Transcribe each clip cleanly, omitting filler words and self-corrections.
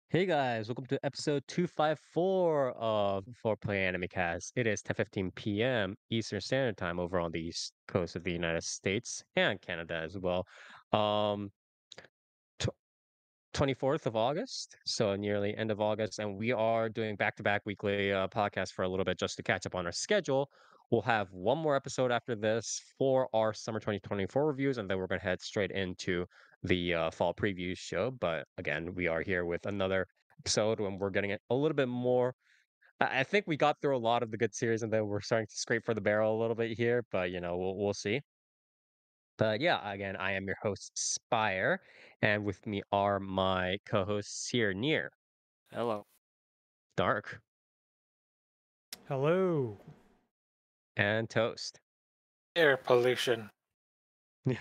Hey guys, welcome to episode 254 of 4Play Animecast. It is 10:15 p.m. Eastern Standard Time over on the east coast of the United States and Canada as well. Um, tw 24th of August, so nearly end of August, and we are doing back-to-back weekly podcasts for a little bit just to catch up on our schedule. We'll have one more episode after this for our summer 2024 reviews, and then we're going to head straight into the fall preview show. But again, we are here with another episode when we're getting it a little bit more. I think we got through a lot of the good series, and then we're starting to scrape for the barrel a little bit here. But we'll see. But yeah, again, I am your host, Spire, and with me are my co-hosts here, Near, Hello. Dark, Hello. and Toast. Air pollution.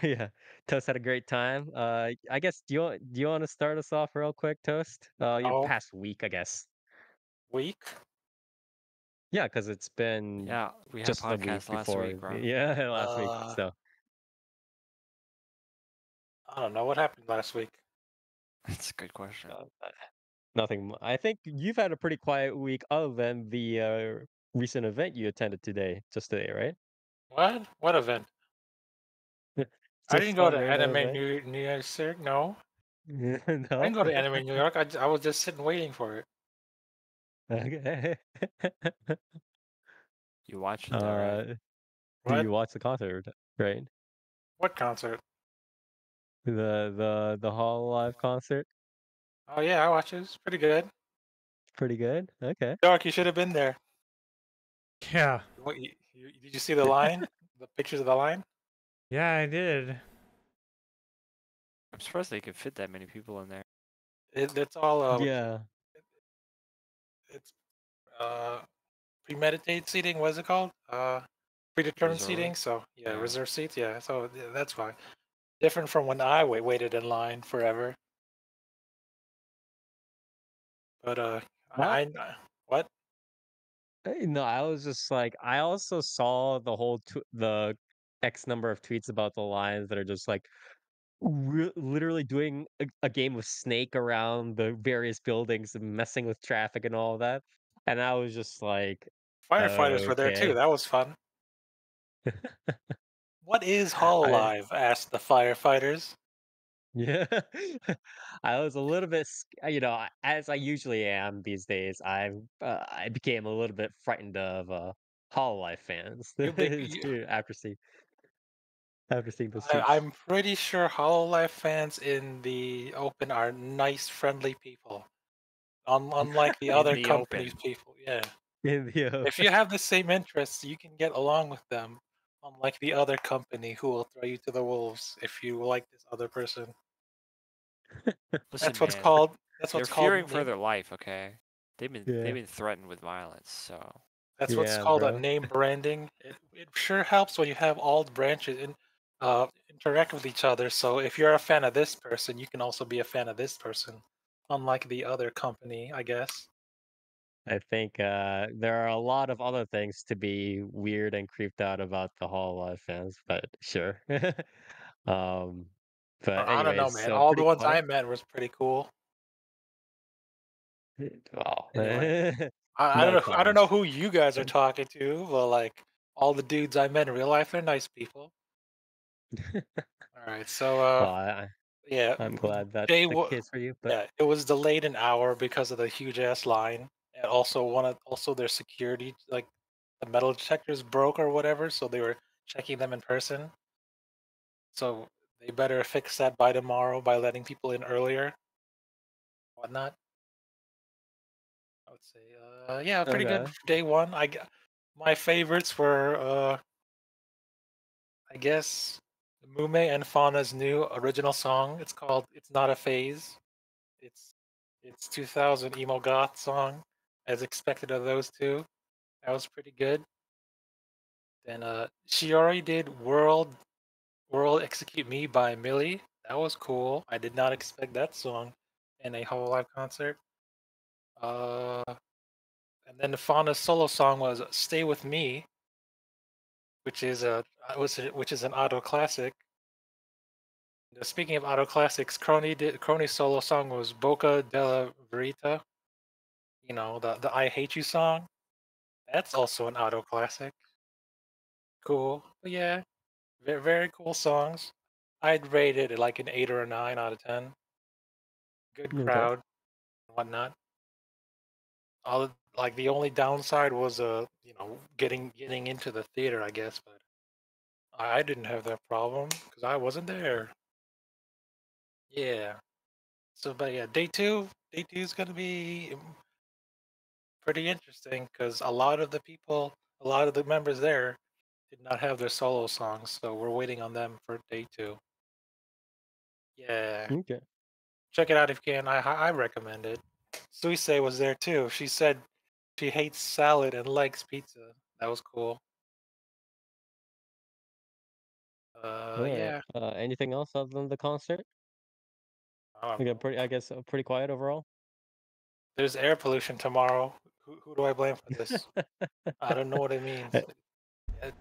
Yeah, Toast had a great time. I guess do you want to start us off real quick, Toast? Your Oh, past week, I guess. week? Yeah, because it's been Yeah, we had a just a week podcast last before. week, bro. Yeah, last week. Uh, So I don't know what happened last week. That's a good question. nothing. I think you've had a pretty quiet week, other than the recent event you attended just today, right? What? What event? I Just didn't go some to random Anime event. New York. No, I No. didn't go to Anime New York. I was just sitting waiting for it. Okay. You watched it though, right? Uh, What? you watched the concert, right? What concert? The Hall Live concert. Oh yeah, I watched it. It's pretty good. Pretty good. Okay. Dark, you should have been there. Yeah. What? Did you see the line? The pictures of the line? Yeah, I did. I'm surprised they could fit that many people in there. It's all what is it? Yeah. It's premeditated seating. What is it called? Predetermined seating. Reserve? So yeah, Yeah. reserve seats. Yeah, so yeah, that's fine. Different from when I waited in line forever. But What? what? No, I was just like, I also saw the X number of tweets about the Lions that are just like literally doing a game of Snake around the various buildings and messing with traffic and all of that. And I was just like, Firefighters were there too. okay. That was fun. What is I Hololive? Asked the firefighters. Yeah. I was a little bit, as I usually am these days. I became a little bit frightened of Hololive fans You big. too after seeing those tweets. I'm pretty sure Hololive fans in the open are nice, friendly people. Unlike the In other the companies' open. people. Yeah. In the If you have the same interests, you can get along with them. Unlike the other company who will throw you to the wolves if you like this other person. Listen, That's what's man, called. That's they're what's called. fearing for their life. Okay, they've Yeah, been threatened with violence. So That's what's yeah, called a bro. name branding. It sure helps when you have all the branches interact with each other. So if you're a fan of this person, you can also be a fan of this person. Unlike the other company, I guess. I think there are a lot of other things to be weird and creeped out about the Hololive fans, but sure. um, but I don't know, anyways, man. so All the pretty ones I quiet. met was pretty cool. Well, Anyway, no I don't know comments. who you guys are talking to, but like all the dudes I met in real life, they're nice people. All right, so Well, yeah, I'm glad that's they the were. case for you, but Yeah, it was delayed an hour because of the huge ass line, and also their security, like the metal detectors broke or whatever, so they were checking them in person. So they better fix that by tomorrow by letting people in earlier, whatnot. I would say, yeah, pretty good okay. for day one. My favorites were, I guess, Mume and Fauna's new original song. It's called "It's Not a Phase." It's it's 2000 emo goth song, as expected of those two. That was pretty good. Then she already did "World Execute Me" by Millie. That was cool. I did not expect that song in a whole live concert. Uh, and then the Fauna's solo song was "Stay with Me," which is an auto classic. Speaking of auto classics, Crony's solo song was "Boca della Margarita. You know, the I Hate You song. That's also an auto classic. Cool. But yeah, very, very cool songs. I'd rate it like an 8 or a 9 out of 10. Good Okay. crowd and whatnot. Like the only downside was you know, getting into the theater, I guess, but I didn't have that problem because I wasn't there. Yeah. So, but yeah, day two is gonna be pretty interesting because a lot of the members there did not have their solo songs, so we're waiting on them for day two. Yeah, Okay. check it out if you can. I recommend it. Suise was there too. She said she hates salad and likes pizza. That was cool. All right. Yeah. Anything else other than the concert? I don't We got know. pretty, I guess, pretty quiet overall. There's air pollution tomorrow. Who do I blame for this? I don't know what it means.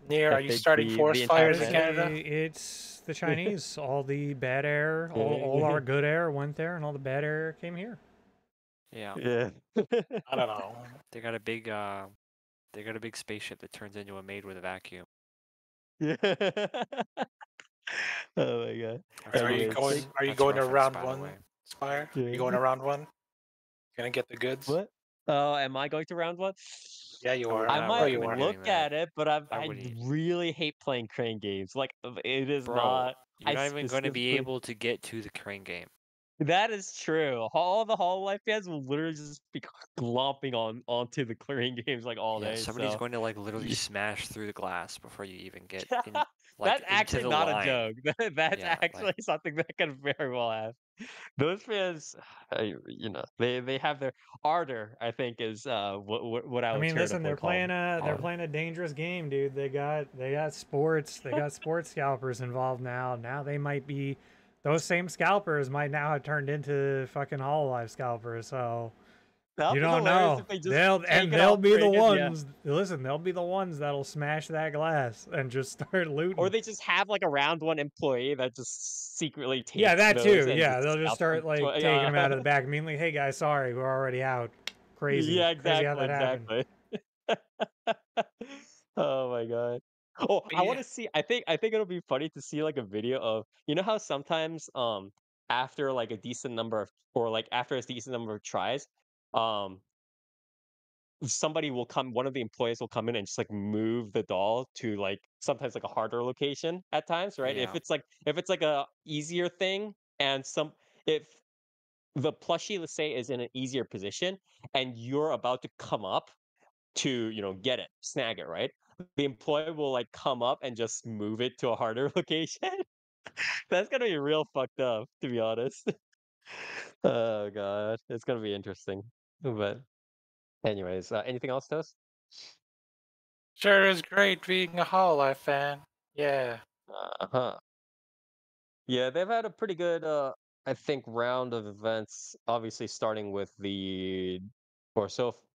Near, I are you think starting the forest entire fires in planet. Canada? Honestly, it's the Chinese. All the bad air, all Yeah. our good air went there, and all the bad air came here. Yeah. Yeah. I don't know. They got a big spaceship that turns into a maid with a vacuum. Yeah. Oh my god. That's a Anyways, reference. thank Are you That's a going to reference, round by the one, way. Spire? Are you yeah. going to round one? Gonna get the goods? What? Oh, am I going to round one? Yeah, you I would are. I not No, might you recommend are. look doing that. at it, but I I wouldn't. really hate playing crane games. Like it is Bro, not. you're I not even going to be specifically. able to get to the crane game. That is true. All the Hololive fans will literally just be glomping onto the clearing games like all Yeah, day. somebody's So going to like literally yeah. smash through the glass before you even get in, like That's into actually the not a line. joke. That's Yeah, actually like something that could very well happen. Those fans, you know, they have their ardor. I think is what I I would mean, listen, charitably call. they're playing a dangerous game, dude. They got sports scalpers involved now. Now they might be those same scalpers might now have turned into fucking Hololive scalpers. So you That'd be don't hilarious know. if they just They'll take it they'll off be the Kraken. Yeah. ones. Listen, they'll be the ones that'll smash that glass and just start Or looting. they just have like a round one employee that just secretly Yeah, takes that those too. and Yeah, just they'll just scalps them. start like taking them out of the back, immediately. Hey guys, sorry, we're already out. Crazy, Yeah, crazy how exactly, that happened. exactly. Oh my god. Oh, But I yeah, want to see. I think it'll be funny to see like a video of how sometimes after like a decent number of or like after a decent number of tries, um somebody will come one of the employees will come in and just like move the doll to like sometimes like a harder location at times, right? yeah, If it's like a easier thing and if the plushie, let's say, is in an easier position and you're about to come up to, get it, snag it, right? The employee will like come up and just move it to a harder location. That's gonna be real fucked up, to be honest. Oh god, it's gonna be interesting. But anyways, anything else, Toast? sure is great being a Hololive fan. Yeah. Uh-huh. Yeah, they've had a pretty good, I think, round of events. Obviously, starting with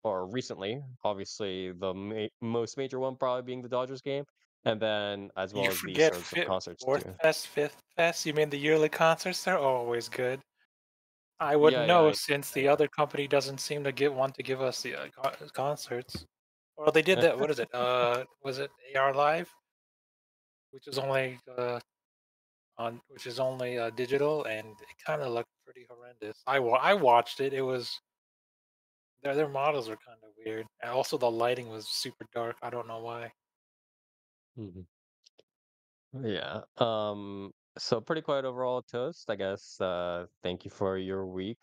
or recently, obviously the most major one probably being the Dodgers game, and then as well You as the forget surge of concerts Fourth too. Fest, Fifth Fest? You mean the yearly concerts? They're always good. I wouldn't Yeah, know yeah, since the other company doesn't seem to want to give us the concerts. Well, they did that. What is it? Was it AR Live, which is only digital, and it kind of looked pretty horrendous. I watched it. It was their models are kind of weird, and also the lighting was super dark. I don't know why. Mhm. Yeah. So pretty quiet overall, Toast. I guess. Thank you for your week.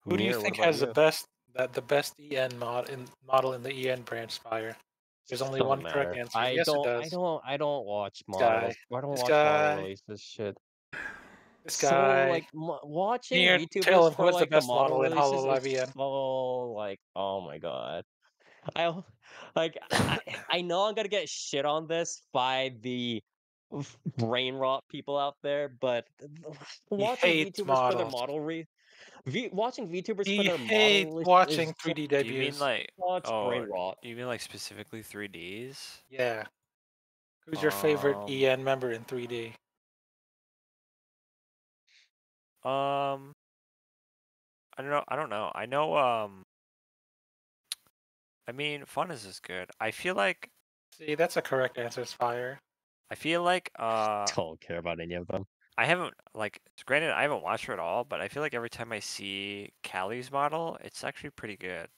Who do you Near. What think about has you? the best model in the EN branch Spire? There's only Doesn't one correct matter. answer. I Yes, it don't. I does. don't. I don't watch This guy. models. I don't This watch model guy. releases. Shit. This So guy. like watching Near, tell VTubers him who for has the like the best model model in releases is Hololive EN. so like oh my god. I like I know I'm gonna get shit on this by the brain rot people out there, but He watching hates VTubers for their models. model watching VTubers for He their model hates release is watching just 3D Do you mean debuts. like, such brain oh, rot. you mean like specifically 3Ds? Yeah. Who's your favorite Um, EN member in 3D? um, I don't know. I know. I mean, Fauna's is good. I feel like. See, that's a correct answer, Spire. I feel like. Don't care about any of them. I haven't like. Granted, I haven't watched her at all, but I feel like every time I see Callie's model, it's actually pretty good.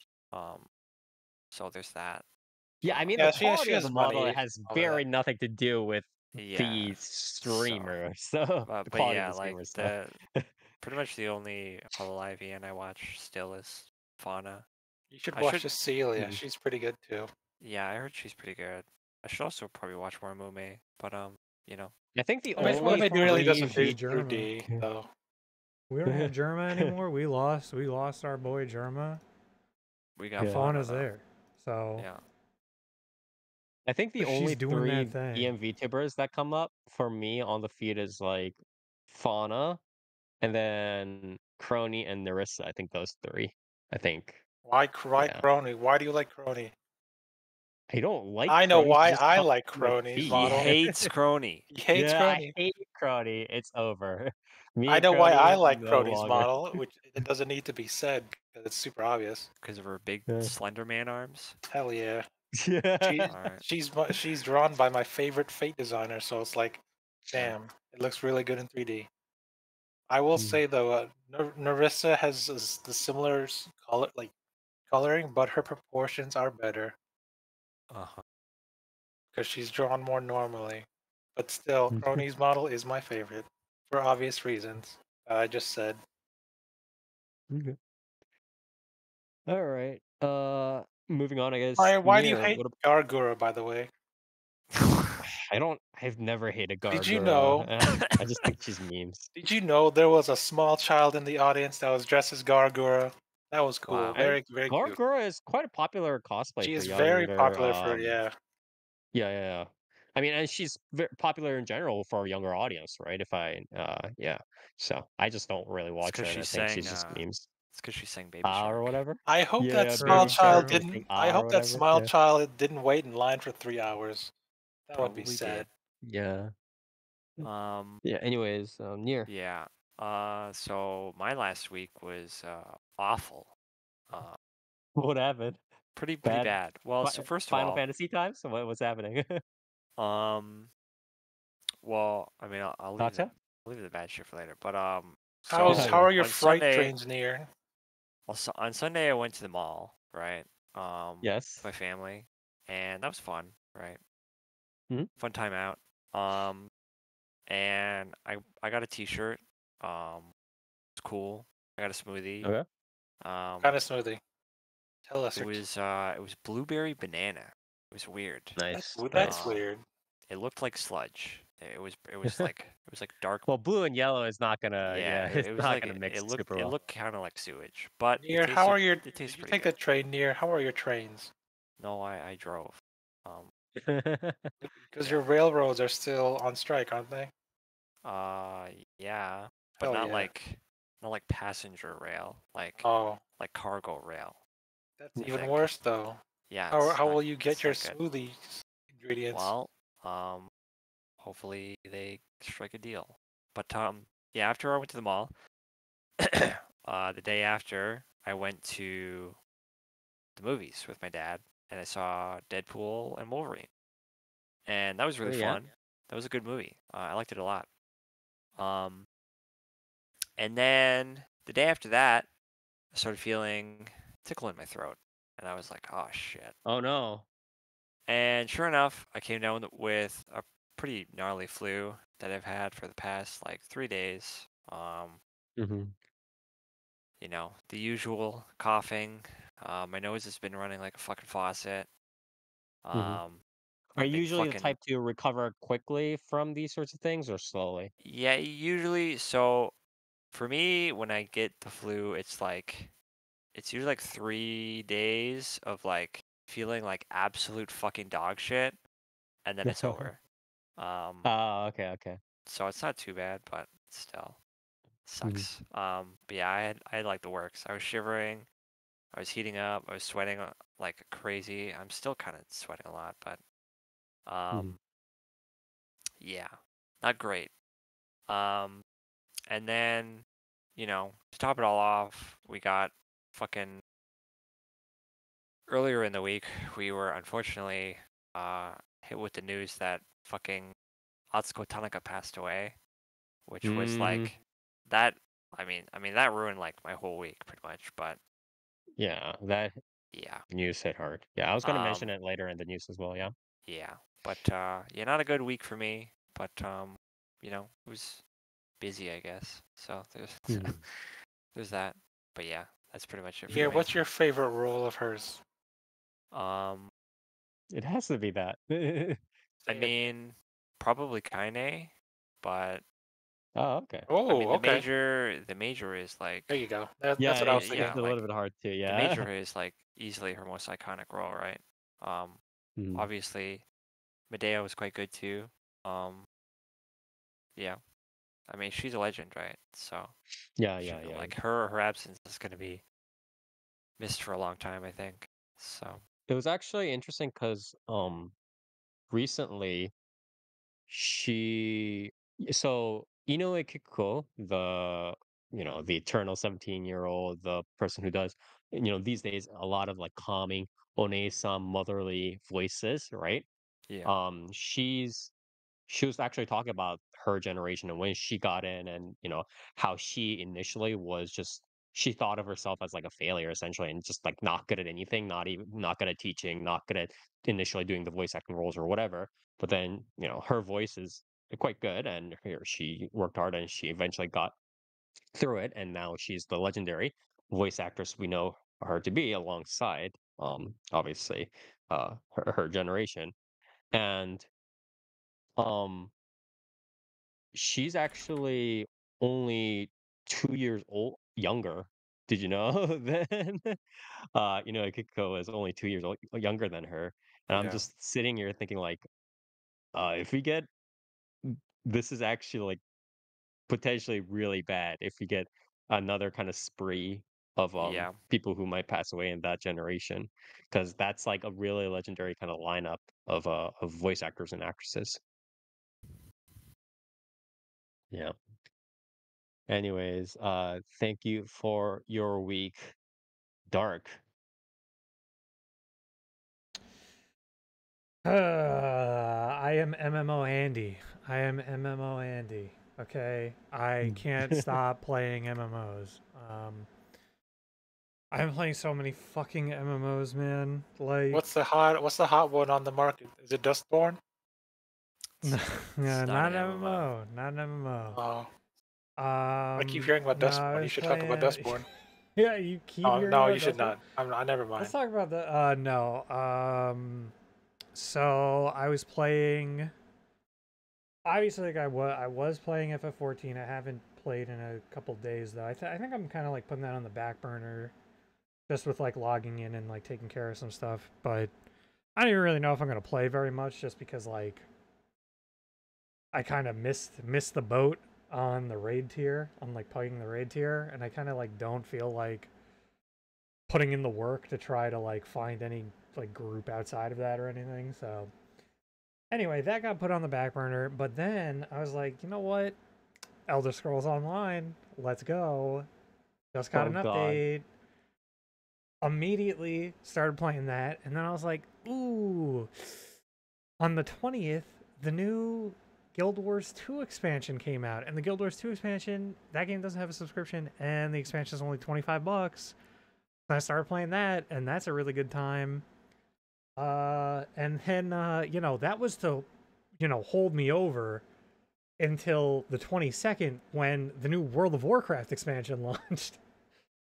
So there's that. Yeah, I mean the Yeah, she quality of has the model money. has All very that. nothing to do with Yeah. the streamer. So the But quality of yeah, the like streamer stuff. pretty much the only Hololive EN I watch still is Fauna. You should I watch should. Cecilia. She's pretty good too. Yeah, I heard she's pretty good. I should also probably watch more Mume, but you know. I think the I mean, only Mermaid really three doesn't do She's German. 3D though. We don't have Germa anymore. We lost our boy Germa. We got Yeah. Fauna Fauna's though. there. So Yeah. I think the But she's only doing three that thing. EMV tippers that come up for me on the feed is like Fauna, and then Crony and Narissa. I think those three. I think. Why Yeah. Crony? Why do you like Crony? I don't like I know Crony. She why just I comes like to my Crony's He feed. model. hates Crony. He hates Yeah, Crony. I hate Crony. It's over. Me I and know why I Crony like no Crony's longer. model, which it doesn't need to be said because it's super obvious. Because of her big Yeah. Slender Man arms. Hell yeah. Yeah. She's drawn by my favorite Fate designer, so it's like, damn, it looks really good in 3D. I will say though, Narissa has the similar coloring, but her proportions are better Uh-huh. because she's drawn more normally. But still, Crony's model is my favorite for obvious reasons that I just said. Okay. All right. Moving on, I guess. Why do you Nier, hate what Gargura, by the way? I've never hated Did you Gargura. know? I just think she's memes. Did you know there was a small child in the audience that was dressed as Gargura? That was cool. Wow. Very, very cute. Gargura is quite a popular cosplay She for is very younger. popular for yeah. Yeah. I mean, and she's very popular in general for a younger audience, right? Yeah. So I just don't really It's watch because her, and I she's think saying she's just memes. it's because she's saying Baby Ah, or Shark. whatever. I hope that Yeah, small Baby child Shark, I didn't. think I or hope that whatever. small Yeah. child didn't wait in line for 3 hours. That would be Probably sad. Yeah. did. Yeah. Anyways, Nier. Yeah. So my last week was awful. What happened? Pretty Bad. bad. Well, so first of Final all, Fantasy time. So what's happening? well, I mean, I'll leave Gotcha. the bad shit for later. But How Yeah. are your on fright Sunday, trains near? also on Sunday I went to the mall, right? Yes. With my family, and that was fun, right? Mhm. Fun time out. And I got a T-shirt. It's cool. I got a smoothie. Okay. Kind of smoothie. Tell us. It was blueberry banana. It was weird. Nice. That's Nice. weird. It looked like sludge. It was like dark. Well, blue and yellow is not gonna. Yeah, it's it was not like gonna mix it looked super well. kind of like sewage, but Near, how are your? it Did tastes you pretty take good. the train near? How are your trains? No, I drove. Because Yeah. your railroads are still on strike, aren't they? Yeah, but Hell not yeah. like passenger rail, like Oh, cargo rail. that's I even think. worse though. Yeah. How will you get your it's not smoothie ingredients? good. Well, hopefully they strike a deal. But yeah, after I went to the mall, the day after I went to the movies with my dad, and I saw Deadpool and Wolverine, and that was really Yeah. fun. That was a good movie. I liked it a lot. And then the day after that, I started feeling a tickle in my throat, and I was like, "Oh shit!" Oh no. And sure enough, I came down with a pretty gnarly flu that I've had for the past like 3 days. Mm-hmm. You know, the usual coughing. My nose has been running like a fucking faucet. Are I've you been usually the fucking type to recover quickly from these sorts of things, or slowly? yeah. Usually, so for me, when I get the flu, it's usually like 3 days of like feeling like absolute fucking dog shit, and then it's over. Oh, okay. So it's not too bad, but still sucks. But yeah, I had like the works. I was shivering, I was heating up, I was sweating like crazy. I'm still kind of sweating a lot, but yeah, not great. And then to top it all off, we got fucking earlier in the week, we were unfortunately hit with the news that fucking Atsuko Tanaka passed away, which was like that. I mean, that ruined like my whole week pretty much. But Yeah, that yeah, news hit hard. Yeah, I was gonna mention it later in the news as well. Yeah. yeah. But yeah, not a good week for me. But it was busy, I guess. So there's there's that. But yeah, that's pretty much it for Yeah, me. what's your favorite role of hers? It has to be that. I Say it. mean, probably Kaine, but Oh, okay. I mean Oh, okay. the major is like There you go. That's Yeah, what I was it's thinking. a like, little bit hard too. the Yeah. major is like easily her most iconic role, right? Mhm. Obviously Medea was quite good too. Yeah. I mean, she's a legend, right? So Yeah, she, yeah, yeah. like her absence is going to be missed for a long time, I think. So It was actually interesting because recently she so Inoue Kikuko, the eternal 17-year-old, the person who does these days a lot of like calming One-san motherly voices, right? yeah, She was actually talking about her generation and when she got in and how she initially was just she thought of herself as like a failure essentially and just like not good at anything, not good at teaching, not good at initially doing the voice acting roles or whatever. But then her voice is quite good and she worked hard and she eventually got through it and now she's the legendary voice actress we know her to be alongside obviously her generation. And um she's actually only 2 years old younger. Did you know than Akiko is only 2 years old younger than her, and I'm Yeah. just sitting here thinking like, if we get this is actually, like, potentially really bad if we get another kinda spree of, yeah, people who might pass away in that generation, because that's, like, a really legendary kinda lineup of voice actors and actresses. Yeah. Anyways, thank you for your week, Dark. I am MMO Andy. I am MMO Andy. Okay, I can't stop playing MMOs. I'm playing so many fucking MMOs, man. Like, What's the hot one on the market? Is it Dustborn? no, it's not not an an MMO. MMO, not an MMO. Oh, I keep hearing about No, I Dustborn. You was should talk about playing. Dustborn. Yeah, you keep Oh hearing no, about you should Dustborn. not. I never mind. Let's talk about the. No. So I was playing. Obviously, like I was playing FF14. I haven't played in a couple days though. I think I'm kind of like putting that on the back burner, just with like logging in and like taking care of some stuff. But I don't even really know if I'm gonna play very much, just because like I kind of missed the boat on the raid tier, on like playing the raid tier, and I kind of like don't feel like putting in the work to try to like find any like group outside of that or anything. So anyway, that got put on the back burner, but then I was like, you know what? Elder Scrolls Online, let's go. Just got Oh an God. update. Immediately started playing that, and then I was like, ooh. On the 20th, the new Guild Wars 2 expansion came out, and the Guild Wars 2 expansion, that game doesn't have a subscription, and the expansion is only $25. And I started playing that, and that's a really good time. And then that was to hold me over until the 22nd when the new World of Warcraft expansion launched.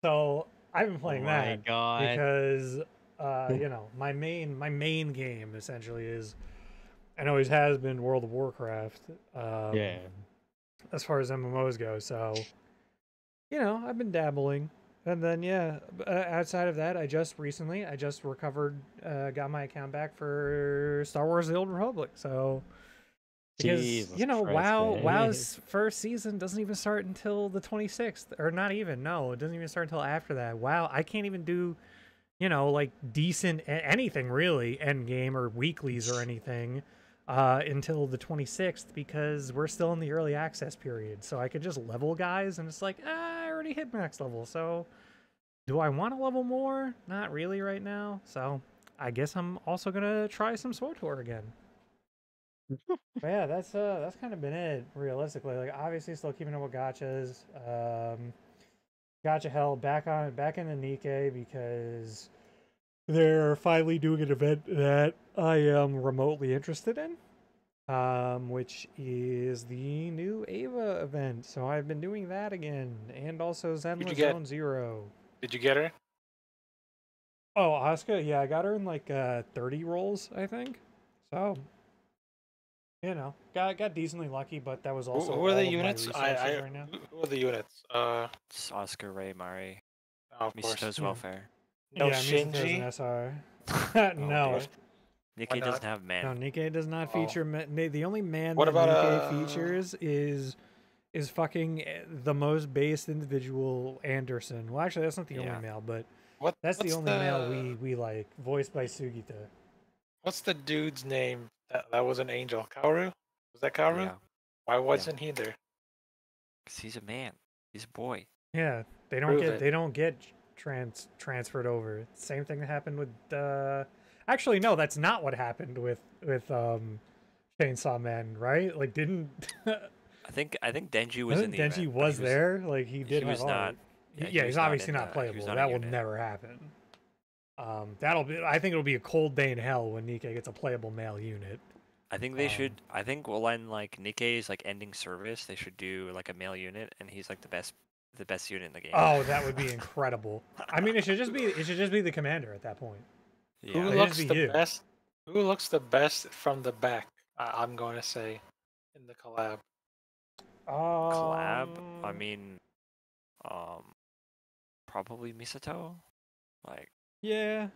So I've been Oh playing my that God. because my main game essentially is, and always has been, World of Warcraft. Yeah. As far as MMOs go, so I've been dabbling. And then outside of that, I just recovered, got my account back for Star Wars: The Old Republic. So because Jesus Christ, man. WoW's first season doesn't even start until the 26th, or not even. No, it doesn't even start until after that. WoW, I can't even do like decent anything really, end game or weeklies or anything until the 26th, because we're still in the early access period. So I could just level guys, and it's like, I already hit max level. So, do I want to level more? Not really right now. So, I guess I'm also gonna try some SWTOR again. But yeah, that's kind of been it realistically. Like obviously still keeping up with gachas. Gacha held back in the Nikkei because they're finally doing an event that I am remotely interested in. Which is the new Ava event. So I've been doing that again, and also Zenless Zone Zero. Did you get her? Oh, Asuka, yeah, I got her in like 30 rolls, I think. So, you know, got decently lucky, but that was also who are the all units? of my resources right now. Who are the units? It's Oscar, Ray, Mari, Of course. Misato's welfare. No yeah, Misato's Shinji. an SR. Oh, No, dear. Nikkei doesn't have men. no, Nikkei does not feature. The only man What that about, Nikkei features is fucking the most based individual, Anderson. Well, actually, that's not the only male, but that's the only male we like, voiced by Sugita. What's the dude's name that was an angel? Kaoru? Was that Kaoru? Yeah. Why wasn't he there? Because he's a man. He's a boy. Yeah, they don't get transferred over. Same thing that happened with actually no, that's not what happened with Chainsaw Man, right? Like didn't I think Denji was in the Denji event, was there? Like he did was have not. art. Yeah, he's obviously not playable. He was not That a will unit. never happen. I think it'll be a cold day in hell when Nikkei gets a playable male unit. I think they should. I think when like Nikkei's like ending service, they should do like a male unit, and he's like the best unit in the game. Oh, that would be incredible. I mean, it should just be the commander at that point. Yeah. Who looks the best? Who looks the best from the back? I'm going to say in the collab. Collab? I mean, probably Misato. Like. Yeah.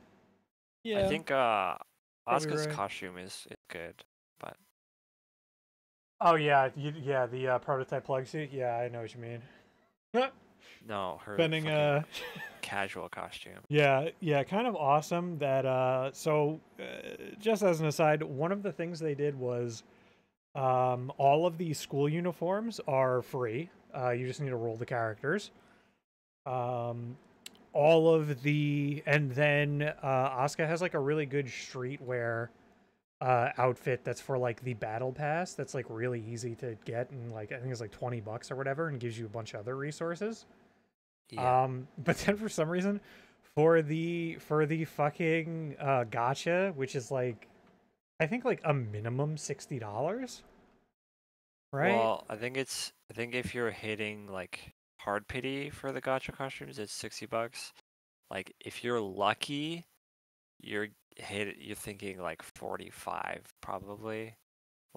I think Asuka's right. costume is good, but. Oh yeah, the prototype plug suit. Yeah, I know what you mean. No, her Spending casual costume. Yeah, kind of awesome that just as an aside, one of the things they did was all of the school uniforms are free. You just need to roll the characters. All of the and then Asuka has like a really good streetwear outfit that's for like the battle pass that's like really easy to get, and like I think it's like $20 or whatever, and gives you a bunch of other resources. Yeah. But then for some reason, for the fucking gacha, which is like I think like a minimum $60, right? Well, I think if you're hitting like hard pity for the gacha costumes, it's $60. Like if you're lucky, you're thinking like 45 probably,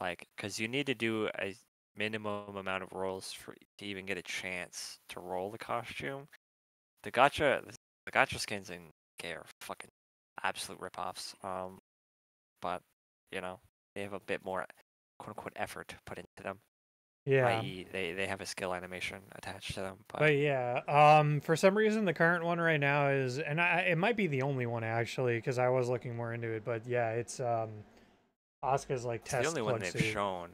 like because you need to do a minimum amount of rolls to even get a chance to roll the costume. The gacha skins in K are fucking absolute ripoffs. But you know they have a bit more quote unquote effort put into them. Yeah. I.e., they have a skill animation attached to them. But yeah, for some reason the current one right now is, and it might be the only one actually, because I was looking more into it. But yeah, it's Asuka's like test. It's the only one they've suit. shown.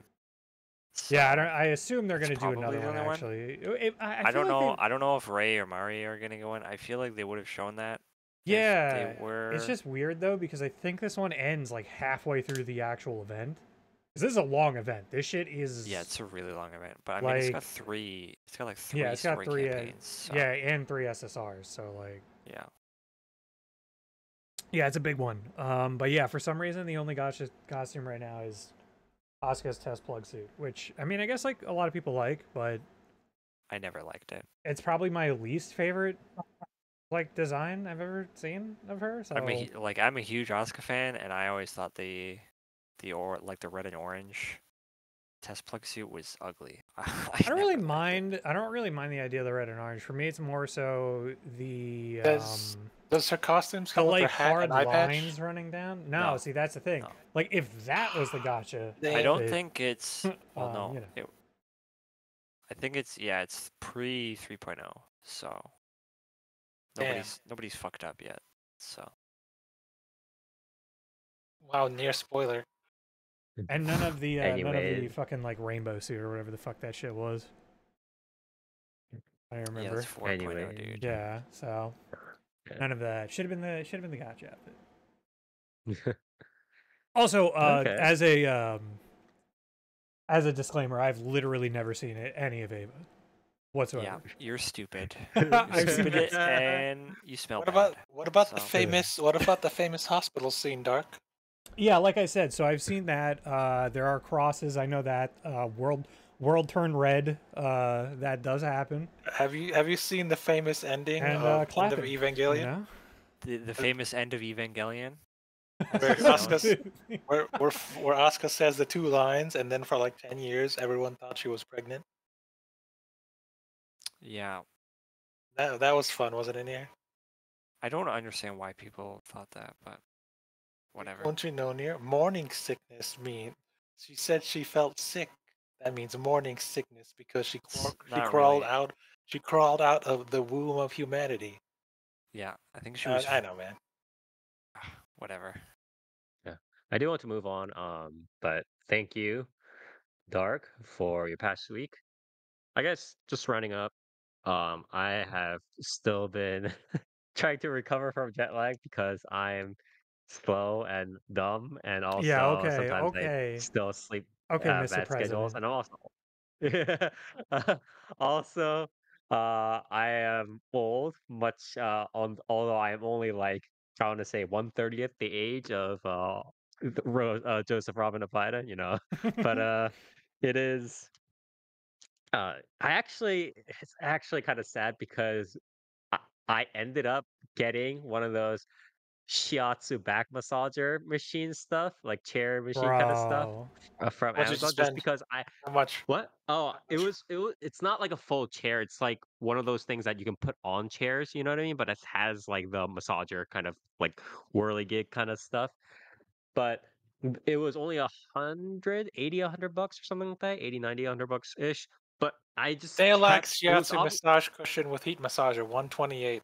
So yeah, I assume they're gonna do another one. One. Actually, I don't know. I don't know if Ray or Mari are gonna go in. I feel like they would have shown that. Yeah, they were... It's just weird though because I think this one ends like halfway through the actual event. Because this is a long event. This shit is. Yeah, it's a really long event. But I mean, it's got three. It's got like three. Yeah, it's got three campaigns. So. Yeah, and 3 SSRs. So like. Yeah. Yeah, it's a big one. But yeah, for some reason the only gacha costume right now is Asuka's test plug suit, which I mean I guess like a lot of people like, but I never liked it. It's probably my least favorite like design I've ever seen of her. So I'm a huge Asuka fan, and I always thought the red and orange test plug suit was ugly. I don't really mind the idea of the red and orange. For me, it's more so the does her costumes come with her hat hard and eye patch? lines running down? No, see that's the thing. No. Like if that was the gacha, I don't think it's. Well, no. You know. I think it's pre 3.0, so nobody's fucked up yet. So. Wow, near spoiler. And none of the fucking like rainbow suit or whatever the fuck that shit was. I Yeah, remember. that's 4.0, Anyway. dude. Yeah, so Yeah. none of that should have been the gotcha outfit. Also, Okay. as a disclaimer, I've literally never seen any of Ava Yeah, whatsoever. you're stupid. I've You're seen stupid it. and you smell What bad. about the So- famous hospital scene, Dark? Yeah, like I said, so I've seen that. There are crosses. I know that world turn red. That does happen. Have you seen the famous ending And of End of clapping. Evangelion? You know? The famous end of Evangelion. Where As it's known. Asuka's, where Asuka says the two lines, and then for like 10 years, everyone thought she was pregnant. Yeah, That was fun, wasn't it? Near? I don't understand why people thought that, but whatever. Don't you know, Near? Morning sickness mean. She said she felt sick. That means morning sickness because she Not crawled really. out. She crawled out of the womb of humanity. Yeah, I think she was. I know, man. Whatever. Yeah. I do want to move on, but thank you, Dark, for your past week. I guess just running up, I have still been trying to recover from jet lag because I'm slow and dumb, and Yeah. also Okay. sometimes I Okay. still sleep Okay, Mr. bad schedules, President. and I'm also also I am old, much although I am only like trying to say 1/30th the age of Joseph Robin of Ida, but it is. It's actually kind of sad because I, I ended up getting one of those shiatsu back massager machine stuff, like chair machine kind of stuff, Bro. from What did you Amazon, just spend? because How much? what? Oh, How it much? was it was it's not like a full chair. It's like one of those things that you can put on chairs, you know what I mean? But it has like the massager kind of like whirly gig kind of stuff. But it was only 100 bucks or something like that, 80, 90, 100 bucks ish. But I just Daylight kept it was shiatsu massage cushion with heat massager, 128. Is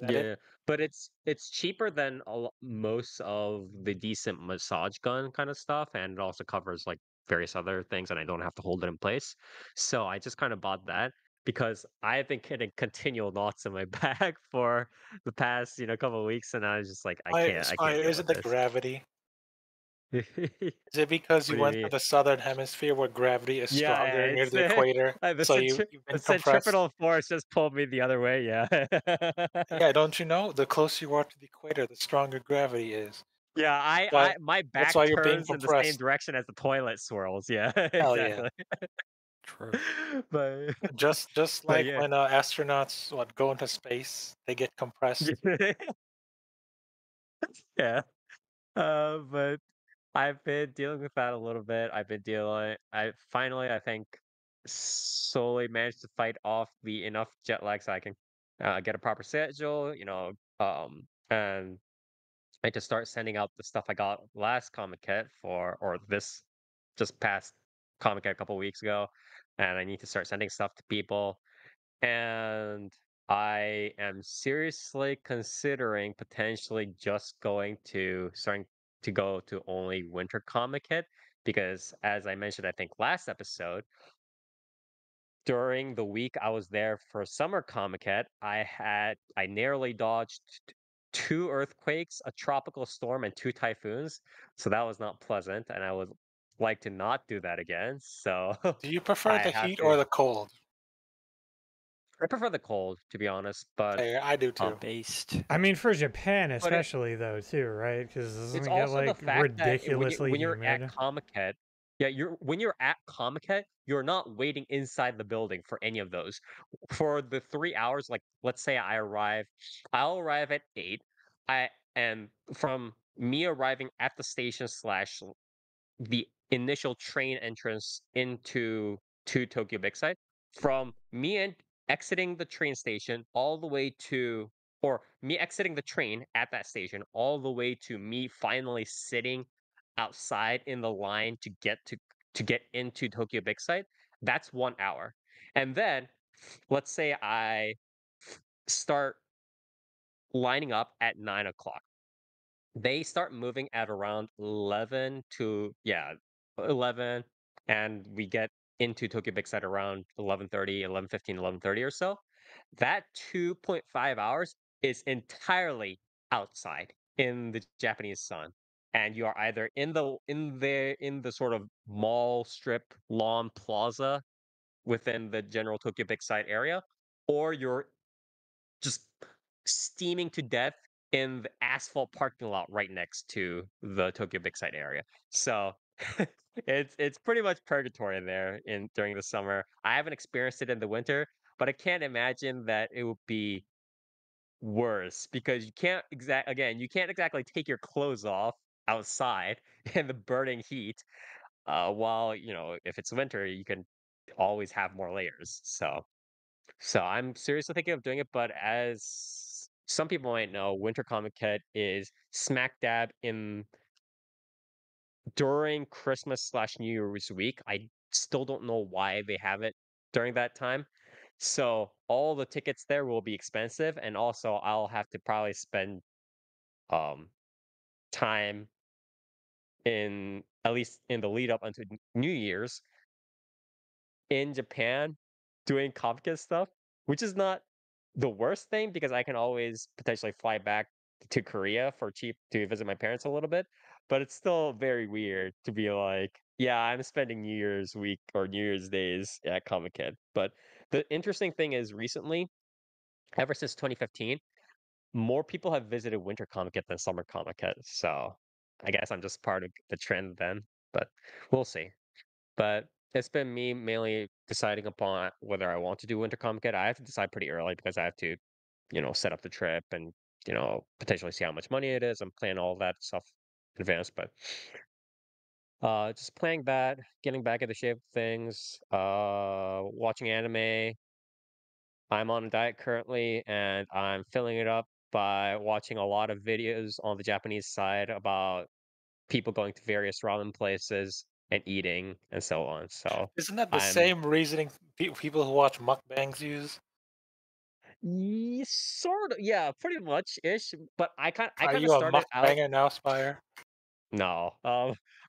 that it? Yeah, but it's cheaper than most of the decent massage gun kind of stuff, and it also covers like various other things, and I don't have to hold it in place. So I just kind of bought that because I've been getting continual knots in my back for the past, couple of weeks, and I was just like, I can't deal Is it with the this. gravity? Is it because What you do you went to mean? the southern hemasphere where gravity is Yeah, yeah, stronger near it's the equator, the so you've the been compressed? centripetal force just pulled me the other way. Yeah. Yeah, don't you know? The closer you are to the equator, the stronger gravity is. Yeah, Why? my That's back why you're being turns in the same compressed. direction as the toilet swirls. Yeah, Hell yeah! exactly. True. But Just but like yeah. when astronauts go into space, they get compressed. Yeah. But I've been dealing with that a little bit. I finally, I think, solely managed to fight off the enough jet lag so I can get a proper schedule, and I just start sending out the stuff I got last Comic Con or this just past Comic Con a couple weeks ago, and I need to start sending stuff to people. And I am seriously considering potentially just starting to go to only Winter Comic Con because, as I mentioned, I think last episode, during the week I was there for Summer Comic Con, I narrowly dodged two earthquakes, a tropical storm, and two typhoons. So that was not pleasant, and I would like to not do that again. So Do you prefer I the have heat to. or the cold? I prefer the cold, to be honest, but I do too. Based. I mean, for Japan but especially though, too, right? Because doesn't it's it get also the like fact that ridiculously when you're at humid? Comic Con, yeah, when you're at Comic Con, you're not waiting inside the building for any of those. For the 3 hours, like let's say I'll arrive at 8. And from me arriving at the station slash the initial train entrance into to Tokyo Big Side, from me and exiting the train station all the way to or me exiting the train at that station all the way to me finally sitting outside in the line to get into Tokyo Big Side, that's 1 hour. And then let's say start lining up at 9 o'clock. They start moving at around 11 to, yeah, 11, and we get into Tokyo Big Side around 11:30, 11:15, 11:30 or so. That 2.5 hours is entirely outside in the Japanese sun. And you are either in the sort of mall strip lawn plaza within the general Tokyo Big Side area, or you're just steaming to death in the asphalt parking lot right next to the Tokyo Big Side area. So it's pretty much purgatory there in during the summer. I haven't experienced it in the winter, but I can't imagine that it would be worse because you can't exactly take your clothes off outside in the burning heat. While if it's winter, you can always have more layers. So I'm seriously thinking of doing it, but as some people might know, Winter Comic Con is smack dab in during Christmas/New Year's week. I still don't know why they have it during that time. So all the tickets there will be expensive, and also I'll have to probably spend um time in at least in the lead up until New Year's in Japan doing Kafka stuff, which is not the worst thing because I can always potentially fly back to Korea for cheap to visit my parents a little bit. But it's still very weird to be like, yeah, I'm spending New Year's week or New Year's days at Comic Con. But the interesting thing is recently, ever since 2015, more people have visited Winter Comic Con than Summer Comic Con. So I guess I'm just part of the trend then, but we'll see. But it's been me mainly deciding upon whether I want to do Winter Comic Con. I have to decide pretty early because I have to, set up the trip and, potentially see how much money it is and plan all that stuff in advance. But just playing that, getting back in the shape of things, watching anime. I'm on a diet currently and I'm filling it up by watching a lot of videos on the Japanese side about people going to various ramen places and eating and so on. So Isn't that the I'm same reasoning people who watch mukbangs use? sort of, yeah, pretty much ish. But I Are kind of you a started out. mukbanger now, Spire? No,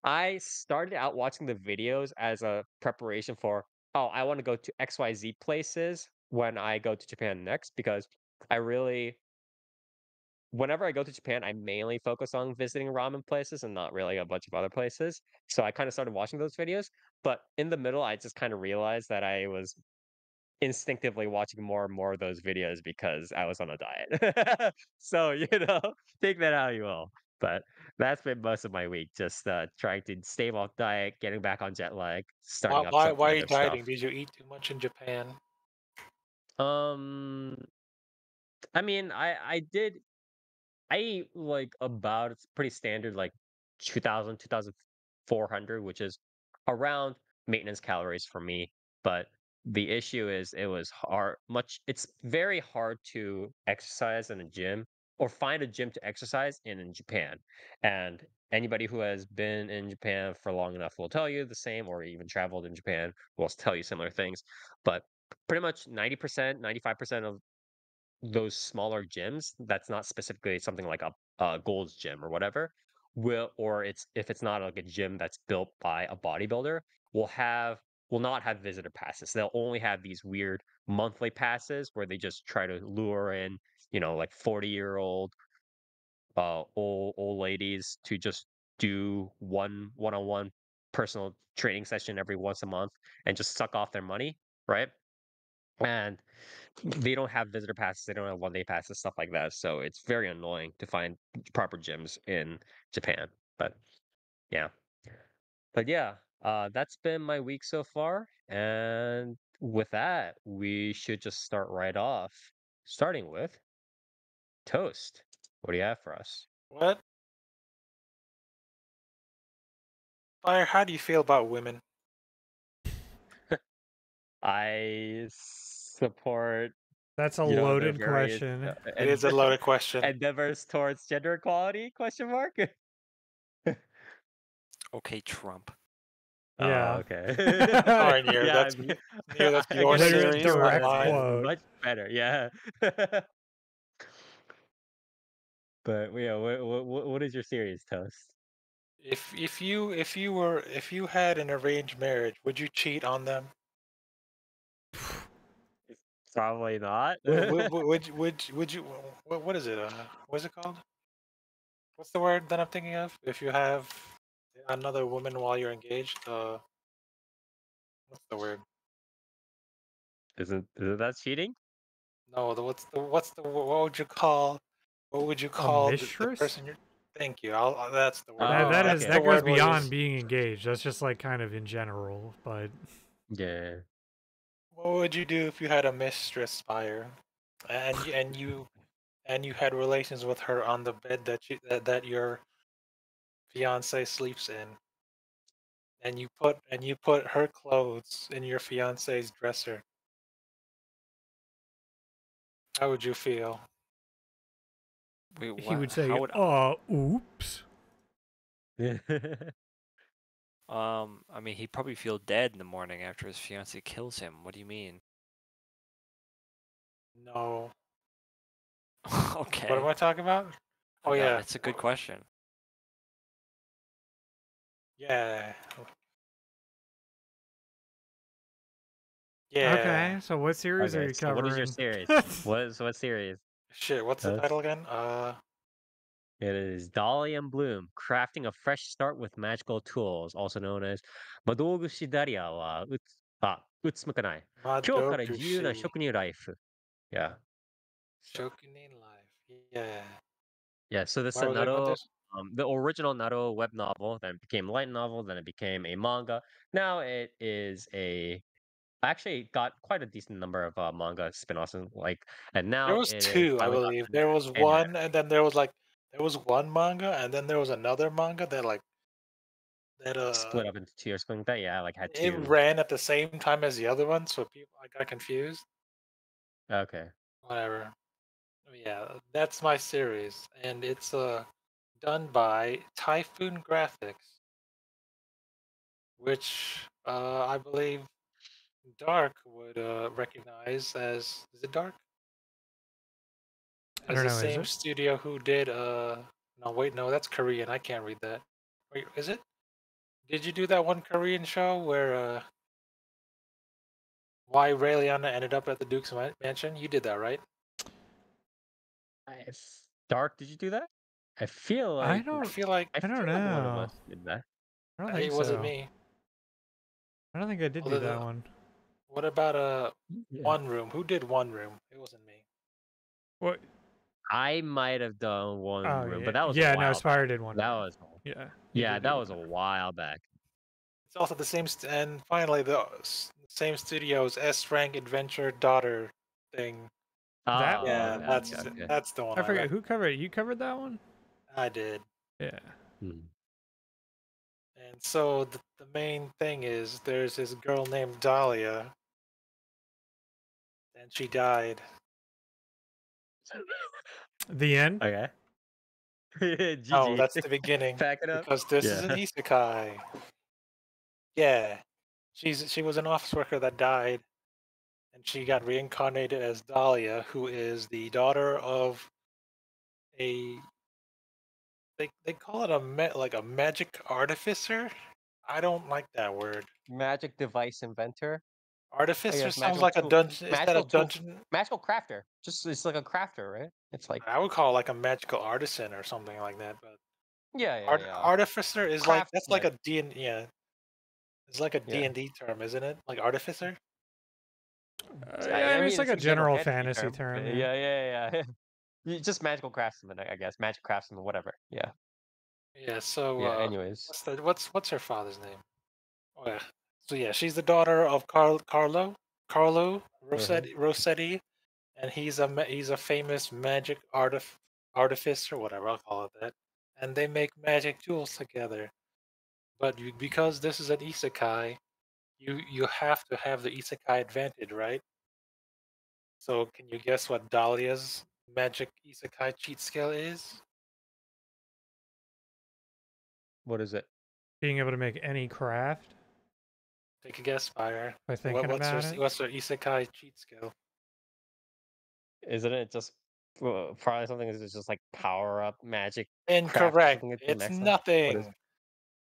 I started out watching the videos as a preparation for. Oh, I want to go to XYZ places when I go to Japan next because I really whenever I go to Japan, I mainly focus on visiting ramen places and not really a bunch of other places. So I kind of started watching those videos, but in the middle, I just kind of realized that I was instinctively watching more and more of those videos because I was on a diet. So, take that how you will. But that's been most of my week, just trying to stave off diet, getting back on jet lag, Why, starting up why, some why are you other stuff. dieting? Did you eat too much in Japan? Um, I mean, I eat like about it's pretty standard, like 2000, 2400, which is around maintenance calories for me. But the issue is it's very hard to exercise in a gym or find a gym to exercise in Japan. And anybody who has been in Japan for long enough will tell you the same, or even traveled in Japan will tell you similar things. But pretty much 90%, 95% of those smaller gyms that's not specifically something like a Gold's Gym or whatever will or it's if it's not like a gym that's built by a bodybuilder will not have visitor passes. They'll only have these weird monthly passes where they just try to lure in like 40-year-old old ladies to just do one-on-one personal training session every once a month and just suck off their money, right? And they don't have visitor passes, they don't have one-day passes, stuff like that, so it's very annoying to find proper gyms in Japan, but yeah. But yeah, that's been my week so far, and with that, we should just start right off, starting with Toast. What do you have for us? What? Spire, how do you feel about women? I support, That's a the loaded various, question. It is a loaded question. endeavors towards gender equality, question mark? Okay, Trump. Oh, Yeah. okay. Sorry, Nier. Yeah, That's Nier. That's I your guess There's a series direct online. quote. much better, yeah. But yeah, what is your series, Toast? If you had an arranged marriage, would you cheat on them? Probably not. Would you what is it? What's it called? What's the word that I'm thinking of? If you have another woman while you're engaged, what's the word? Isn't that cheating? No, what would you call A the mistress? person you're? Thank you. That's the word. Oh, That's okay. the That goes word we'll beyond use. being engaged. That's just like kind of in general, but Yeah. What would you do if you had a mistress spire, and you had relations with her on the bed that your fiance sleeps in, and you put her clothes in your fiance's dresser? How would you feel? Wait, he what? would say, How would oops. I mean, he'd probably feel dead in the morning after his fiance kills him. What do you mean? No. What Okay, am I talking about? Oh no, yeah, it's a good question. yeah, yeah. Okay, so what series are Okay, you so what is your covering? series? What series? Shit, what's the Uh, title again? It is Dahlia and Bloom, crafting a fresh start with magical tools, also known as Madougushi Daria wa Utsumukanai. 今日から自由な Madougushi. 職人 life. Yeah. So Shokunin Life. Yeah. yeah, so this is Why a would I want Naro, this? the original Naro web novel, then it became light novel, then it became a manga. Now it is a actually got quite a decent number of manga spin-offs and There now was it is two, I finally believe. gotten There was anime one, and then there was one manga, and then there was another manga that split up into two or something like that. Yeah, like had it two. ran at the same time as the other one, so people I got confused. Okay. Whatever. Yeah, that's my series, and it's done by Typhoon Graphics, which I believe Dark would recognize as, is it Dark? I As don't the know, is same it? studio who did no wait, no, that's Korean. I can't read that. Wait, is it? Did you do that one Korean show where why Raeliana ended up at the Duke's mansion? You did that, right? Dark, did you do that? I feel I like I don't feel like I I don't feel like one of know. us did that. I don't think it wasn't so. me. I don't think I did do Other than that one. what about Yeah. One Room? Who did One Room? It wasn't me. What? I might have done one Oh room, yeah, but that was a yeah. No, while back. Spire did one That room. was Yeah, he yeah, did do that was one a room. while back. It's also the same, and finally the same studio's S Rank Adventure Daughter thing. That Oh, Yeah, one. okay, okay, okay. that's the one I I forget read. who covered it. You covered that one. I did. Yeah. Hmm. And so the main thing is there's this girl named Dahlia, and she died. The end. Okay. Oh, GG. that's the beginning Pack it up. because this is an Yeah. isekai. Yeah, she was an office worker that died, and she got reincarnated as Dahlia, who is the daughter of a they call it like a magic artificer. I don't like that word. Magic device inventor. I Artificer guess sounds like a dungeon instead magical of tool, dungeon. magical crafter. Just it's like a crafter, right? It's like I would call it like a magical artisan or something like that. But yeah. artificer is like that's like Craftsman. a D and yeah, it's like a D Yeah. and D term, isn't it? Like artificer. Yeah, I I mean mean, it's like it's a a general general fantasy fantasy term. term. But Yeah. yeah. Just magical craftsman, I guess. Magic craftsman, whatever. Yeah. Yeah. So Yeah. Anyways. what's her father's name? Oh yeah. So yeah, she's the daughter of Carlo Uh-huh. Rossetti, and he's a famous magic artificer, whatever I'll call it that. And they make magic tools together. But because this is an isekai, you have to have the isekai advantage, right? So can you guess what Dahlia's magic isekai cheat skill is? What is it? Being able to make any craft Take a guess, Fire. by thinking about it. What's her isekai cheat skill? Isn't it just probably something that's just like power up magic craft or Incorrect. something like that It's next time? What is nothing.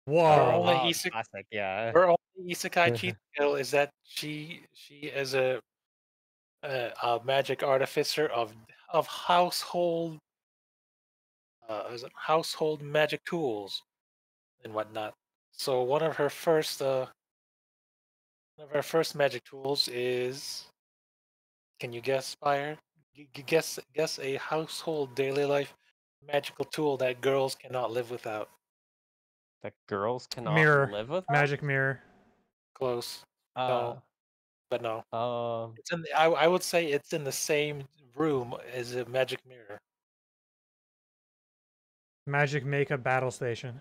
Her Whoa. only Oh, isekai, classic, yeah. her only isekai cheat skill is that she is a magic artificer of household household magic tools and whatnot. So one of her first magic tools is, can you guess, Spire? Guess a household daily life magical tool that girls cannot live without. That girls cannot Mirror. live without? Magic mirror. Close. Uh, No, but no. um, It's in I would say it's in the same room as a magic mirror. Magic makeup battle station.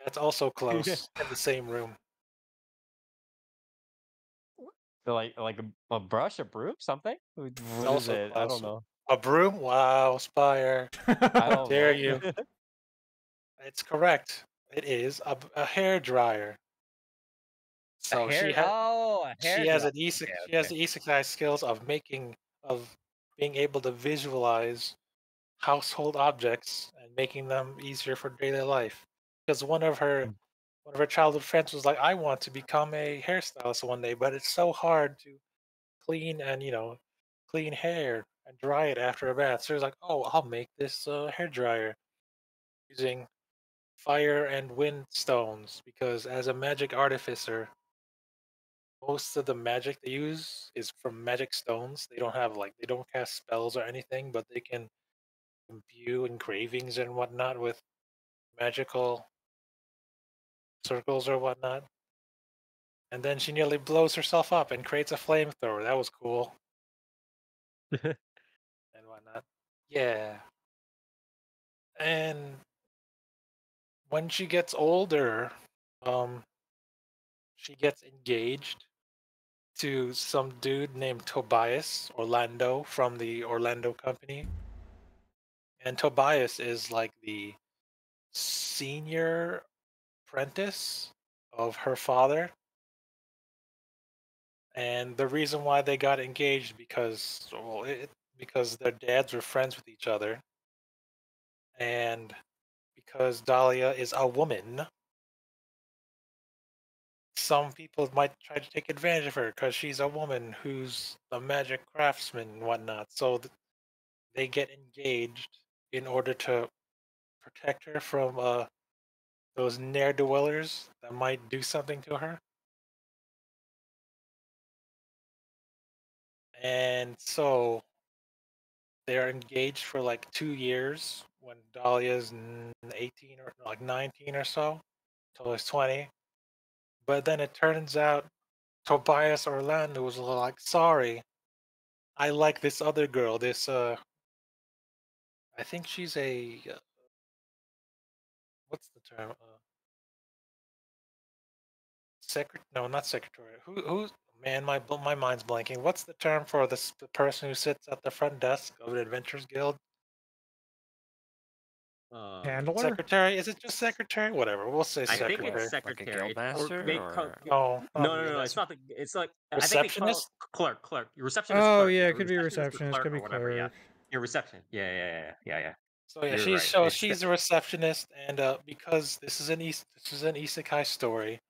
That's also close in the same room. so like a brush, a broom, something? It's What is also it? I don't close. know. A broom? Wow, Spire. I don't Dare know. you. It's correct. It is a hair dryer. A So hair, oh, a hair dryer. Okay, she has okay. the isekai skills of being able to visualize household objects and making them easier for daily life. Because Mm. one of her childhood friends was like, I want to become a hairstylist one day, but it's so hard to clean and clean hair and dry it after a bath. So he was like, oh, I'll make this hair dryer using fire and wind stones, because as a magic artificer, most of the magic they use is from magic stones. They don't cast spells or anything, but they can imbue engravings and whatnot with magical circles or whatnot. And then she nearly blows herself up and creates a flamethrower. That was cool and whatnot. Yeah. And when she gets older, um, she gets engaged to some dude named Tobias Orlando from the Orlando company. And Tobias is like the senior apprentice of her father. And the reason why they got engaged because their dads were friends with each other, and because Dahlia is a woman, some people might try to take advantage of her because she's a woman who's a magic craftsman and whatnot. So they get engaged in order to protect her from those ne'er-do-wellers that might do something to her. And so they're engaged for like 2 years when Dahlia's 18 or like 19 or so, till he's 20. But then it turns out Tobias Orlando was like, sorry, I like this other girl. I think she's what's the term? No, not secretary. Who's man? My mind's blanking. What's the term for the person who sits at the front desk of an Adventurers Guild? Handler? Secretary? Is it just secretary? Whatever. We'll say I think it's secretary. Like a secretary, guild or master, they or No, not no, no, the no, no. It's master. not the. It's like I think they call it Receptionist? clerk. Your receptionist Oh, clerk. yeah, Yeah, it could be receptionist or receptionist, clerk could or be whatever. Yeah, clerk. your reception. Yeah. So yeah, You're right. It's she's a receptionist, and because this is an isekai story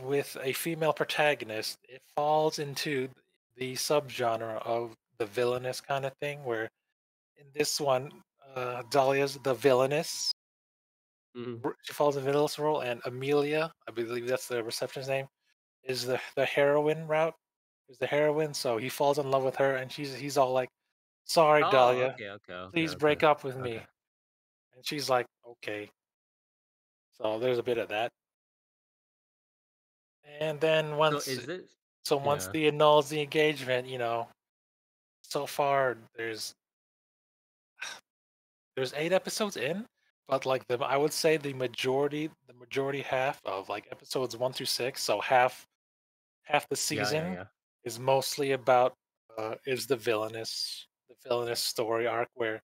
with a female protagonist, it falls into the subgenre of the villainous kind of thing, where in this one, Dahlia's the villainess. Mhm. She falls in the villainous role, and Amelia, I believe that's the receptionist's name, is the heroine route. Is the heroine, so he falls in love with her, and he's all like, "Sorry, Oh, Dahlia, okay. please break up with me." And she's like, "Okay." So there's a bit of that. And then So is it? once Yeah. he annuls the engagement, so far there's 8 episodes in, but like I would say the majority half of like episodes 1 through 6, so half the season Yeah. is mostly about is the villainous story arc where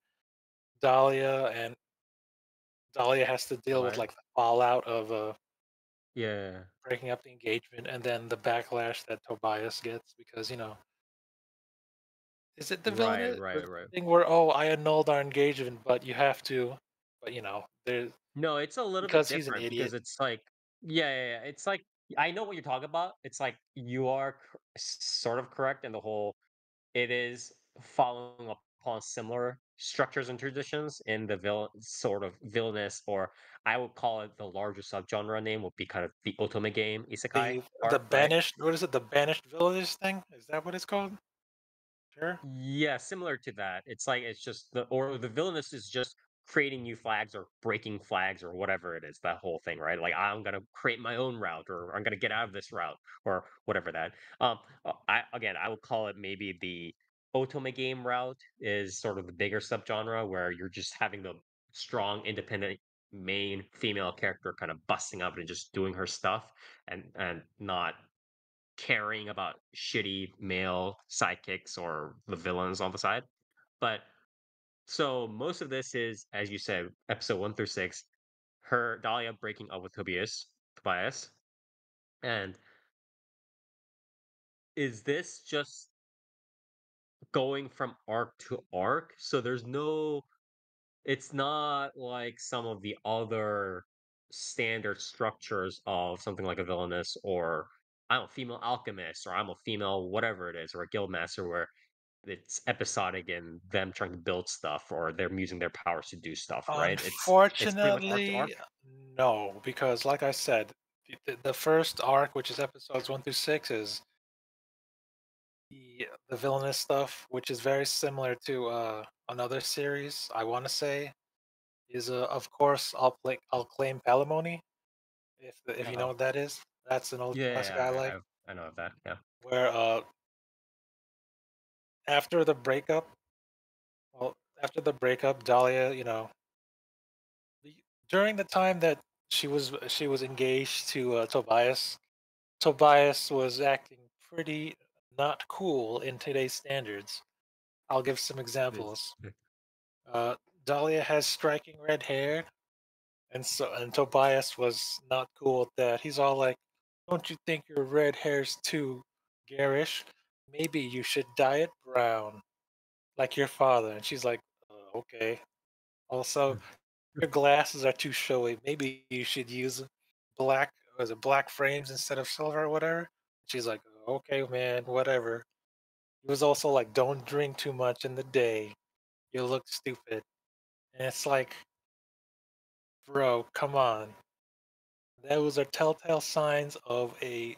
Dahlia and Dahlia has to deal with Right. like the fallout of Yeah. breaking up the engagement, and then the backlash that Tobias gets because is it the villain Right. thing where, oh, I annulled our engagement, but you have to, but No, it's a little bit because he's an different because idiot. it's like, yeah. It's like I know what you're talking about. It's like you are sort of correct in the whole. It is following upon similar structures and traditions in the sort of villainous, or I would call it the larger subgenre name would be kind of the Otome game isekai The arc, right? banished. What is it? The banished village thing? Is that what it's called? Sure. Yeah, similar to that. It's like it's just the villainous is just creating new flags or breaking flags or whatever it is, that whole thing, right? Like I'm gonna create my own route or I'm gonna get out of this route or whatever that. I would call it maybe the Otome game route is sort of the bigger subgenre where you're just having the strong independent main female character kind of busting up and just doing her stuff and not caring about shitty male sidekicks or the villains on the side. But so most of this is, as you said, episode 1 through 6, her Dahlia breaking up with Tobias. And is this just going from arc to arc? So there's no it's not like some of the other standard structures of something like a villainous or I'm a female alchemist or I'm a female whatever it is or a guild master where it's episodic in them trying to build stuff or they're using their powers to do stuff, right? It's pretty much arc to arc. Unfortunately, no, because like I said, the first arc, which is episodes 1 through 6, is the villainous stuff, which is very similar to another series. I want to say is of course I'll claim Palimony if you know Uh-huh. what that is. That's an old classic I Yeah, like. I know of that. Yeah. Where after the breakup, well, after the breakup, Dahlia, the- during the time that she was engaged to Tobias, Tobias was acting pretty not cool in today's standards. I'll give some This- examples. Uh, Dahlia has striking red hair, and Tobias was not cool with that. He's all like, "Don't you think your red hair's too garish? Maybe you should dye it brown, like your father." And she's like, "Okay." Also, your glasses are too showy. Maybe you should use black, was it black frames instead of silver or whatever? She's like, okay, man, whatever. He was also like, don't drink too much in the day. You look stupid. And it's like, bro, come on. Those are telltale signs of an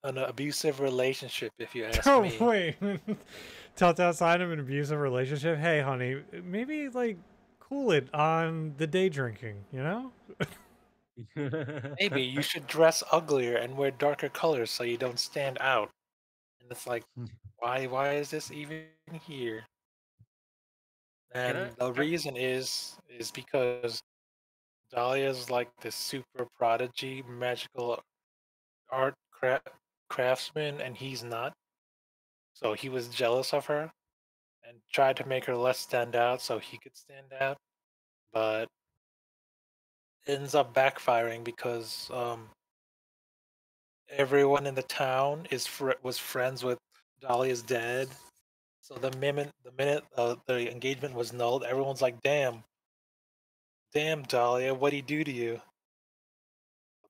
abusive relationship, if you ask Oh me. wait, telltale sign of an abusive relationship. Hey, honey, maybe like cool it on the day drinking. You know? Maybe you should dress uglier and wear darker colors so you don't stand out. And it's like, why is this even here? Can I? And the reason is because Dahlia's like this super prodigy, magical art craftsman, and he's not. So he was jealous of her and tried to make her less stand out so he could stand out, but ends up backfiring because everyone in the town was friends with Dahlia's dad. So the minute the engagement was nulled, everyone's like, damn, Dahlia, what'd he do to you?"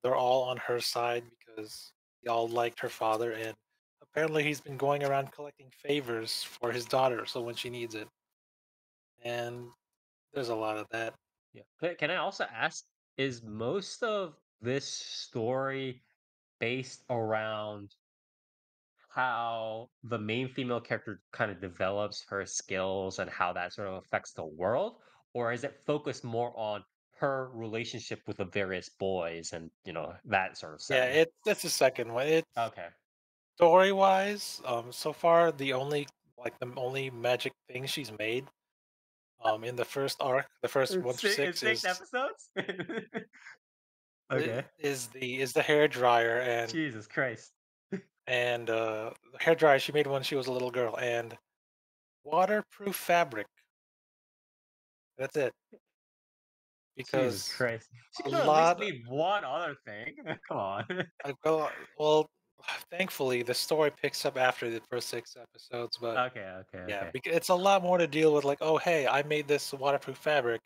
They're all on her side because they all liked her father, and apparently he's been going around collecting favors for his daughter, so when she needs it. And there's a lot of that. Yeah. Can I also ask, is most of this story based around how the main female character kind of develops her skills and how that sort of affects the world? Or is it focused more on her relationship with the various boys and, that sort of Yeah, setting? that's the second one. It's Okay. story wise. So far the only magic thing she's made. In the first arc, the first one It's to it's six six episodes? Okay. is the hair dryer Jesus Christ. and the hair dryer she made when she was a little girl and waterproof fabric. That's it. Jesus Because Christ. She a could have at least lot made one other thing. Come on. well, thankfully the story picks up after the first 6 episodes, but Okay. yeah, because it's a lot more to deal with. Like, oh hey, I made this waterproof fabric,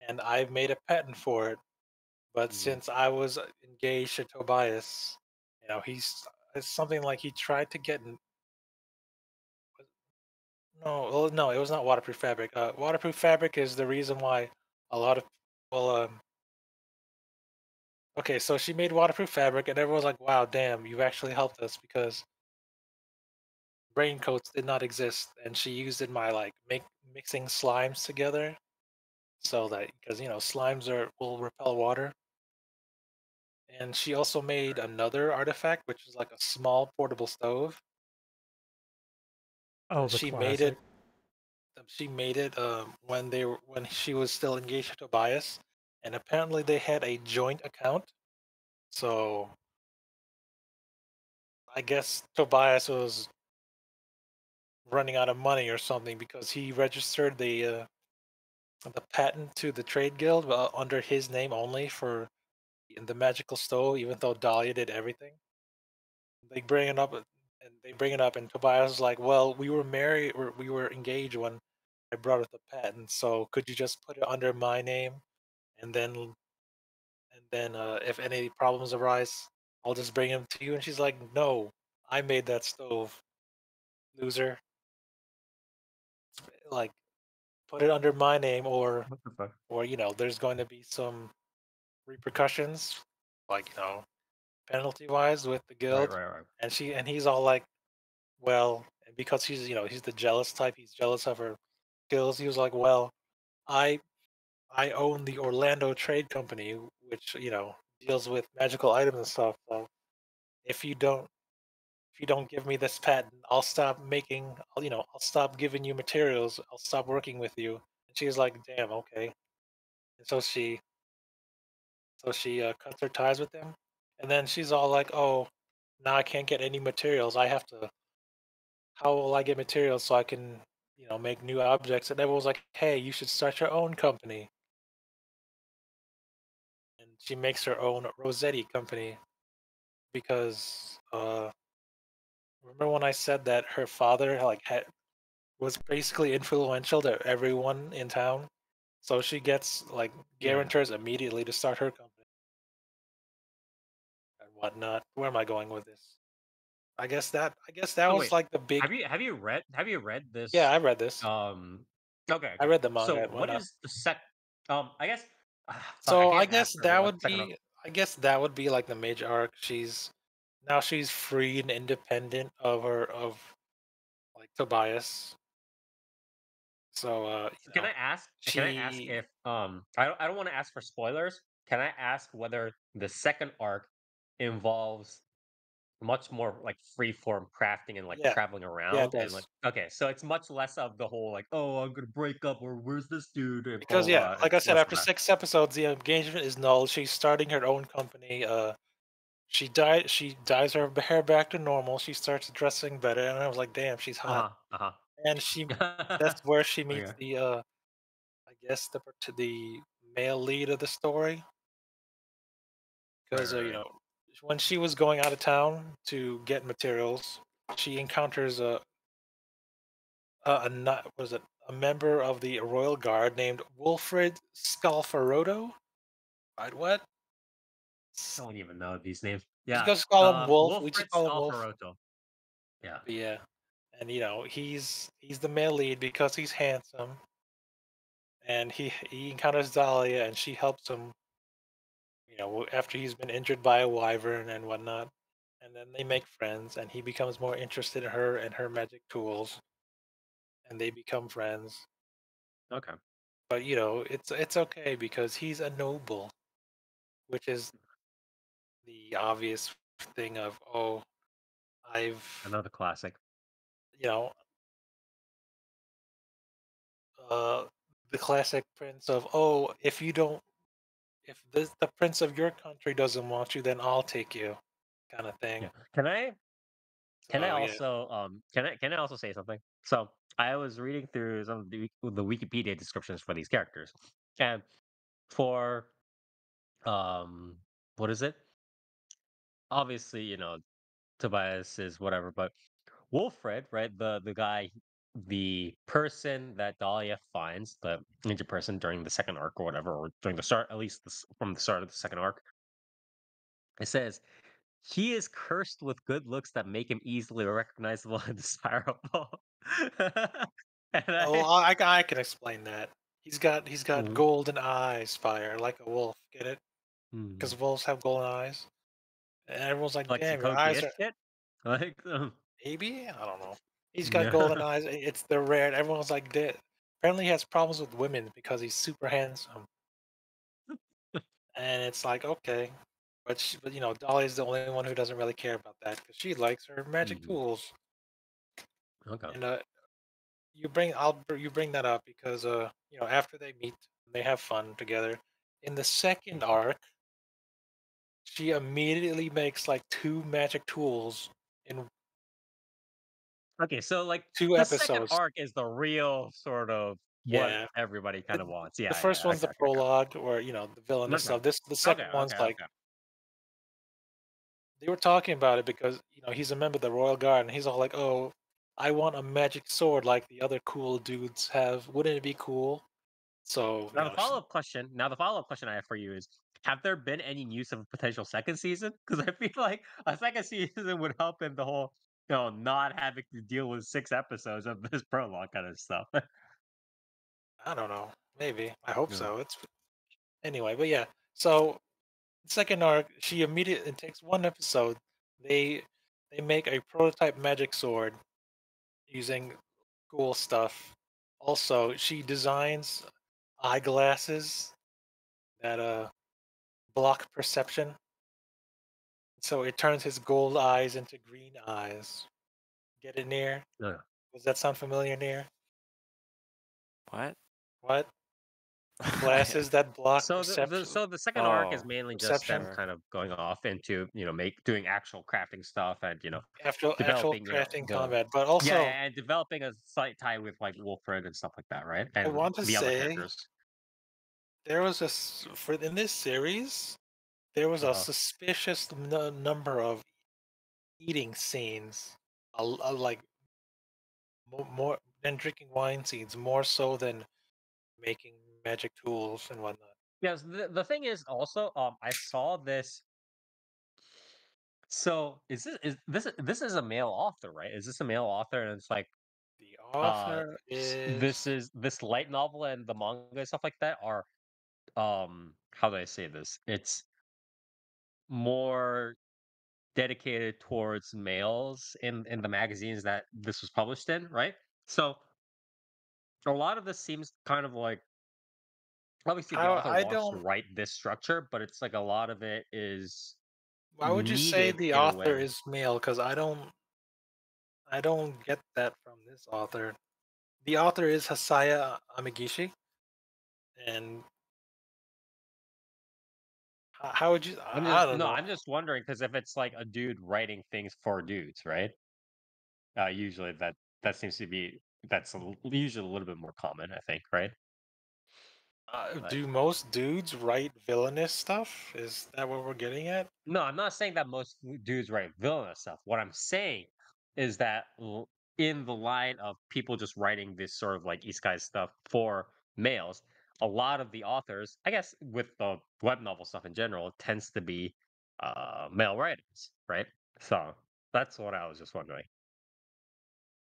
and I made a patent for it. But since I was engaged to Tobias, it's something like he tried to get. No, well, no, it was not waterproof fabric. Waterproof fabric is the reason why a lot of well, okay, so she made waterproof fabric, and everyone's like, "Wow, damn, you actually helped us," because raincoats did not exist, and she used it by like mixing slimes together, so that because slimes will repel water. And she also made another artifact, which is like a small portable stove. Oh, the She made it. classic. She made it when she was still engaged to Tobias, and apparently they had a joint account. So I guess Tobias was running out of money or something because he registered the patent to the trade guild under his name only for the magical stove, even though Dahlia did everything. They bring it up, and Tobias is like, "Well, we were married, or we were engaged when I brought up the patent. So could you just put it under my name, and then if any problems arise, I'll just bring him to you?" And she's like, "No, I made that stove, loser. Like, put it under my name, What the fuck? or there's going to be some repercussions, like penalty wise with the Right, guild." right, right. And he's all like, "Well," and because he's the jealous type, he's jealous of her skills. He was like, "Well, I I own the Orlando Trade Company, which deals with magical items and stuff. So if you don't give me this patent, I'll stop making. I'll stop giving you materials. I'll stop working with you." And she was like, "Damn, okay." And so she cuts her ties with him, and then she's all like, "Oh, now I can't get any materials. I have to. How will I get materials so I can make new objects?" And everyone's like, "Hey, you should start your own company." And she makes her own Rossetti company because remember when I said that her father was basically influential to everyone in town, so she gets like Yeah. guarantors immediately to start her company and whatnot. Where am I going with this? I guess that So was wait, like the big. have you read Yeah, this? I read this. Um. Okay, I okay. read the manga So and what whatnot. is the sec? I guess. Fuck, I So I can't ask guess for that what would second. be. I guess that would be like the major arc. She's free and independent of like Tobias. So Can I ask? Can I ask she if I don't want to ask for spoilers. Can I ask whether the second arc involves much more like free form crafting and like yeah traveling yeah it around and like does. okay, so it's much less of the whole like oh I'm gonna break up or where's this dude and blah Because blah blah. like I It's said, less of after that. 6 episodes, the engagement is null. She's starting her own company. She dyes her hair back to normal. She starts dressing better, and I was like, damn, she's hot. Uh huh. And that's where she meets Okay. the I guess the male lead of the story. Right, Because right, right. when she was going out of town to get materials, she encounters was it a member of the royal guard named Wilfred Scalfaroto? Right, what? Don't even know these names. We Yeah. just call him Wolf. We just Wilfred call him Wolf. Scalfaroto. Yeah. But yeah, and he's the male lead because he's handsome, and he encounters Dahlia, and she helps him. After he's been injured by a wyvern and whatnot, and then they make friends, and he becomes more interested in her and her magic tools, and they become friends. Okay. But it's okay because he's a noble, which is the obvious thing of I've Another classic. you know uh the classic prince of if you don't if the prince of your country doesn't want you, then I'll take you, kind of thing. Yeah. Can I So yeah, also can I also say something? So I was reading through some of the Wikipedia descriptions for these characters, and for um what is it? Obviously, Tobias is whatever, but Wolfred, right? The guy. the person that Dahlia finds, the ninja person during the second arc or whatever, or during the start, at least from the start of the second arc, it says he is cursed with good looks that make him easily recognizable and desirable. And Oh, I, I can explain that. He's got mm, golden eyes, fire, like a wolf. Get it? mm, Because wolves have golden eyes. And everyone's like, like damn, your Tokidoki eyes and are shit. Like, maybe? I don't know. He's got golden no. eyes. It's the rare. And everyone's like, apparently he has problems with women because he's super handsome. And it's like, okay. But you know, Dolly's the only one who doesn't really care about that because she likes her magic Mhm. tools. Okay. And you bring that up because you know, after they meet, they have fun together. In the second arc, she immediately makes like 2 magic tools in Okay, so like 2 the second episodes. arc is the real sort of what Yeah. everybody kind The, of wants. the Yeah, first yeah. one's the Okay, okay, prologue, or you know, the villainous okay. stuff. The Okay, second one's okay, like okay. they were talking about it because you know he's a member of the royal guard, and he's all like, "Oh, I want a magic sword like the other cool dudes have. Wouldn't it be cool?" So you Now the know, follow-up question. Now the follow-up question I have for you is: have there been any news of a potential second season? Because I feel like a second season would help in the whole, not having to deal with 6 episodes of this prologue kind of stuff. I don't know. Maybe I hope Yeah. so. It's anyway, but yeah. So second arc, she immediately it takes 1 episode. They they make a prototype magic sword using cool stuff. Also, she designs eyeglasses that block perception. So it turns his gold eyes into green eyes. Get it near? Yeah. Does that sound familiar near? What? What? Glasses that block So the perception so the second arc is Oh, mainly just them perception sure. kind of going off into doing actual crafting stuff and after actual developing crafting the combat. But yeah, also yeah, and developing a slight tie with like Wilfred and stuff like that, right? I And want to the other say characters. there was for in this series there was a Uh-huh. suspicious number of eating scenes, like more than drinking wine scenes, more so than making magic tools and whatnot. Yes, the thing is also I saw this. So this is a male author, right? Is this a male author? And it's like The author this is is this light novel and the manga and stuff like that are how do I say this? It's more dedicated towards males in the magazines that this was published in, right? So a lot of this seems kind of like obviously the author I wants to don't. write this structure, but it's like a lot of it is Why would you say needed the in a author way. is male? Because I don't get that from this author. The author is Hasaya Amigishi, and how would you? I don't know. I'm just wondering because if it's like a dude writing things for dudes, right? Usually that seems to be usually a little bit more common, I think, right? But Do most dudes write villainous stuff? Is that what we're getting at? no, I'm not saying that most dudes write villainous stuff. What I'm saying is that in the line of people just writing this sort of like Isekai stuff for males, a lot of the authors, I guess, with the web novel stuff in general, tends to be male writers, right? So that's what I was just wondering.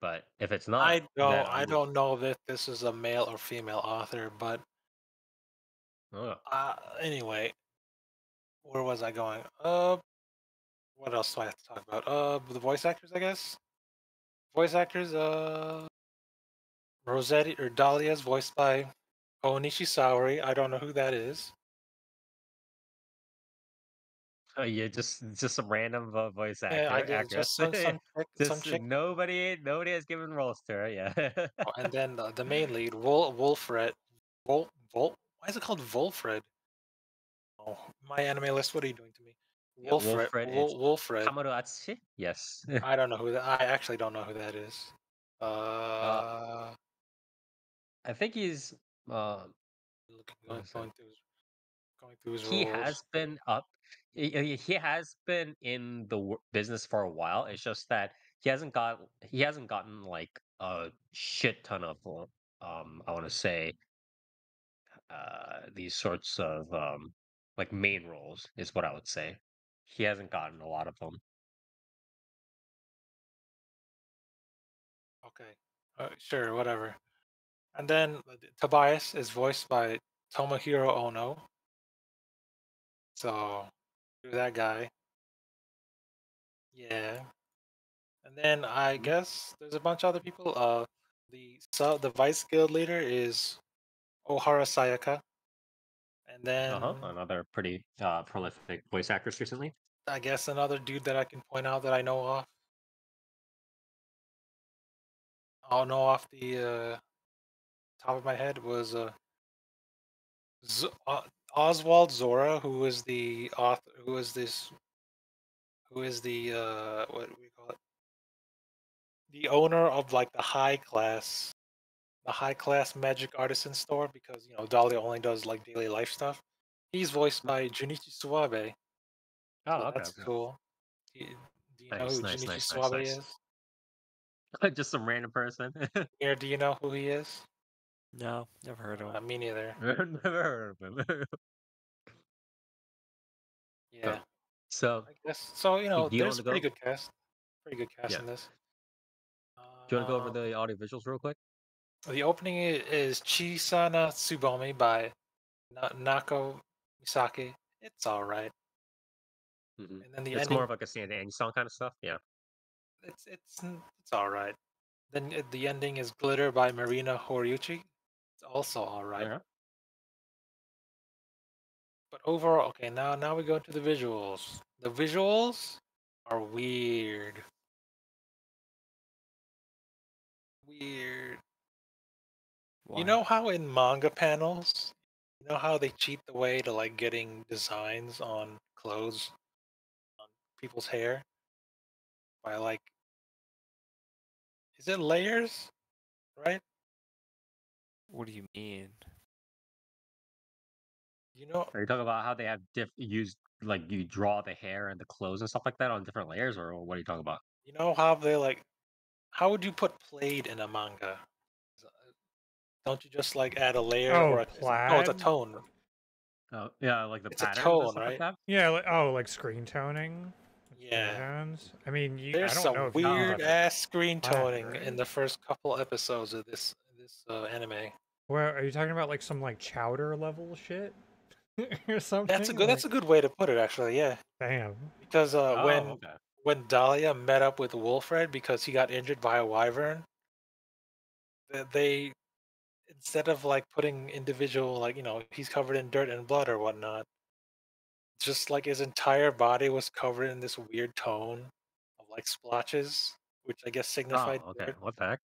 But if it's not, then I I'm just don't know that this is a male or female author, but oh, anyway, where was I going? What else do I have to talk about? The voice actors, I guess. Voice actors. Rossetti or Dahlia is voiced by Onishi Saori. I don't know who that is. yeah, just some random voice Yeah, I actor did actress. just some Just chick. nobody has given roles to her. Yeah. Oh, and then the main lead, Wolfred. Why is it called Wolfred? Oh, my anime list. What are you doing to me? Yeah, Wilfred, it's Wolfred. Kamaru Atsushi. Yes. I don't know who that. I actually don't know who that is. uh, Uh, I think he's. looking, What is it? going through his He roles. has been up. He has been in the business for a while. It's just that he hasn't gotten like a shit ton of I want to say these sorts of like main roles is what I would say. He hasn't gotten a lot of them. Okay. Sure, whatever. And then Tobias is voiced by Tomohiro Ono. So, that guy. Yeah. And then I Mhm. guess there's a bunch of other people. The vice guild leader is Ohara Sayaka. And then Another pretty prolific voice actress recently. I guess another dude that I can point out that I know off. I'll know off the top of my head was Oswald Zora, who is the author, who is the what do we call it? The owner of like the high class magic artisan store, because Dahlia only does like daily life stuff. He's voiced by Junichi Suwabe, Oh, so okay, that's okay. cool. Do you know Nice, who nice, Junichi nice, nice, Suwabe nice. is? Just some random person. Here, do you know who he is? No, never heard of him. Me neither. Never heard of him. Yeah, So, I guess so. do you want There's to a pretty go? good cast. Pretty good cast Yeah. in this. Do you want to go over Um, the audio visuals real quick? the opening is Chisana Tsubomi by Nako Misaki. It's all right. Hmm. And then the It's more ending, of like a stand Annie song kind of stuff. Yeah. it's all right. Then the ending is Glitter by Marina Horiuchi. It's also all right. Yeah. But overall, okay, now we go into the visuals. The visuals are weird. Weird. You Why? know how in manga panels, you know how they cheat the way to like getting designs on clothes, on people's hair by like, is it layers, right? What do you mean? You know, Are you talking about how they have used like you draw the hair and the clothes and stuff like that on different layers, or what are you talking about? you know how they like, how would you put plaid in a manga? Don't you just like add a layer Oh, or no, it's a plaid. tone. Oh, yeah, like the It's a patterns and tone, stuff like right? that. Yeah. Like screen toning. Screen Yeah. tones. I mean, There's I don't know some if you can Oh, weird use okay. ass screen plaid, toning in right? the first couple episodes of this anime. Where are you talking about? Like some like chowder level shit or something? That's Like, a good way to put it, actually. Yeah, damn. because Oh, okay. when Dahlia met up with Wolfred because he got injured by a wyvern, they instead of like putting individual, like he's covered in dirt and blood or whatnot, just like his entire body was covered in this weird tone of like splotches, which I guess signified Oh, okay. dirt. What the heck?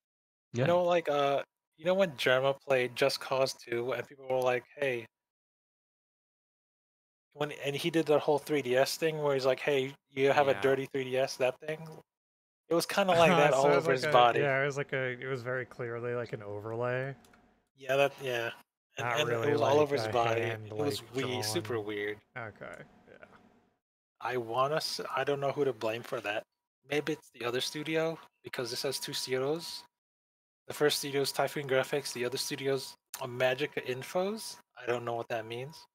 You Yeah. know, like when Germa played Just Cause 2 and people were like, "Hey," and he did that whole 3DS thing where he's like, "Hey, you have a Yeah. dirty 3DS," that thing. It was kind of like that So all it was over like his body. it was very clearly like an overlay, Yeah. not And it really was all like over his a body. hand It like was super drawn. weird. Okay, yeah. I don't know who to blame for that. Maybe it's the other studio because this has two studios. The first studio is Typhoon Graphics. The other studio's Magica Infos. I don't know what that means.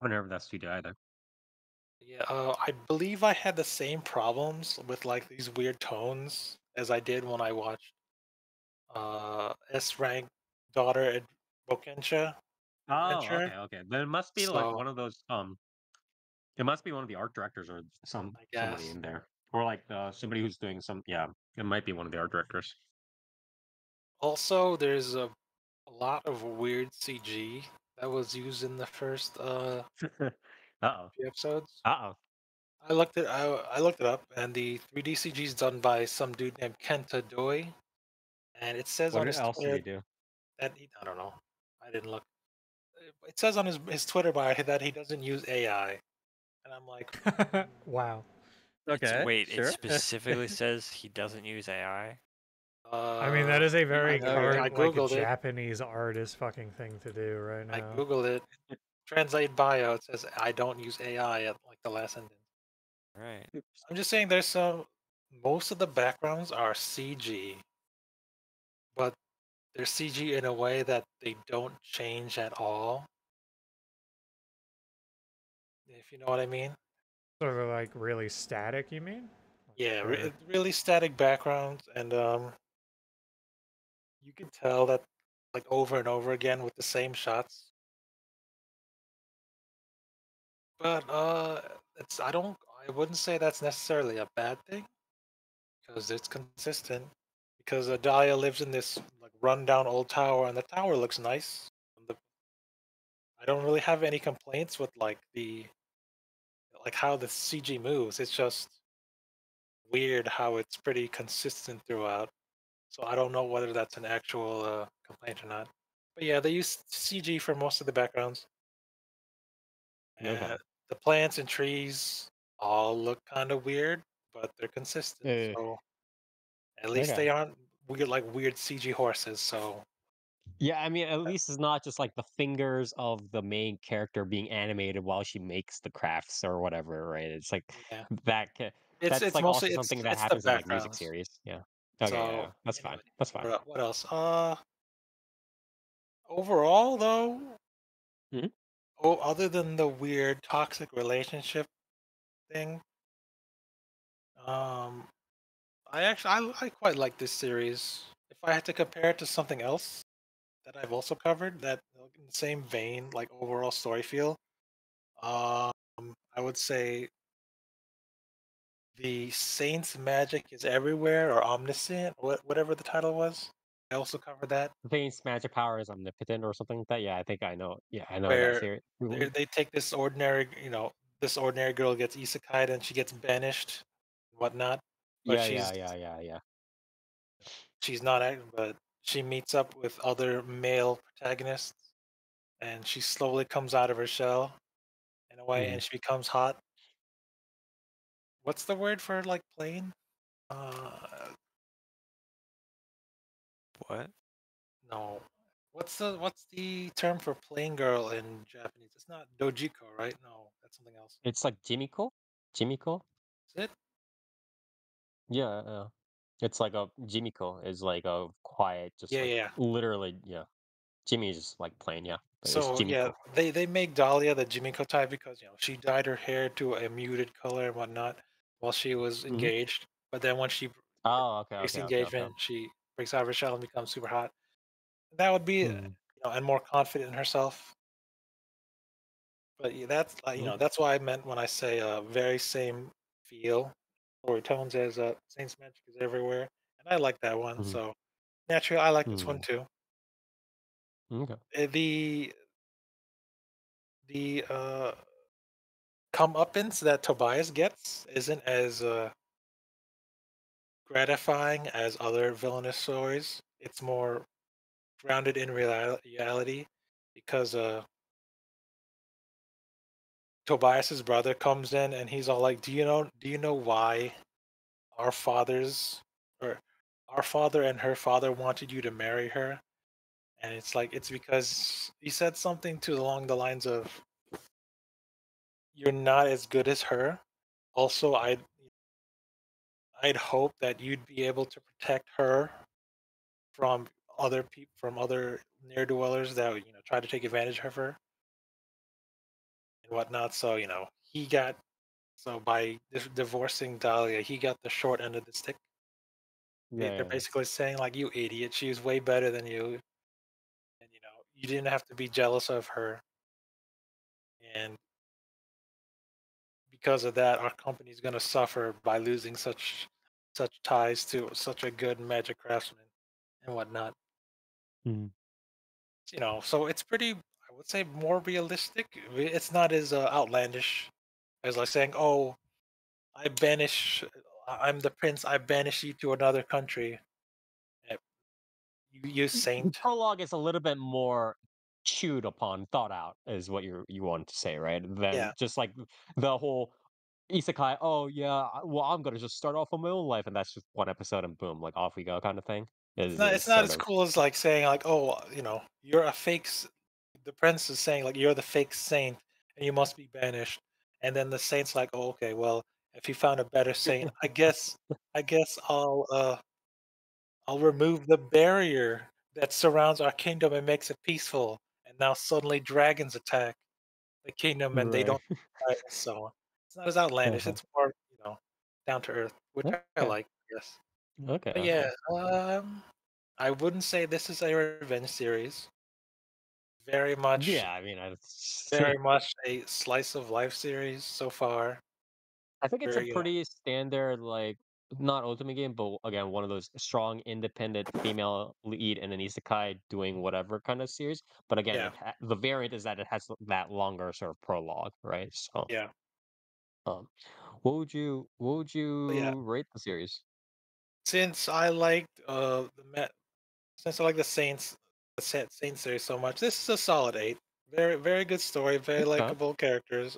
I've never heard of that studio either. Yeah, I believe I had the same problems with like these weird tones as I did when I watched S rank Daughter Bokensha Oh, Adventure. okay, okay. Then it must be like So one of those. It must be one of the art directors or I somebody guess. in there, or like somebody who's doing some. Yeah, it might be one of the art directors. Also, there's a lot of weird CG that was used in the first Uh-oh. few episodes. Uh-oh. I looked it up, and the 3D CG is done by some dude named Kenta Doi, and it says What on his else did he Twitter do? that I don't know. I didn't look. It says on his Twitter bio that he doesn't use AI, and I'm like, Wow. Okay, It sure. specifically says he doesn't use AI. I mean, that is a Yeah, very okay. I current, like, googled it. Japanese artist fucking thing to do right I now. googled it. Translate bio. It says I don't use AI at like the last sentence. Right. I'm just saying there's some. Most of the backgrounds are CG. but they're CG in a way that they don't change at all. If you know what I mean. So they're like really static, you mean? Yeah, Or really static backgrounds, and you can tell that like over and over again with the same shots. But I wouldn't say that's necessarily a bad thing because it's consistent. Because Dahlia lives in this like rundown old tower, and the tower looks nice. I don't really have any complaints with like how the CG moves. It's just weird how it's pretty consistent throughout. So I don't know whether that's an actual complaint or not. But yeah, they use CG for most of the backgrounds. Okay. And the plants and trees all look kind of weird, but they're consistent. Uh, So at least okay. they aren't weird CG horses. So Yeah, I mean, at least it's not just like the fingers of the main character being animated while she makes the crafts or whatever, right? It's like yeah, that. That's it's like also mostly something that it's the happens in like music backgrounds. series. Yeah. Okay. Yeah. So Yeah. That's fine. anyway, That's fine. what else? Overall though, Mhm. oh, other than the weird toxic relationship thing, um, I quite like this series. If I had to compare it to something else that I've also covered that in the same vein, like overall story feel, um, I would say the Saints Magic is Everywhere or Omniscient, whatever the title was. I also covered that, I think its magic power is omnipotent or something like that. Yeah, I think I know. Yeah, I know that where series. they take this ordinary, this ordinary girl gets isekai'd and she gets banished, and whatnot, but Yeah. Yeah. Yeah. Yeah. Yeah. she's not, but she meets up with other male protagonists, and she slowly comes out of her shell in a way, Mhm. and she becomes hot. What's the word for like plain? Uh, What? no. What's the term for plain girl in Japanese? It's not dojiko, right? No, that's something else. It's like Jimiko. Jimiko. Is it? Yeah. It's like a Jimiko is like a quiet, just Yeah, like yeah. literally. Yeah. Jimmy is just like plain. Yeah, but it's So yeah, Jimiko. they make Dahlia the Jimiko type because she dyed her hair to a muted color and whatnot while she was Mhm. engaged. But then when she Oh, okay, breaks the okay, okay, okay. engagement, she breaks out of her shell and becomes super hot. That would be Mm, and more confident in herself. But yeah, that's okay. that's what I meant when I say very same feel story tones as Saints Magic is Everywhere, and I like that one. Mhm, So naturally, I like this one mm, too. okay. The comeuppance that Tobias gets isn't as gratifying as other villainous stories. It's more grounded in reality because Tobias's brother comes in and he's all like, Do you know why our fathers or our father and her father wanted you to marry her?" And it's like it's because he said something to along the lines of, "You're not as good as her. Also, I'd hope that you'd be able to protect her from other people, from other near dwellers that would, try to take advantage of her and whatnot." So he got so by divorcing Dahlia, he got the short end of the stick. Yeah, They're yeah, yeah. basically saying like, "You idiot! She's way better than you, and you didn't have to be jealous of her." And because of that, our company is going to suffer by losing such ties to such a good magic craftsman and whatnot. Mhm. So it's pretty, I would say, more realistic. It's not as outlandish as like saying, "Oh, I'm the prince. I banish you to another country." Eh, You use The saint. prologue is a little bit more chewed upon, thought out, is what you want to say, right? Yeah, Than just like the whole isekai. Oh yeah, well I'm gonna just start off on my own life, and that's just one episode, and boom, like off we go, kind of thing. it's Is not sort as of cool as like saying like, "Oh, you're a fake." The prince is saying like, "You're the fake saint, and you must be banished." And then the saint's like, "Oh, okay. Well, if you found a better saint, I guess I'll remove the barrier that surrounds our kingdom and makes it peaceful. And now suddenly dragons attack the kingdom and they Right. don't fight us. So it's not as outlandish. Uh-huh. It's more, down to earth, which I Okay. like, I guess. Okay. But Okay. yeah, I wouldn't say this is a revenge series. Very much, Yeah, I mean, very much a slice of life series so far. I think it's a Very, pretty standard, like, not ultimate game, but again, one of those strong, independent female lead in an isekai doing whatever kind of series. But again, yeah, the variant is that it has that longer sort of prologue, right? So, yeah. um, what would But yeah, you rate the series? since I liked since I like the Saints series so much, this is a solid 8. Very, very good story. Very Okay. likable characters.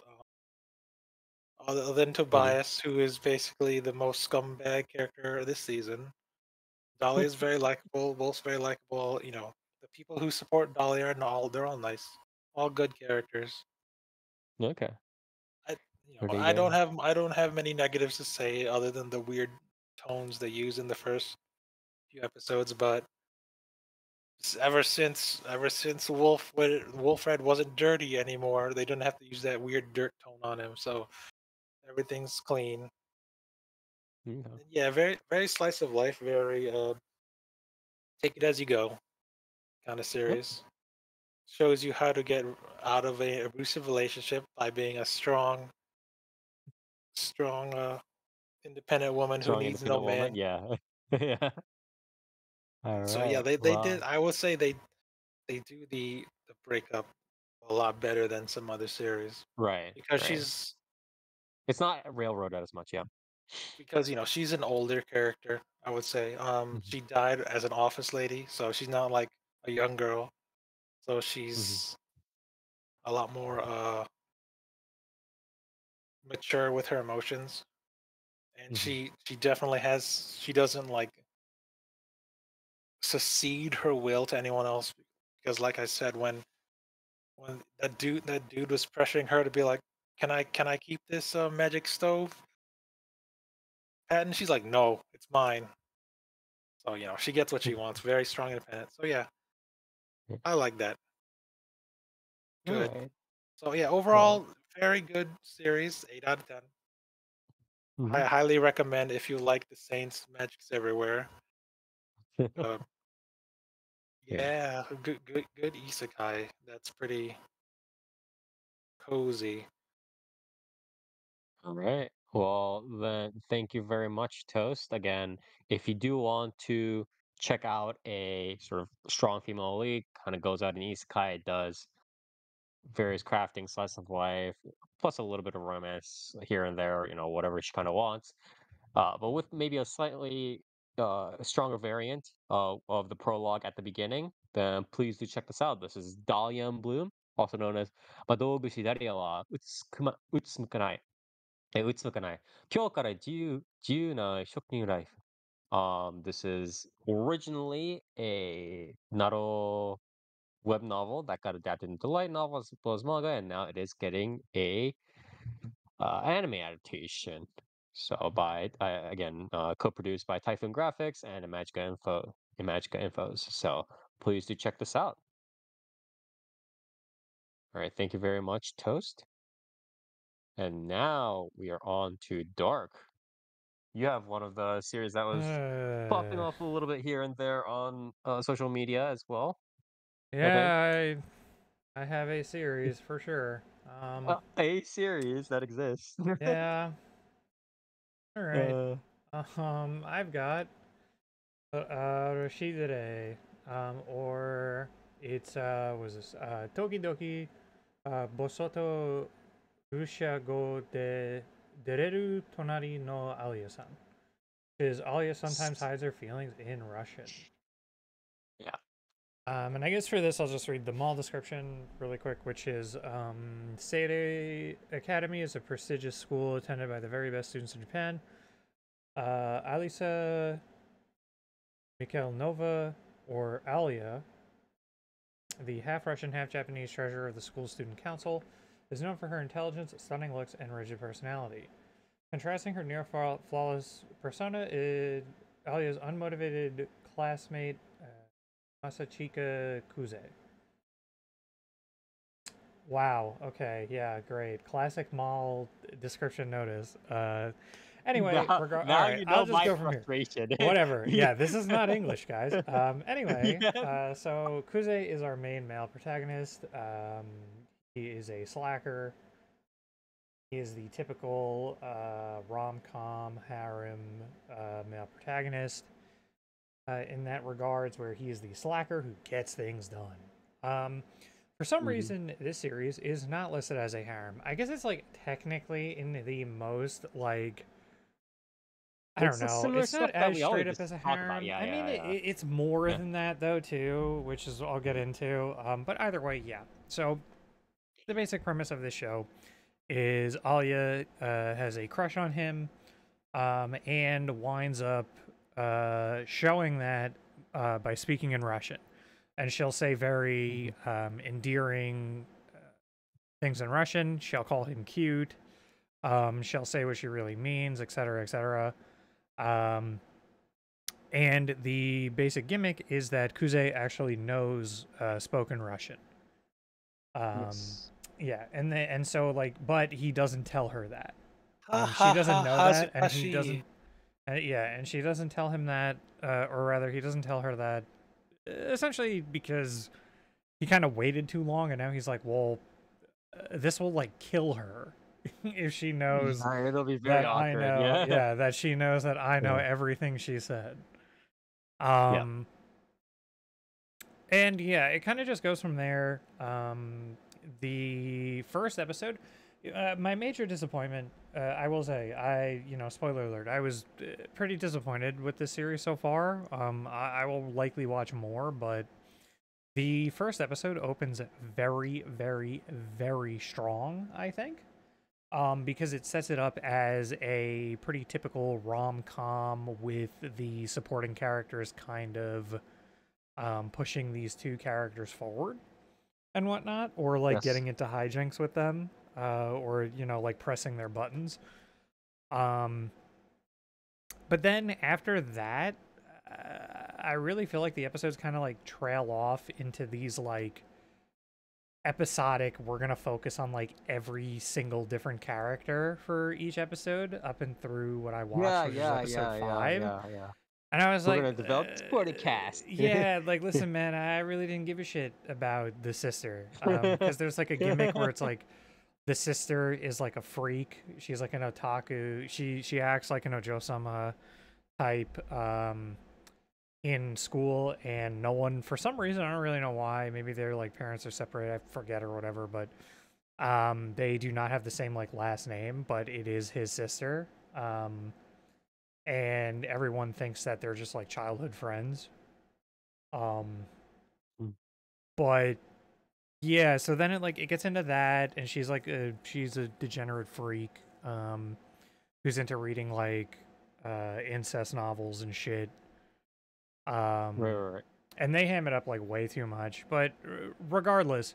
Other than Mhm. Tobias, who is basically the most scumbag character this season. Dahlia is very likable. Wolf's very likable. The people who support Dahlia they're all nice, all good characters. Okay. I, Pretty I don't good. have I don't have many negatives to say other than the weird tones they use in the first few episodes. But ever since Wolfred wasn't dirty anymore, they didn't have to use that weird dirt tone on him. So everything's clean. Okay. And yeah, very very slice of life. Very take it as you go kind of Yep. series. Shows you how to get out of a abusive relationship by being a strong, independent woman who Strong, needs no independent man. woman. Yeah. Yeah. All So yeah, right. they did. Well, I would say they do the breakup a lot better than some other series right. because Right. It's not railroaded as much. Yeah. she's an older character. I would say Mhm. she died as an office lady, so she's not like a young girl. So Mhm. she's a lot more mature with her emotions, and Mhm. she definitely she doesn't like secede her will to anyone else because like I said when that dude was pressuring her to be like can I keep this magic stove patent, she's like no, it's mine. So she gets what she wants, very strong independent. So yeah, Yeah. I like that. All Good. right. So yeah, Well. overall very good series, 8 out of 10. I Mhm. highly recommend if you like the Saints Magics Everywhere. uh, Yeah. yeah, good isekai that's pretty cozy. All right. Well, then, thank you very much, Toast. Again, if you do want to check out a sort of strong female lead, kind of goes out in isekai, it does various crafting, slice of life, plus a little bit of romance here and there, whatever she kind of wants. But with maybe a slightly stronger variant of the prologue at the beginning, then please do check this out. This is Dahlia in Bloom, also known as Madougushi Daria wa Utsumukanai. Utsumukanai. 今日から自由な職人ライフ. This is originally a Naro web novel that got adapted into light novel as well as manga, and now it is getting a anime adaptation. So by again co-produced by Typhoon Graphics and Imagica Infos. So please do check this out. All right, thank you very much, Toast. And now we are on to Dark. You have one of the series that was popping Uh, off a little bit here and there on social media as well. I think yeah, I have a series for sure. a series that exists. Yeah, all right. uh, I've got Roshidere, or it's was this Tokidoki Bosotto Roshiago de Dereru Tonari no Alya-san. Because Alya sometimes hides her feelings in Russian. yeah. And I guess for this, I'll just read the mall description really quick, which is Seirei Academy is a prestigious school attended by the very best students in Japan. Alisa Mikhailnova, or Alya, the half Russian, half Japanese treasurer of the school's student council, is known for her intelligence, stunning looks, and rigid personality. Contrasting her near flawless persona is Alya's unmotivated classmate, Masachika Kuze. Wow. Okay. Yeah. Great. Classic mall description notice. Anyway, Now, all now right. you I'll know just my go from here. frustration. Whatever. Yeah. Yeah. This is not English, guys. Anyway. Yeah. So Kuze is our main male protagonist. He is a slacker. He is the typical rom-com harem male protagonist. In that regards, where he is the slacker who gets things done. For some reason, this series is not listed as a harem. I guess it's like technically in the most like I don't It's the know. similar It's not stuff that as we always straight up just as a talk about. harem. Yeah, I mean, yeah, yeah. it's more Yeah. than that though too, which is I'll get into. But either way, yeah. So the basic premise of this show is Alya has a crush on him, and winds up showing that by speaking in Russian. And she'll say very endearing things in Russian. She'll call him cute. She'll say what she really means, etc., etc. And the basic gimmick is that Kuze actually knows spoken Russian. Yes. Yeah, and so like, but he doesn't tell her that. Ha She ha doesn't ha know ha that, and he she. doesn't. Yeah, and she doesn't tell him that, or rather, he doesn't tell her that. Essentially, because he kind of waited too long, and now he's like, well, this will like kill her if she knows Yeah, it'll be very that I awkward. know. Yeah. Yeah, that she knows that I know Yeah. everything she said. Yeah. And yeah, it kind of just goes from there. The first episode, my major disappointment, I will say, spoiler alert, I was pretty disappointed with this series so far. I will likely watch more, but the first episode opens very, very, very strong, I think. Because it sets it up as a pretty typical rom-com with the supporting characters kind of pushing these two characters forward and whatnot, or like Yes. getting into hijinks with them, or like pressing their buttons. But then after that, I really feel like the episodes kind of like trail off into these like episodic, we're gonna focus on like every single different character for each episode up and through what I watched, which is episode 5. Yeah. And I was We're like, gonna develop supporting cast. Yeah, like listen, man, I really didn't give a shit about the sister, because there's like a gimmick where it's like the sister is like a freak. She's like an otaku. She acts like an ojo-sama type in school, and no one, for some reason, I don't really know why. Maybe their like parents are separated. I forget or whatever, but they do not have the same like last name, but it is his sister. And everyone thinks that they're just like childhood friends. But yeah, so then it gets into that, and she's like she's a degenerate freak who's into reading like incest novels and shit. Right. And they ham it up like way too much, but regardless,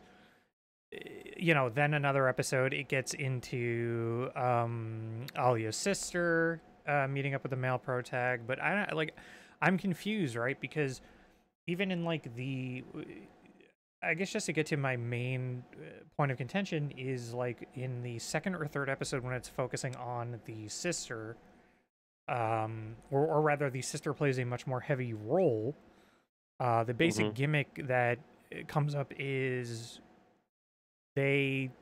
then another episode, it gets into Alya's sister meeting up with the male protag, but I'm confused, right? Because even in like I guess just to get to my main point of contention is like in the second or third episode when it's focusing on the sister, or rather the sister plays a much more heavy role. The basic gimmick that comes up is Alya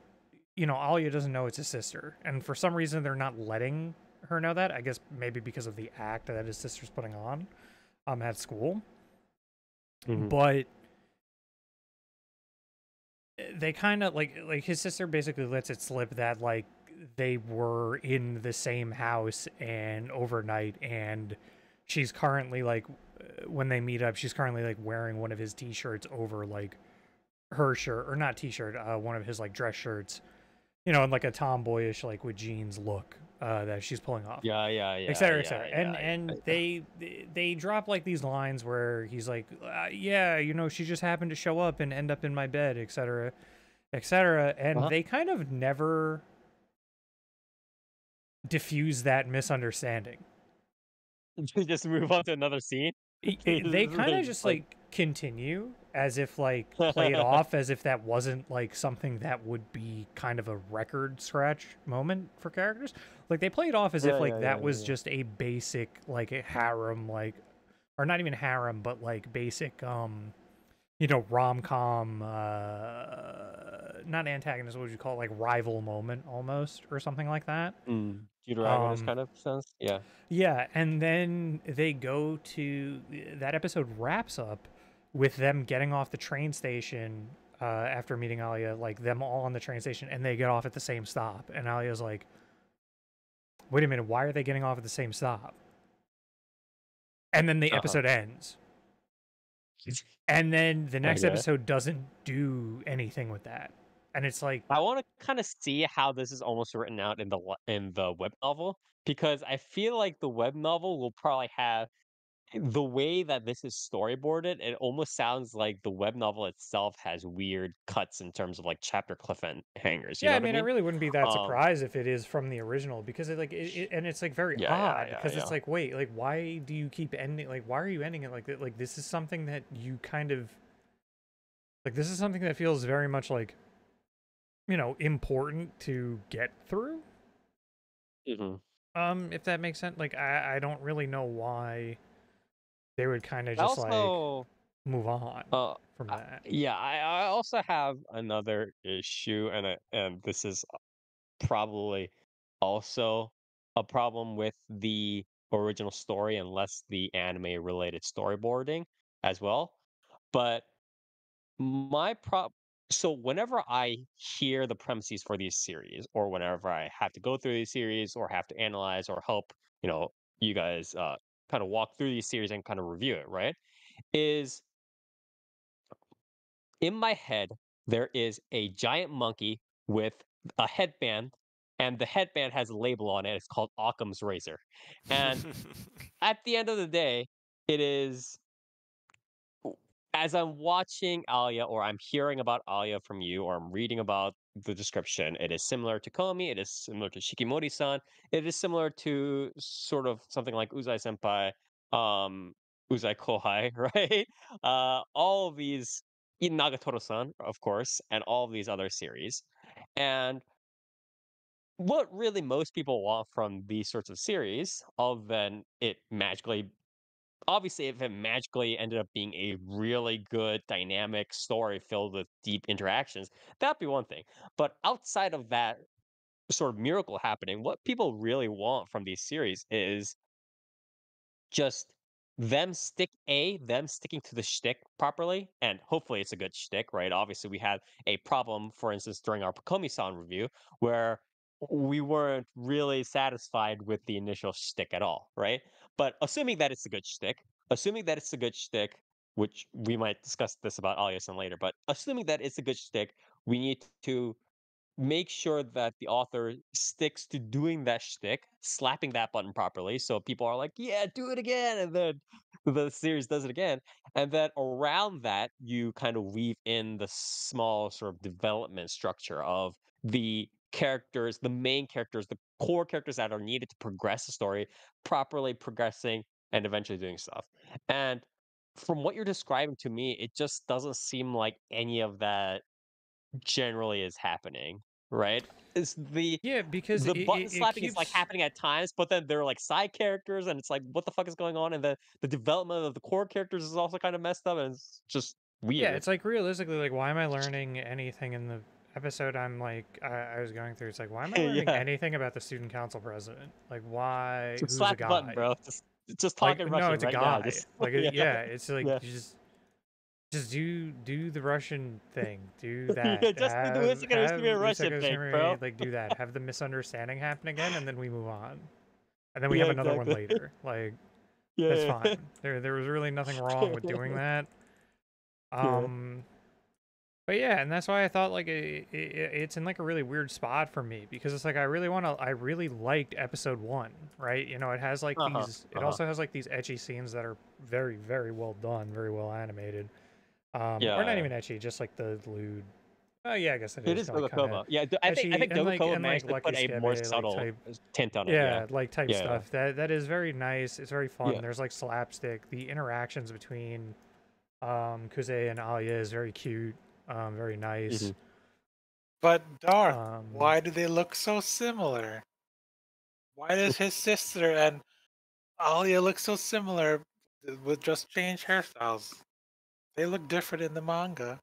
doesn't know it's his sister, and for some reason they're not letting her know that. I guess maybe because of the act that his sister's putting on at school. But they kind of like his sister basically lets it slip that like they were in the same house and overnight, and she's currently like when they meet up, she's currently like wearing one of his t-shirts over like her shirt, or not t-shirt, one of his like dress shirts, in like a tomboyish like with jeans look that she's pulling off. Yeah. Et cetera, et cetera. And they drop like these lines where he's like, she just happened to show up and end up in my bed, et cetera, et cetera. And they kind of never diffuse that misunderstanding. Just move on to another scene. They kind of It's just like, like continue as if like play it off as if that wasn't like something that would be kind of a record scratch moment for characters. Like they play it off as if like that was yeah. just a basic like a harem, like, or not even harem, but like basic rom-com, not antagonist, what would you call it, like rival moment almost, or something like that. Deuteragonist Um, kind of sense. Yeah. yeah, and then they go to that episode wraps up with them getting off the train station after meeting Alya, like them all on the train station, and they get off at the same stop. And Alya's like, "Wait a minute, why are they getting off at the same stop?" And then the Uh-huh. episode ends. And then the next Okay. episode doesn't do anything with that. And it's like, I want to kind of see how this is almost written out in in the web novel, because I feel like the web novel will probably have the way that this is storyboarded. It almost sounds like the web novel itself has weird cuts in terms of like chapter cliffhangers. You yeah, know I what I mean, I mean? really wouldn't be that Um. surprised if it is from the original, because and it's like very odd, because it's Yeah. like, wait, like why do you keep ending, like why are you ending it like that? Like this is something that you kind of like, this is something that feels very much like, important to get through. Mhm. If that makes sense. Like I don't really know why they would kind of I just like also, move on uh, from that. yeah, I also have another issue, and this is probably also a problem with the original story and less the anime related storyboarding as well. But my prop so whenever I hear the premises for these series, or whenever I have to go through these series or have to analyze or help, you guys kind of walk through these series and kind of review it, right? Is in my head, there is a giant monkey with a headband, and the headband has a label on it. It's called Occam's Razor. And at the end of the day, it is as I'm watching Alya, or I'm hearing about Alya from you, or I'm reading about the description, it is similar to Komi, it is similar to Shikimori-san, it is similar to sort of something like Uzai Senpai, um, Uzai Kohai, right? All of these, Nagatoro-san, of course, and all of these other series. And what really most people want from these sorts of series, other than it magically, obviously, if it magically ended up being a really good dynamic story filled with deep interactions, that'd be one thing. But outside of that sort of miracle happening, what people really want from these series is just them sticking to the shtick properly, and hopefully it's a good shtick, right? Obviously, we had a problem, for instance, during our Pakomi-san review, where we weren't really satisfied with the initial shtick at all, right? But assuming that it's a good shtick, which we might discuss this about Alya-san later, but assuming that it's a good shtick, we need to make sure that the author sticks to doing that shtick, slapping that button properly, so people are like, "Yeah, do it again," and then the series does it again, and then around that, you kind of weave in the small sort of development structure of the main characters, the core characters that are needed to progress the story, properly progressing and eventually doing stuff. And from what you're describing to me, it just doesn't seem like any of that generally is happening, right? Is Yeah, because the button it slapping is like keeps. happening at times, but then there are like side characters, and it's like, what the fuck is going on? And the development of the core characters is also kind of messed up, and it's just Yeah, weird. it's like realistically, like, why am I learning anything in the episode I'm like I was going through? It's like, why am I learning Yeah, anything about the student council president? Like, why? just Who's a slap the button, guy? bro. Just talk Like, in no, Russian it's a right now. guy. Just Like, yeah, yeah, it's like yeah, you just do the Russian thing. Do yeah. that. Just do the Have Utsumukanai Russian Usaka thing, bro. Samurai like do that. Have the misunderstanding happen again, and then we move on. And then we Yeah, have another one exactly. later. Like, that's Yeah, fine. There was really nothing wrong with doing that. yeah. Um, but yeah, and that's why I thought like it's in like a really weird spot for me, because it's like I really liked episode 1, right? It has like Uh-huh. it Uh-huh. also has like these etchy scenes that are very very well done, very well animated. Or not Yeah, even etchy, just like the lewd Oh yeah, I guess it It is is like kind of Dogakobo. Yeah, I think actually, and Dogakobo like managed to Lucky put a more Skebe, like subtle type, tint on it. yeah, like type Yeah. stuff. That is very nice. It's very fun. Yeah. There's like slapstick. The interactions between Kuze and Alya is very cute. Very nice. Mhm. But Darth, Um, why do they look so similar? Why does his sister and Alya look so similar with just changed hairstyles? They look different in the manga.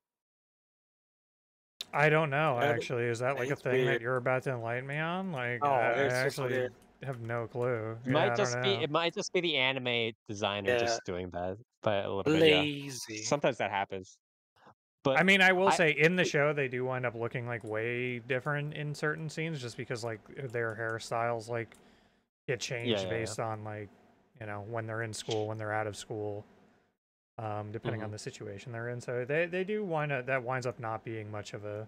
I don't know Yeah, actually. Is that like a it's thing that weird. you're about to enlighten me on? Like, Oh, I it's just actually weird. have no clue. It Yeah, might I don't just be know. it might just be the anime designer Yeah, just doing that, but a little bit, yeah. lazy. Sometimes that happens. I But mean, I will I say in the show they do wind up looking like way different in certain scenes, just because like their hairstyles like get yeah, changed yeah, yeah. based on like when they're in school, when they're out of school, depending on Mhm. the situation they're in. So they do wind up that winds up not being much of a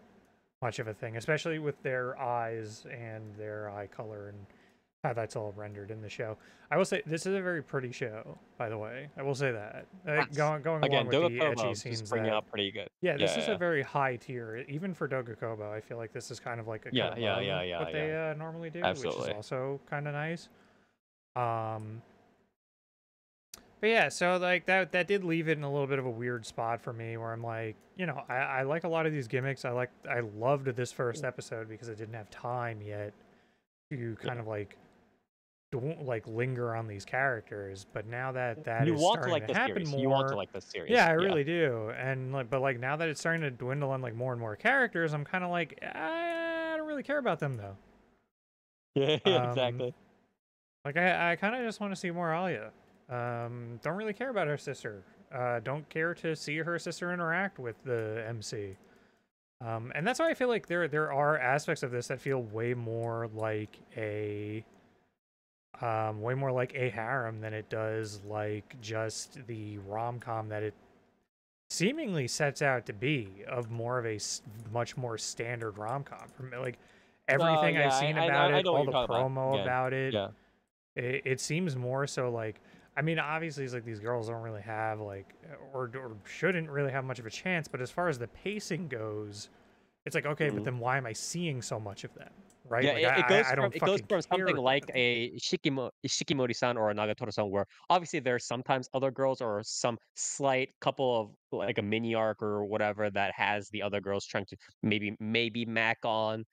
thing, especially with their eyes and their eye color and how that's all rendered in the show. I will say this is a very pretty show, by the way. I will say that. Yes. Going along Again, with the ecchi Dogakobo just scenes bringing that out pretty good. yeah, this Yeah, is a yeah. very high tier. Even for Dogakobo, I feel like this is kind of like a cut Yeah, yeah, above yeah, yeah, what yeah. they normally do, which is Absolutely. also kind of nice. Um, but yeah, so like that did leave it in a little bit of a weird spot for me, where I'm like, I like a lot of these gimmicks. I loved this first episode because I didn't have time yet to Yeah. kind of like don't like linger on these characters, but now that You is want to starting like to the happen series. You want to more, like the series. yeah, I Yeah. really do. And like, but like now that it's starting to dwindle on like more and more characters, I'm kind of like, I don't really care about them though. Yeah, yeah, Um, exactly. like I kind of just want to see more Alya. Don't really care about her sister. Don't care to see her sister interact with the MC. And that's why I feel like there are aspects of this that feel way more like a harem than it does like just the rom-com that it seemingly sets out to be, of more of a much more standard rom-com. From like everything Yeah, I've seen about I it, know what all you're the talking about. promo Again. about it, Yeah. it seems more so like, I mean, obviously it's like these girls don't really have like or shouldn't really have much of a chance, but as far as the pacing goes, it's like, okay, but Mhm. then why am I seeing so much of them? Right? Yeah, Like it goes I from don't fucking care something about like them. a Shikimori-san or a Nagatoro-san, where obviously there's sometimes other girls or some slight couple of like a mini arc or whatever that has the other girls trying to maybe mac on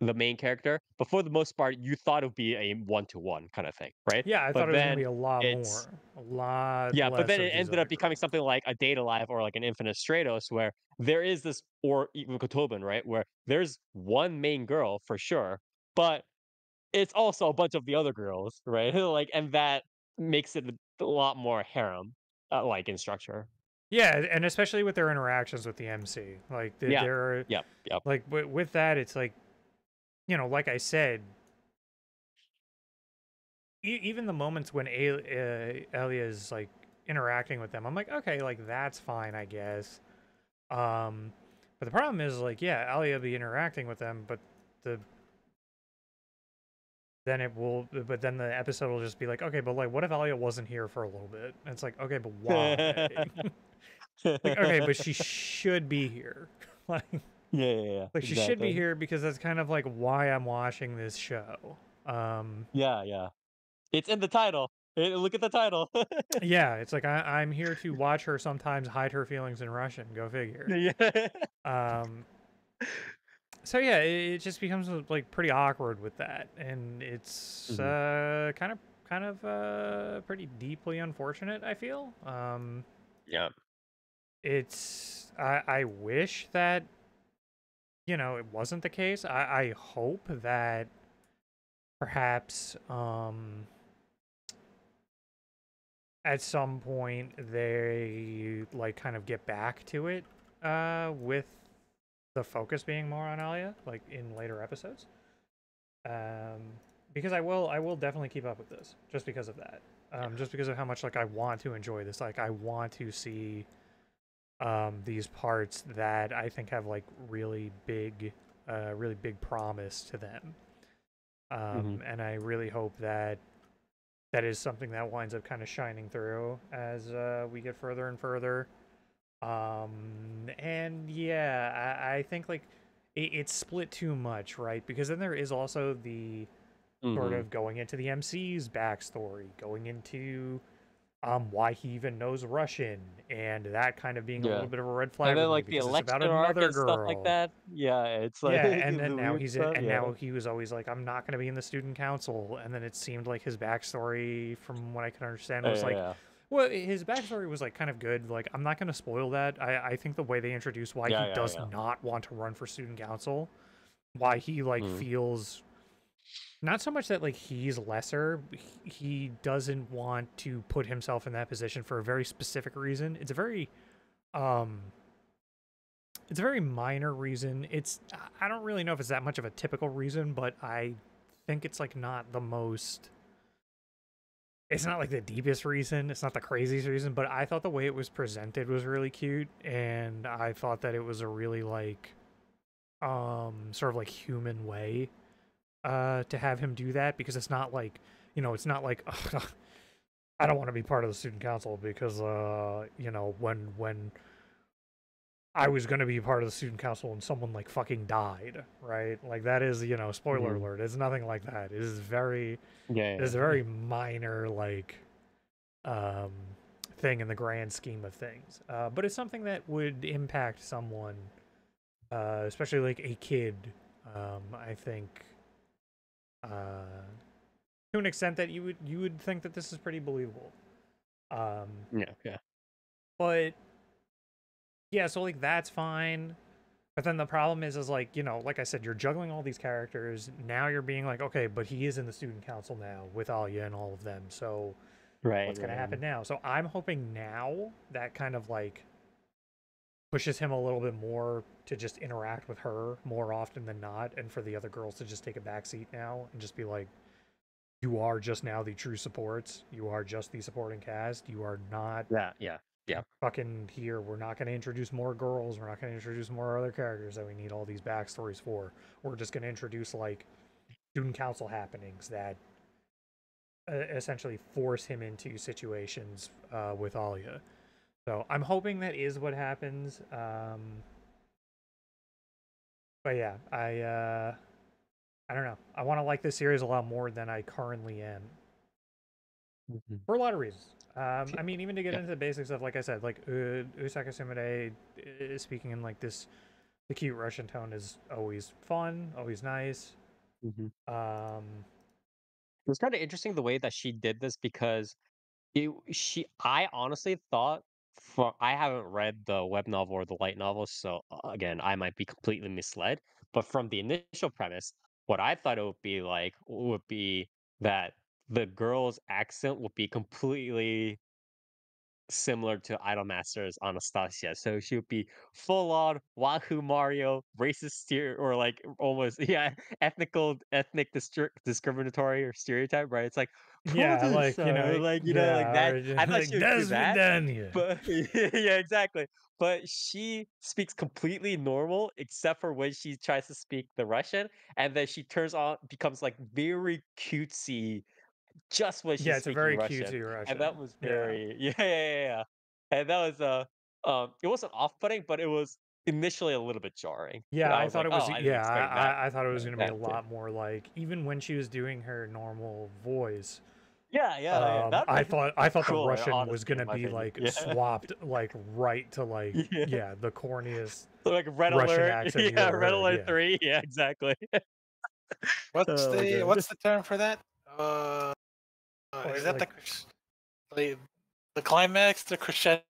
the main character. But for the most part, you thought it would be a one-to-one kind of thing, right? Yeah, I thought But it was gonna then be a lot it's more, a lot yeah, but less then of it these ended up other becoming girls. something like a Data Life or like an Infinite Stratos, where there is this, or even Kotoban, right? Where there's one main girl for sure, but it's also a bunch of the other girls, right? Like, and that makes it a lot more harem, like in structure. Yeah, and especially with their interactions with the MC, like Yeah, they're yep, yep. like with that, it's like, like I said, even the moments when Elia is like interacting with them, I'm like, okay, like that's fine, I guess. Um, but the problem is like, yeah, Elia be interacting with them, but the but then the episode will just be like, okay, but like, what if Elia wasn't here for a little bit? And it's like, okay, but why? Like, okay, but she should be here. like, Yeah, like she should be exactly. here because that's kind of like why I'm watching this show. Yeah, yeah. It's in the title. Look at the title. Yeah, it's like I'm here to watch her sometimes hide her feelings in Russian. Go figure. Yeah. Um, so yeah, it just becomes like pretty awkward with that, and it's Mhm. kind of pretty deeply unfortunate. I feel. Yeah. It's I wish that it wasn't the case. I hope that perhaps at some point they like kind of get back to it with the focus being more on Alia like in later episodes. Because I will definitely keep up with this just because of that. Just because of how much like I want to enjoy this. Like I want to see these parts that I think have like really big promise to them. Mhm. And I really hope that that is something that winds up kind of shining through as we get further and further And yeah, I think like it's split too much, right? Because then there is also the sort Mhm. of going into the MC's backstory, going into why he even knows Russian, and that kind of being a Yeah. little bit of a red And flag then, with me like, the because it's election about arc another and stuff like girl. that. Yeah, it's like Yeah, and then the now weird stuff, yeah. now he was always like, I'm not going to be in the student council, and then it seemed like his backstory, from what I can understand, was like, Yeah. well, his backstory was like kind of good. Like, I'm not going to spoil that. I think the way they introduce why he Yeah, does yeah. not want to run for student council, why he like Mhm. feels not so much that like he's lesser, he doesn't want to put himself in that position for a very specific reason. Um it's a very minor reason. I don't really know if it's that much of a typical reason, but I think it's like not the most, it's not like the deepest reason, it's not the craziest reason, but I thought the way it was presented was really cute, and I thought that it was a really like sort of like human way to have him do that, because it's not like, it's not like I don't want to be part of the student council because when I was going to be part of the student council and someone like fucking died, right? Like that is, spoiler Mhm. alert. It's nothing like that. It is very, Yeah, it is a yeah. very minor like um thing in the grand scheme of things. But it's something that would impact someone, especially like a kid. I think to an extent that you would think that this is pretty believable. Um, Yeah, yeah. but yeah, so like that's fine. But then the problem is like, like I said, you're juggling all these characters. Now you're being like, okay, but he is in the student council now with Alya and all of them. So Right, what's going to right. happen now? So I'm hoping now that kind of like pushes him a little bit more to just interact with her more often than not, and for the other girls to just take a backseat now and just be like, you are just now the true supports. You are just the supporting cast. You are not Yeah, yeah. Yeah. fucking here. We're not going to introduce more girls. We're not going to introduce more other characters that we need all these backstories for. We're just going to introduce like student council happenings that essentially force him into situations with Alya. So I'm hoping that is what happens. But yeah, I don't know. I want to like this series a lot more than I currently am Mhm. for a lot of reasons. I mean, even to get Yeah. into the basics of, like I said, like Usaka Sumire is speaking in like this, the cute Russian tone is always fun, always nice. Mhm. Um, It was kind of interesting the way that she did this because I honestly thought I haven't read the web novel or the light novel, so again, I might be completely misled. But from the initial premise, what I thought it would be like would be that the girl's accent would be completely similar to Idolmaster's Anastasia. So she would be full on Wahoo Mario, racist or like almost ethnic discriminatory or stereotype, right? It's like yeah, like like yeah, that. or I thought like she would do Das that, Vidania. but yeah, exactly. But she speaks completely normal except for when she tries to speak the Russian, and then she becomes like very cutesy just when Yeah, she's it's a speaking very Russian, cutesy and Russian. that was Yeah, very yeah, and that was it wasn't off-putting, but it was initially a little bit jarring. yeah. I I was thought like, it "Oh, was. I didn't Yeah, expect that I thought it was like gonna be a that too." lot more like, even when she was doing her normal voice. Yeah, that'd been I thought the cooler, Russian was honestly, in gonna my be opinion. like Yeah, swapped like right to like, yeah, yeah, the corniest so, like Red Russian Alert, accent you yeah, ever Red heard. Alert Yeah. 3, yeah, exactly. What's Oh my the god. what's the term for that? Is that Like the the climax, the crescendo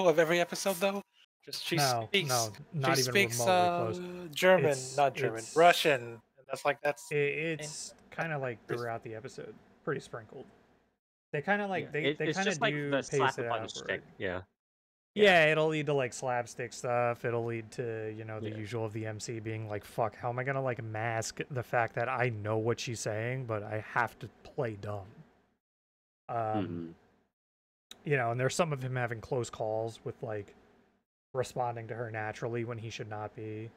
of every episode though? Just no, she not even speaks remotely close. German, not German, Russian. And that's like that's and It's that's kind of like crazy. throughout the episode, pretty sprinkled. They kind of Yeah, like they it's kind of just like do the pace slap it and out punch where, thing. Yeah, yeah, yeah, it'll lead to like slapstick stuff. It'll lead to, the yeah. usual of the MC being like, fuck, how am I gonna like mask the fact that I know what she's saying, but I have to play dumb. Um, Mhm. and there's some of him having close calls with like responding to her naturally when he should not be,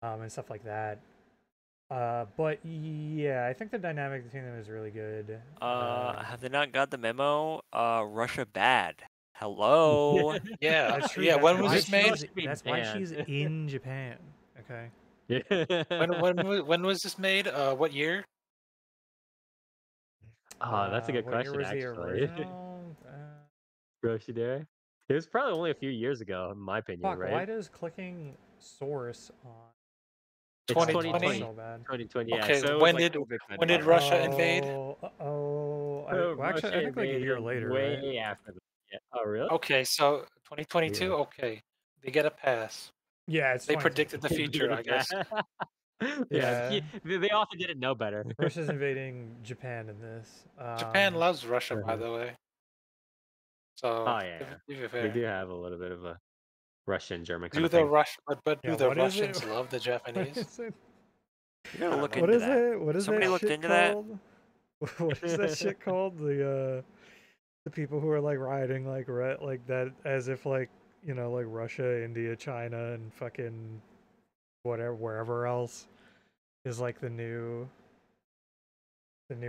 and stuff like that. But yeah, I think the dynamic between them is really good. Have they not got the memo? Russia bad Hello. Yeah, That's true. yeah. That's When was why this made? she's- Be That's why she's banned. in Japan. Okay. When was this made? What year? Oh, that's a good What year question, was the actually. original? Roshidere. It was probably only a few years ago, in my opinion, Fuck, right? why does clicking source on It's 2020. so bad? 2020, yeah. Okay, So it was when like did COVID kind when of did era. Russia invade? Well, actually, I Russia think like a year invaded later, way right? after that. Yeah. Oh, really? Okay, so Yeah. 2022. Okay, they get a pass. Yeah, it's They 22. predicted the future, I guess. Yeah, Yeah. they also didn't know better. Russia's invading Japan in this. Japan loves Russia, by Uh-huh. the way. So Oh yeah, to be they fair, do have a little bit of a Russian German kind do of the thing. Rush, but Yeah, do the what is it? Russians love the What Japanese? is it? You gotta look What into is that. it? What is Somebody that looked shit into that? called? What is that shit called? The people who are like rioting like like that as if like like Russia, India, China, and fucking whatever wherever else is like the new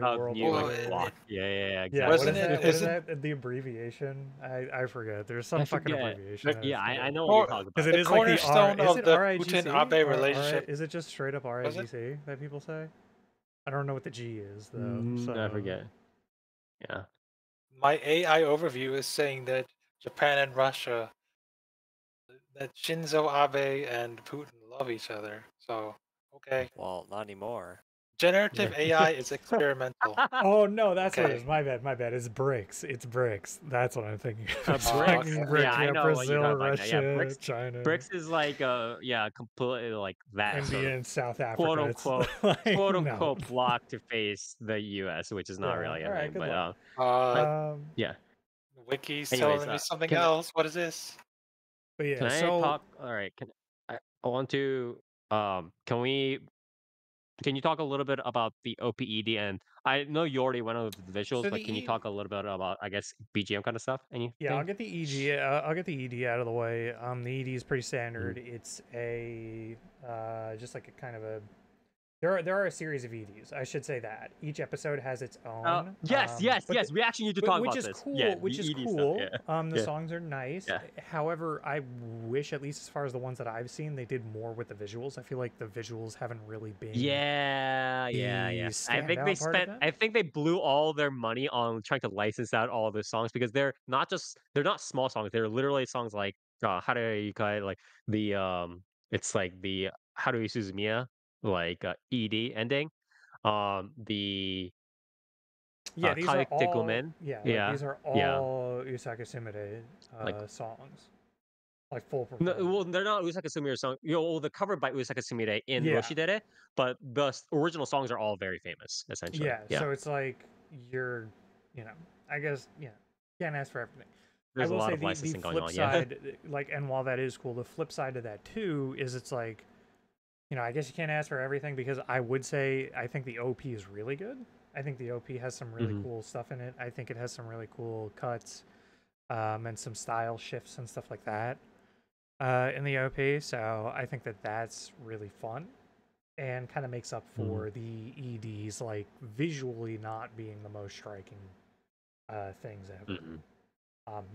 Oh, world new like order. block. Yeah, Yeah, exactly. what is that? What is Isn't that? The abbreviation? I forget. There's I some fucking forget. abbreviation. But and yeah, I forget. know what you're talking Because about. it the is like the R. cornerstone Is of it the RIGC? Putin-Abe relationship? Is it just straight up Was it? RIGC that people say? I don't know what the G is though. I So forget. Yeah. My AI overview is saying that Japan and Russia, that Shinzo Abe and Putin love each other. So, okay. Well, not anymore. Generative AI is experimental. Oh no, that's what it Okay. is. My bad. My bad. It's BRICS. It's BRICS. That's what I'm thinking. BRICS. Fucking Okay. BRICS. Yeah, I Yeah, know what you're Brazil, talking about now. Yeah, Russia, China, BRICS is like completely like that sort India, of and South quote Africa. It's unquote like quote no. unquote block to face the US, which is not Yeah. really All a right. thing. Good But luck. yeah. Wiki's Anyways, telling me something can else. What is this? But yeah. can I So talk? All right, I want to can you talk a little bit about the OPED? And I know you already went over the visuals, so but can you talk a little bit about, I guess, BGM kind of stuff? yeah, I'll Anything? get the EG. I'll get the ED out of the way. The ED is pretty Mhm. standard. It's a just like a kind of a. There are a series of EDs. I should say that each episode has its own. Yes, yes, But yes. We actually need to talk which about is this. cool. Yeah, Which the is ED stuff. cool. Yeah, The yeah, songs are nice. yeah. However, I wish, at least as far as the ones that I've seen, they did more with the visuals. I feel like the visuals haven't really been Yeah. the I think they standout part of spent. it. I think they blew all their money on trying to license out all their songs because they're not small songs. They're literally songs like Haruika, like the it's like the Haru Suzumiya, like ED ending. The Yeah, these are Kaite all Gomen. like Yeah, these are yeah. all Usaka Sumire Like songs, like full no, performance. well, they're not Usaka Sumire song. Well, the cover by Usaka Sumire in Yeah, Roshidere, but the original songs are all very famous, essentially. yeah. Yeah, So it's like you're, you know, I guess can't ask for everything. I there's a will lot say of the licensing going flip on. Yeah. side, like, and while that is cool, the flip side of that too is it's like, I guess you can't ask for everything because I would say I think the OP is really good. I think the OP has some really Hmm. cool stuff in it. I think it has some really cool cuts, and some style shifts and stuff like that, in the OP. So I think that that's really fun and kind of makes up Hmm. for the EDs like visually not being the most striking things ever. Hmm.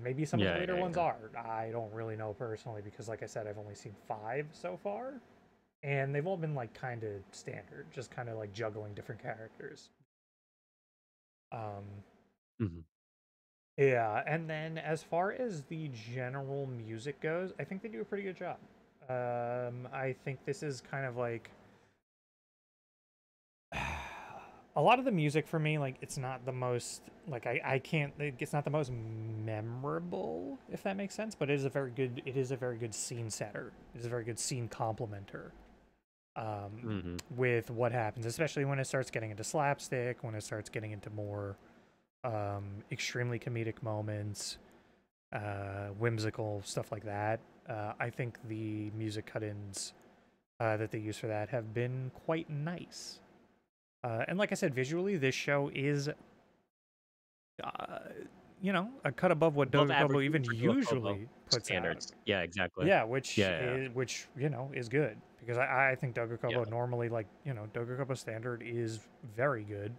Maybe some of the Yeah, later yeah, ones yeah. are. I don't really know personally because, like I said, I've only seen 5 so far, and they've all been like kind of standard, just kind of like juggling different characters. Um, Hmm. yeah, and then as far as the general music goes, I think they do a pretty good job. I think this is kind of like a lot of the music for me, like it's not the most like I can't it's not the most memorable, if that makes sense, but it is a very good scene setter. It is a very good scene complementer. Hmm. With what happens, especially when it starts getting into slapstick, when it starts getting into more extremely comedic moments, whimsical stuff like that. I think the music cut-ins that they use for that have been quite nice. And like I said, visually, this show is, a cut above what Above Doga Kobo average even for Doga Kobo usually puts out. standards. Yeah, exactly. Yeah, which Yeah. is good because I think Doga Kobo Yeah. normally Doga Kobo standard is very good.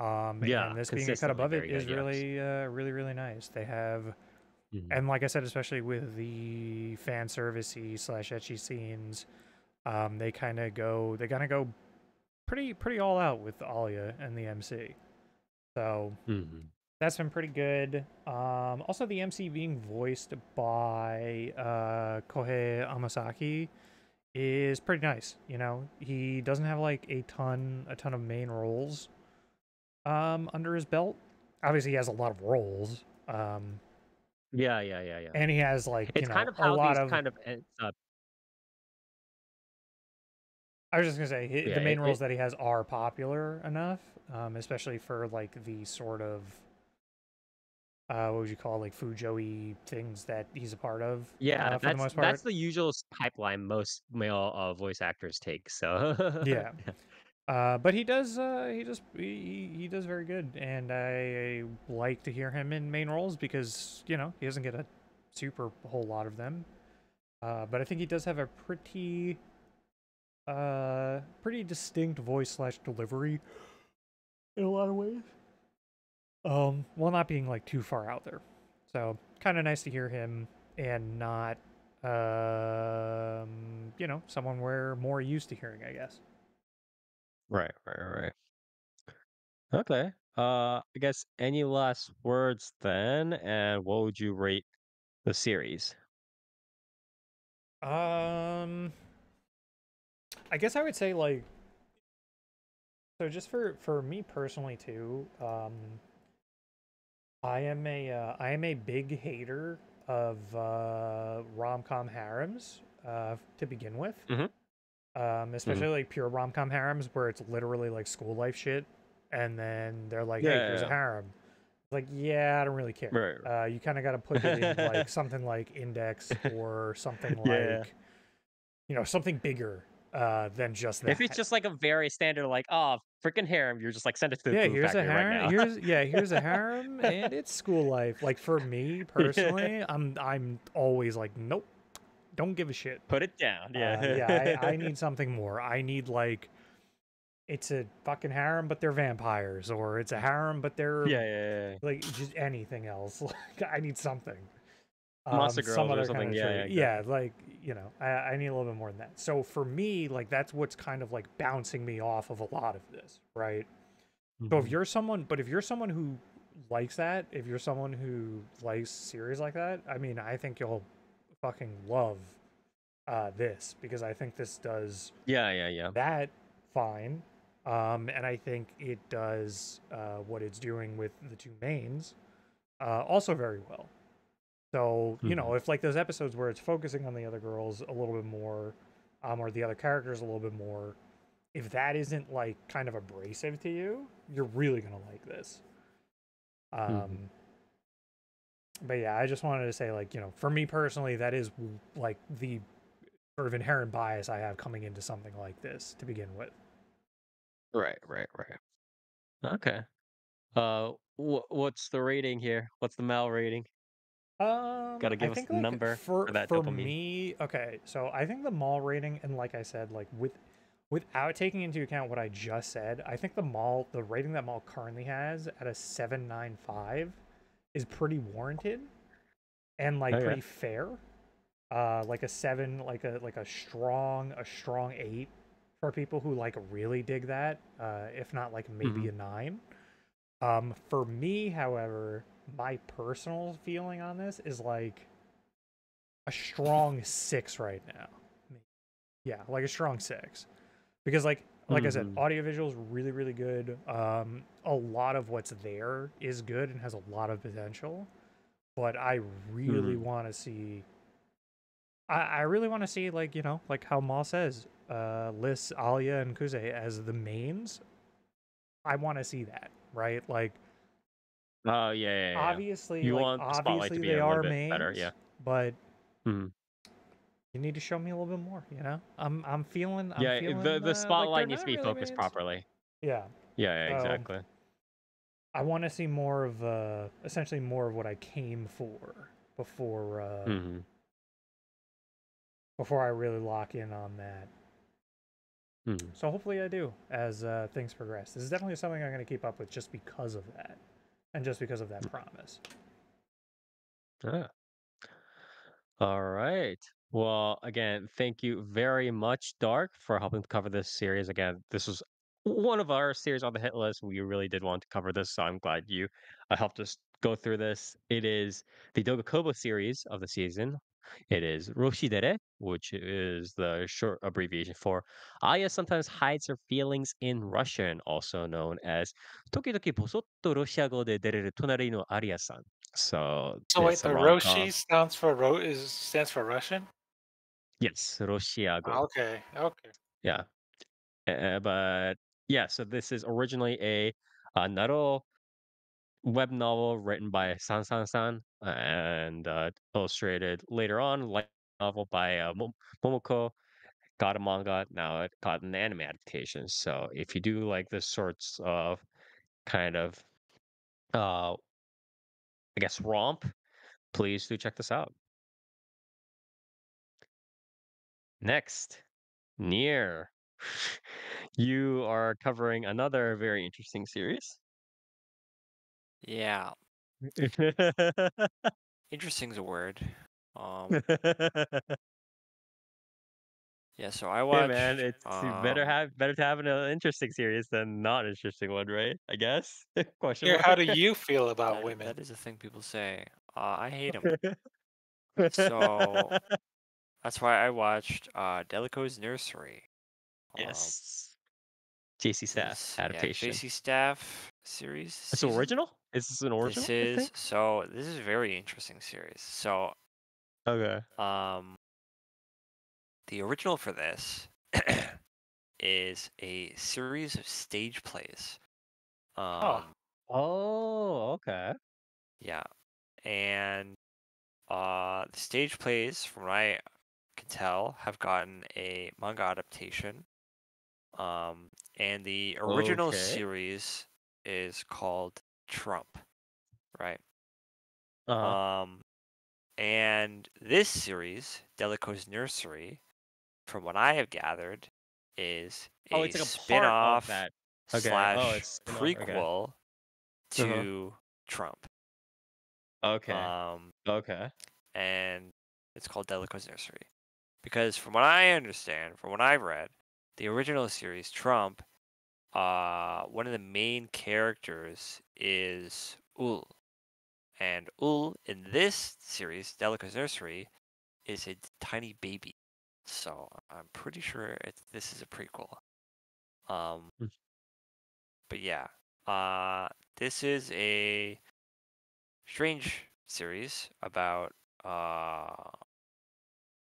Yeah, And this being a cut consistently above it very is good, yes. really really really nice. They have And like I said, especially with the fan servicey / ecchi scenes, they kind of go pretty all out with Alya and the MC. So that's been pretty good. Also, the MC being voiced by Kohei Amasaki is pretty nice. You know, he doesn't have like a ton of main roles under his belt. Obviously, he has a lot of roles. Yeah. And he has like It's kind of a how lot these of. kind of ends up. I was just gonna say Yeah, the main roles that he has are popular enough, especially for like the sort of what would you call like Fujoy things that he's a part of. Yeah, for the most part. that's the usual pipeline most male voice actors take. So Yeah. But he does he does very good, and I like to hear him in main roles because he doesn't get a super whole lot of them. But I think he does have a pretty distinct voice / delivery in a lot of ways. While not being like too far out there. So kind of nice to hear him and not someone we're more used to hearing, I guess. Right. Okay. I guess any last words then, and what would you rate the series? I guess I would say like so just for me personally too, I am a big hater of rom-com harems to begin with. Especially like pure rom-com harems where it's literally like school life shit, and then they're like, "Hey, here's a harem." Like, yeah, I don't really care. Right. You kind of got to put it in like something like Index or something like something bigger than just that. If it's just like a very standard, like, oh, freaking harem, you're just like, send it to the food here's a factory harem. right now. Here's a harem, and it's school life. Like for me personally, I'm always like, nope, don't give a shit. Put it down. I need something more. I need like, it's a fucking harem, but they're vampires, or it's a harem, but they're like just anything else. Like I need something. Monster Girls some or other something. Kind of Exactly. like I need a little bit more than that. So for me, like that's what's kind of like bouncing me off of a lot of this, right? So if you're someone who likes that, if you're someone who likes series like that, I mean, I think you'll fucking love this, because I think this does that fine. And I think it does what it's doing with the two mains also very well. So, if like those episodes where it's focusing on the other girls a little bit more, or the other characters a little bit more, if that isn't like kind of abrasive to you, you're really gonna like this. But yeah, I just wanted to say, like, for me personally, that is like the sort of inherent bias I have coming into something like this to begin with. Right. Okay. What's the rating here? What's the Mal rating? Gotta I give us think a like number for that for dopamine. me, okay, so I think the mall rating, and like I said, like without taking into account what I just said, I think the rating that mall currently has at a 7.95 is pretty warranted and like pretty fair. Like a 7, like a strong 8 for people who like really dig that. If not like maybe a 9. For me, however, my personal feeling on this is like a strong 6 right now. Yeah, like a strong 6. Because like I said, audiovisual is really, really good. A lot of what's there is good and has a lot of potential. But I really want to see I really want to see, like, like how Maul says, lists Alya and Kuze as the mains. I want to see that, right? Like, Oh yeah. Obviously, You like want the spotlight to be they a little are bit mains, better, but you need to show me a little bit more. I'm feeling the like spotlight they're needs to not be really focused mains. properly. Yeah. Yeah, So, exactly. I want to see more of essentially more of what I came for before before I really lock in on that. So hopefully I do as things progress. This is definitely something I'm going to keep up with just because of that, and just because of that promise. All right. Well, again, thank you very much, Dark, for helping to cover this series. Again, this was one of our series on the hit list. We really did want to cover this, so I'm glad you helped us go through this. It is the Dogakobo series of the season. It is Roshidere, which is the short abbreviation for Aya sometimes hides her feelings in Russian, also known as Tokidoki Bosotto Roshiago de Dereru Tonari no Alya-san. So So wait, it's a the rom-com. Roshi stands for Russian. Yes, Roshiago. Okay, okay. Yeah. But yeah, so this is originally a Naro web novel written by San and illustrated later on, light novel by Momoko. Got a manga, now it got an anime adaptation. So if you do like this sorts of kind of, I guess, romp, please do check this out. Next, Near. You are covering another very interesting series. Yeah, interesting is a word. Yeah, so I Hey man, watched it's better to have an interesting series than not interesting one, right? I guess. Question Here, how mark. do you feel about women? that is a thing people say. I hate them. So that's why I watched Delico's Nursery. Um, Yes. JC Staff this adaptation. JC Staff series It's season. original? Is this an original, I think? This is a very interesting series. So Okay. the original for this is a series of stage plays. Huh. Oh, okay. Yeah, and the stage plays, from what I can tell, have gotten a manga adaptation. And the original Okay. series is called Trump, right? Uh-huh. And this series, Delico's Nursery, from what I have gathered, is Oh, a it's like a part of spin-off that. Okay. Oh, slash it's spin-off. Okay. prequel Uh-huh. to Trump. Okay. Um, Okay. and it's called Delico's Nursery. Because from what I understand, from what I've read, the original series, Trump, one of the main characters is Ul. And Ul in this series, Delica's Nursery, is a tiny baby. So I'm pretty sure this is a prequel. Um, Mm. but yeah, this is a strange series about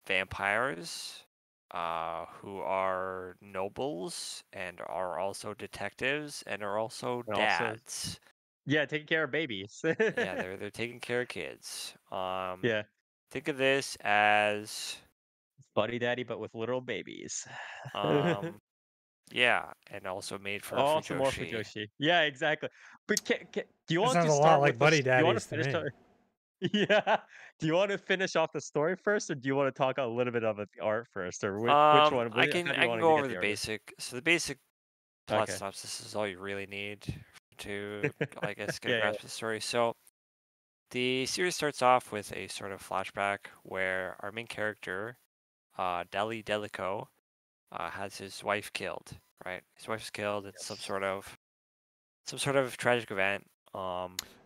vampires who are nobles and are also detectives and are also And also, dads. yeah, taking care of babies. Yeah, they're taking care of kids. Yeah. Think of this as Buddy daddy, but with little babies. yeah, and also made for Also more Fujoshi. Fujoshi. Yeah, exactly. But do you That want sounds to a lot start like with this? Buddy Do you want Daddies to to finish? me. Yeah. Do you want to finish off the story first, or do you want to talk a little bit about the art first, or which one? How do you I can want to go get over the the art? basic. So the basic plot Okay. synopsis is all you really need to, I guess, get a Yeah. grasp of the story. So the series starts off with a sort of flashback where our main character, Delico, has his wife killed. Right, his wife's killed in some sort of tragic event.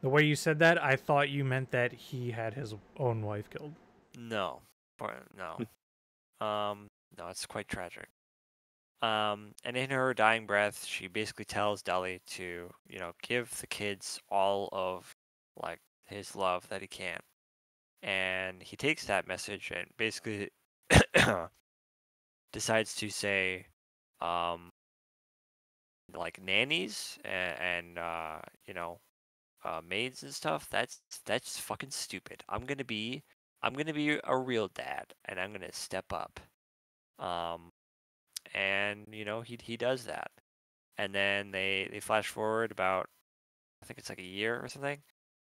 The way you said that, I thought you meant that he had his own wife killed. No, no, no, it's quite tragic. And in her dying breath, she basically tells Deli to, give the kids all of like his love that he can. And he takes that message and basically decides to say, um, like nannies and maids and stuff. That's fucking stupid. I'm gonna be a real dad, and I'm gonna step up. Um, and he does that. And then they flash forward about, I think it's like a year or something.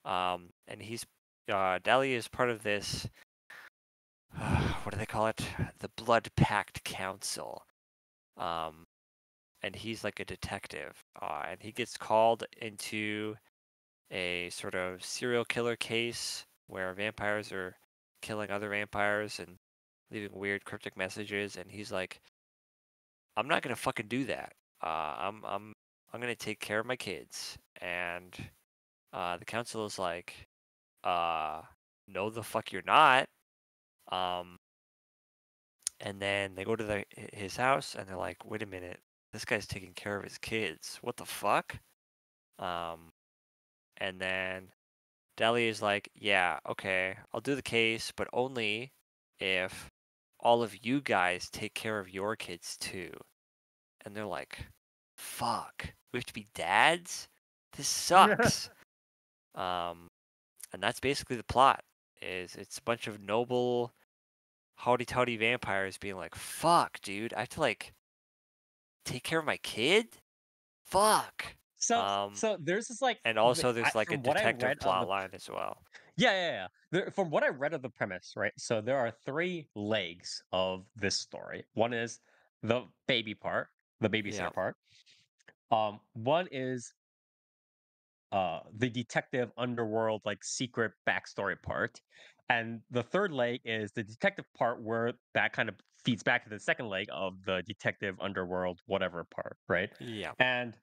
And he's Dahlia is part of this what do they call it? The Blood Pact Council. Um, and he's like a detective, and he gets called into a sort of serial killer case where vampires are killing other vampires and leaving weird cryptic messages, and he's like, I'm not gonna fucking do that. I'm gonna take care of my kids. And the council is like, no, the fuck you're not. And then they go to his house, and they're like, wait a minute, this guy's taking care of his kids. What the fuck? And then Dahlia is like, yeah, okay, I'll do the case, but only if all of you guys take care of your kids too. And they're like, fuck, we have to be dads? This sucks. And that's basically the plot. It's a bunch of noble, howdy-towdy vampires being like, fuck, dude, I have to like take care of my kid? Fuck. So there's this like, And also there's like a from what I detective read of plot the line as well. yeah. From what I read of the premise, right? So there are three legs of this story. One is the baby part, the babysitter Yeah. part. One is the detective underworld like secret backstory part, and the third leg is the detective part where that kind of feeds back to the second leg of the detective underworld whatever part, right? Yeah. And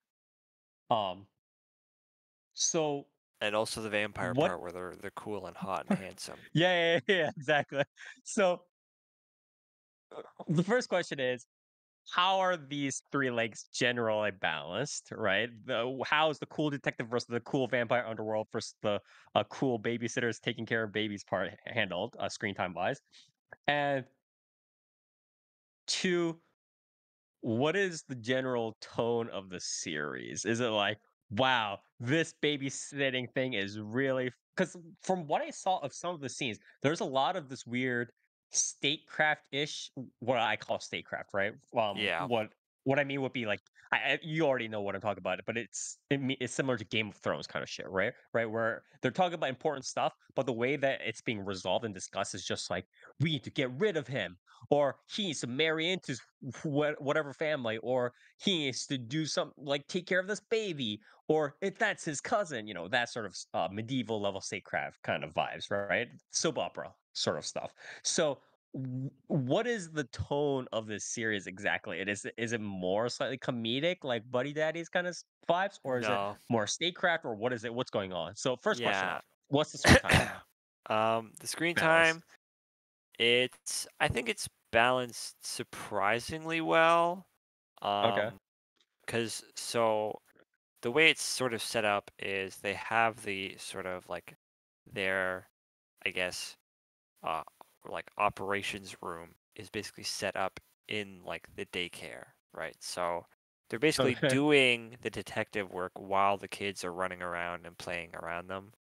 um, so And also the vampire what? part where they're cool and hot and handsome. Yeah, exactly. So the first question is, how are these three legs generally balanced, right? How is the cool detective versus the cool vampire underworld versus the cool babysitters taking care of babies part handled, screen time wise? And two, what is the general tone of the series? Is it like, wow, this babysitting thing is really, because from what I saw of some of the scenes, there's a lot of this weird statecraft-ish, what I call statecraft, right? Yeah. What I mean would be like, you already know what I'm talking about, but it's similar to Game of Thrones kind of shit, right? Right, where they're talking about important stuff, but the way that it's being resolved and discussed is just like, we need to get rid of him, or he needs to marry into whatever family, or he needs to do something like take care of this baby, or if that's his cousin, that sort of medieval level statecraft kind of vibes, right? Soap opera sort of stuff. So what is the tone of this series exactly? Is it more slightly comedic, like Buddy Daddy's kind of vibes, or is it No. more statecraft, or what is it? What's going on? So first question, Yeah. what's the screen time The screen balance? time, I think it's balanced surprisingly well. Okay. Because so the way it's sort of set up is they have the sort of like their, I guess, uh, like operations room is basically set up in like the daycare, right? So they're basically Okay. doing the detective work while the kids are running around and playing around them.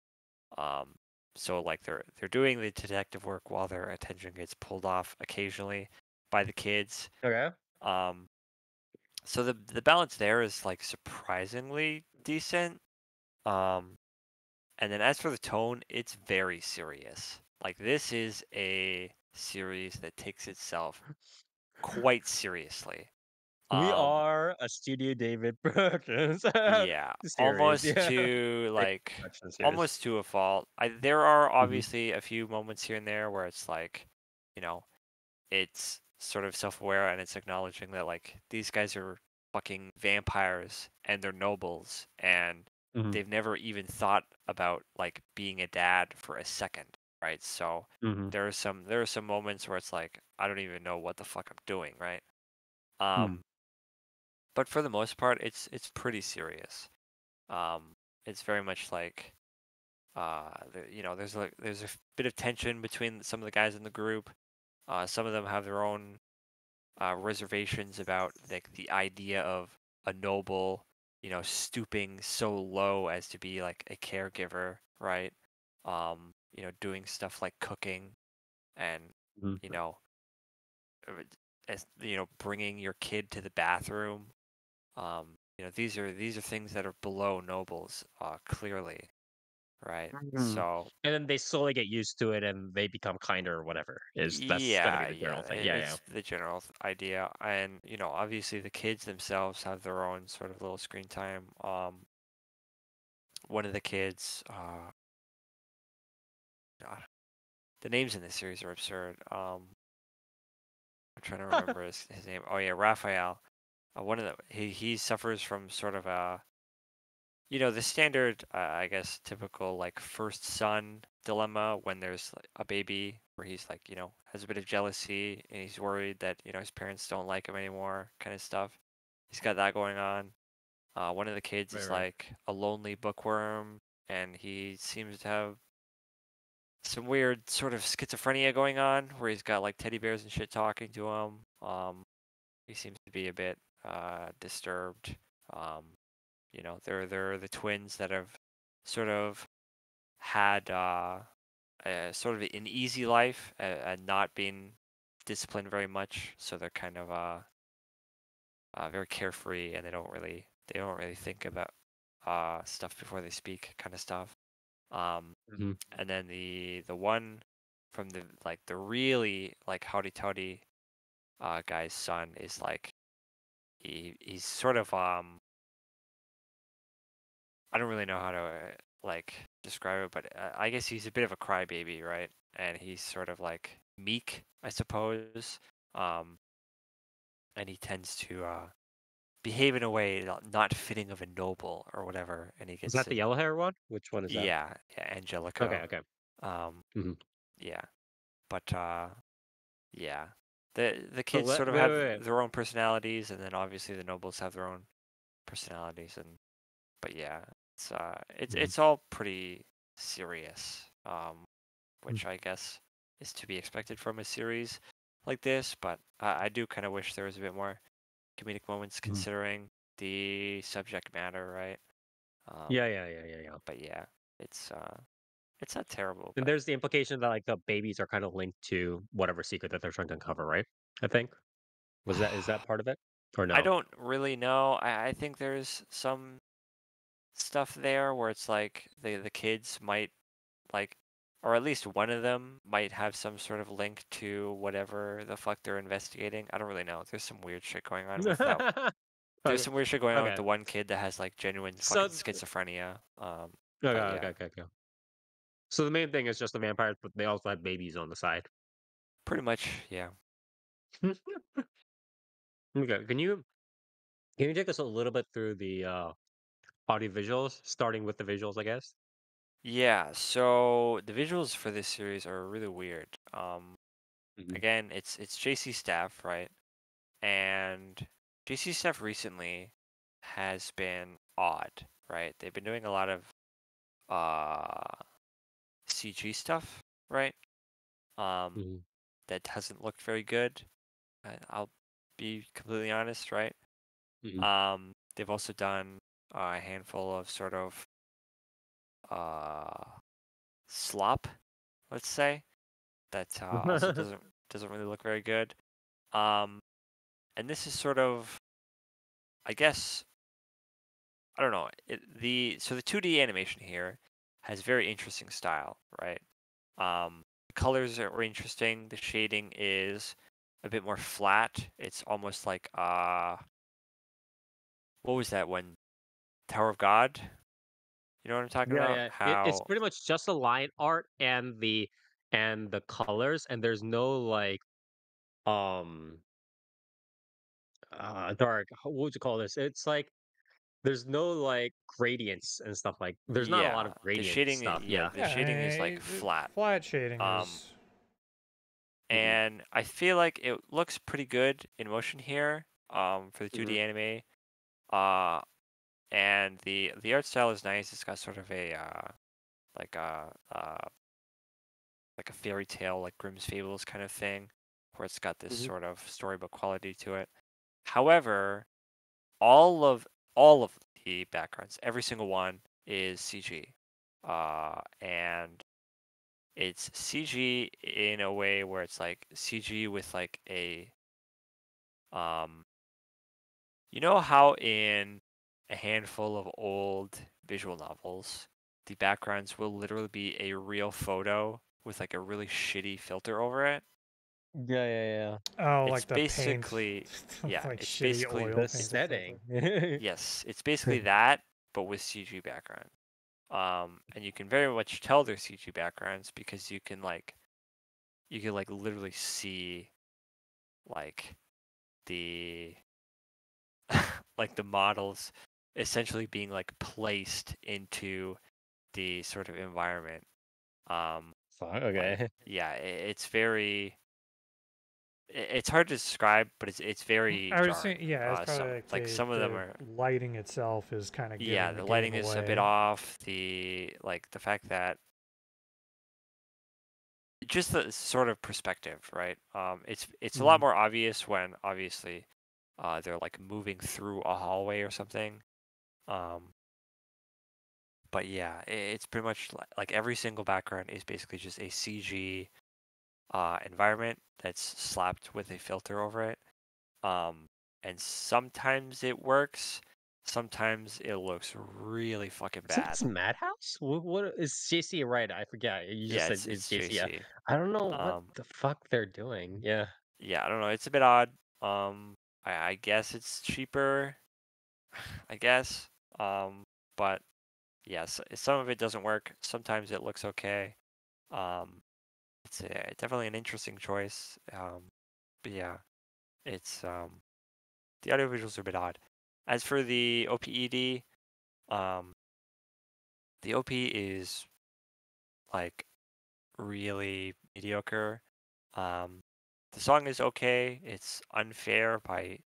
So like they're doing the detective work while their attention gets pulled off occasionally by the kids. Okay. So the balance there is like surprisingly decent. Um, and then as for the tone, it's very serious. Like this is a series that takes itself quite seriously. We Um, are a Studio David Productions yeah, series. Yeah. Big production series. almost to a fault. There are Mhm. obviously a few moments here and there where it's like, you know, it's sort of self-aware and it's acknowledging that like these guys are fucking vampires and they're nobles and Mhm. they've never even thought about like being a dad for a second, right? So Mhm. there are some moments where it's like I don't even know what the fuck I'm doing, right? Mm. But for the most part it's pretty serious. It's very much like there's a bit of tension between some of the guys in the group. Some of them have their own reservations about like the idea of a noble, stooping so low as to be like a caregiver, right? Doing stuff like cooking and Mhm. you know, bringing your kid to the bathroom. These are things that are below nobles, clearly, right? Mhm. So And then they slowly get used to it and they become kinder or whatever. That's gonna be yeah, the yeah, general thing. Yeah. it's the general idea, and obviously the kids themselves have their own sort of little screen time. One of the kids, God, the names in this series are absurd. I'm trying to remember his name. Oh yeah, Raphael. One of the he suffers from sort of a, the standard, I guess, typical like first son dilemma when there's like, a baby where he's like, has a bit of jealousy and he's worried that his parents don't like him anymore, kind of stuff. He's got that going on. One of the kids is Right. like a lonely bookworm, and he seems to have some weird sort of schizophrenia going on, where he's got like teddy bears and shit talking to him. He seems to be a bit disturbed. They're the twins that have sort of had sort of an easy life and not being disciplined very much, so they're kind of very carefree, and they don't really think about stuff before they speak, kind of stuff. Mhm. And then the one from the really like howdy toddy guy's son is like he's sort of I don't really know how to like describe it, but I guess he's a bit of a crybaby, right? And he's sort of like meek, I suppose. And he tends to behave in a way not fitting of a noble or whatever. And he Is gets that the to, yellow hair one? Which one is that? yeah, Angelico. Okay. Um, Mhm. yeah, but yeah, the So kids sort of wait, have wait, wait. their own personalities, and then obviously the nobles have their own personalities, but yeah, Mhm. it's all pretty serious, which I guess is to be expected from a series like this. But I do kind of wish there was a bit more comedic moments Mhm. considering the subject matter, right? Yeah. But yeah, it's not terrible, And but there's the implication that like the babies are kind of linked to whatever secret that they're trying to uncover, right? I think. Is that part of it? Or I no? don't really know. I think there's some stuff there where it's like the kids might like, or at least one of them might have some sort of link to whatever the fuck they're investigating. I don't really know. There's some weird shit going on with that. There's Okay. some weird shit going on with Okay. the one kid that has like genuine So fucking schizophrenia. But yeah, okay. So the main thing is just the vampires, but they also have babies on the side. pretty much, yeah. Okay. Can you take us a little bit through the audio visuals, starting with the visuals, I guess? Yeah, so the visuals for this series are really weird. Mhm. Again, it's JC Staff, right? And JC Staff recently has been odd, right? They've been doing a lot of CG stuff, right? Mhm. That hasn't looked very good. I'll be completely honest, right? Mhm. They've also done a handful of sort of slop, let's say, that also doesn't really look very good. And this is sort of, I guess, I don't know. So the 2D animation here has very interesting style, right? The colors are interesting. The shading is a bit more flat. It's almost like what was that one? Tower of God? You know what I'm talking about? Yeah. It's How pretty much just the line art and the colors, and there's no like um dark. What would you call this? It's like there's no like gradients and stuff like. There's not a lot yeah, of gradient stuff. Yeah. the Yeah, shading is like flat. flat shading Um is. Mhm. and I feel like it looks pretty good in motion here for the 2D Mhm. anime. Uh and the art style is nice. It's got sort of a like a like a fairy tale, like Grimm's Fables kind of thing, where it's got this Mhm. sort of storybook quality to it. However, all of the backgrounds, every single one is CG, and it's CG in a way where it's like CG with like a um, you know how in a handful of old visual novels, the backgrounds will literally be a real photo with like a really shitty filter over it. Yeah. Oh, It's like the paint, basically, yeah, like it's shitty basically, oil The painted filter. setting. yes, it's basically that, but with CG background. And you can very much tell they're CG backgrounds because you can like you could like literally see like the like the models essentially being like placed into the sort of environment. Fuck, Like, okay. yeah, it's very. It's hard to describe, but it's very I would jarring. say, yeah, it's probably like Some of them the are. lighting itself is kind of Yeah, giving the the game lighting is a bit away. off. The fact that just the sort of perspective, right? It's a lot more obvious when obviously, they're like moving through a hallway or something. But yeah, it's pretty much like every single background is basically just a CG environment that's slapped with a filter over it. And sometimes it works, sometimes it looks really fucking So bad. it's Madhouse? What is JC right? I forget. You just Yeah, said it's JC. Yeah. JC. I don't know what Um, the fuck they're doing. Yeah. yeah, I don't know. It's a bit odd. I guess it's cheaper. I guess. But yes, some of it doesn't work. Sometimes it looks okay. It's definitely an interesting choice. But yeah, it's the audio visuals are a bit odd. As for the OPED, the OP is like really mediocre. The song is okay. It's Unfair by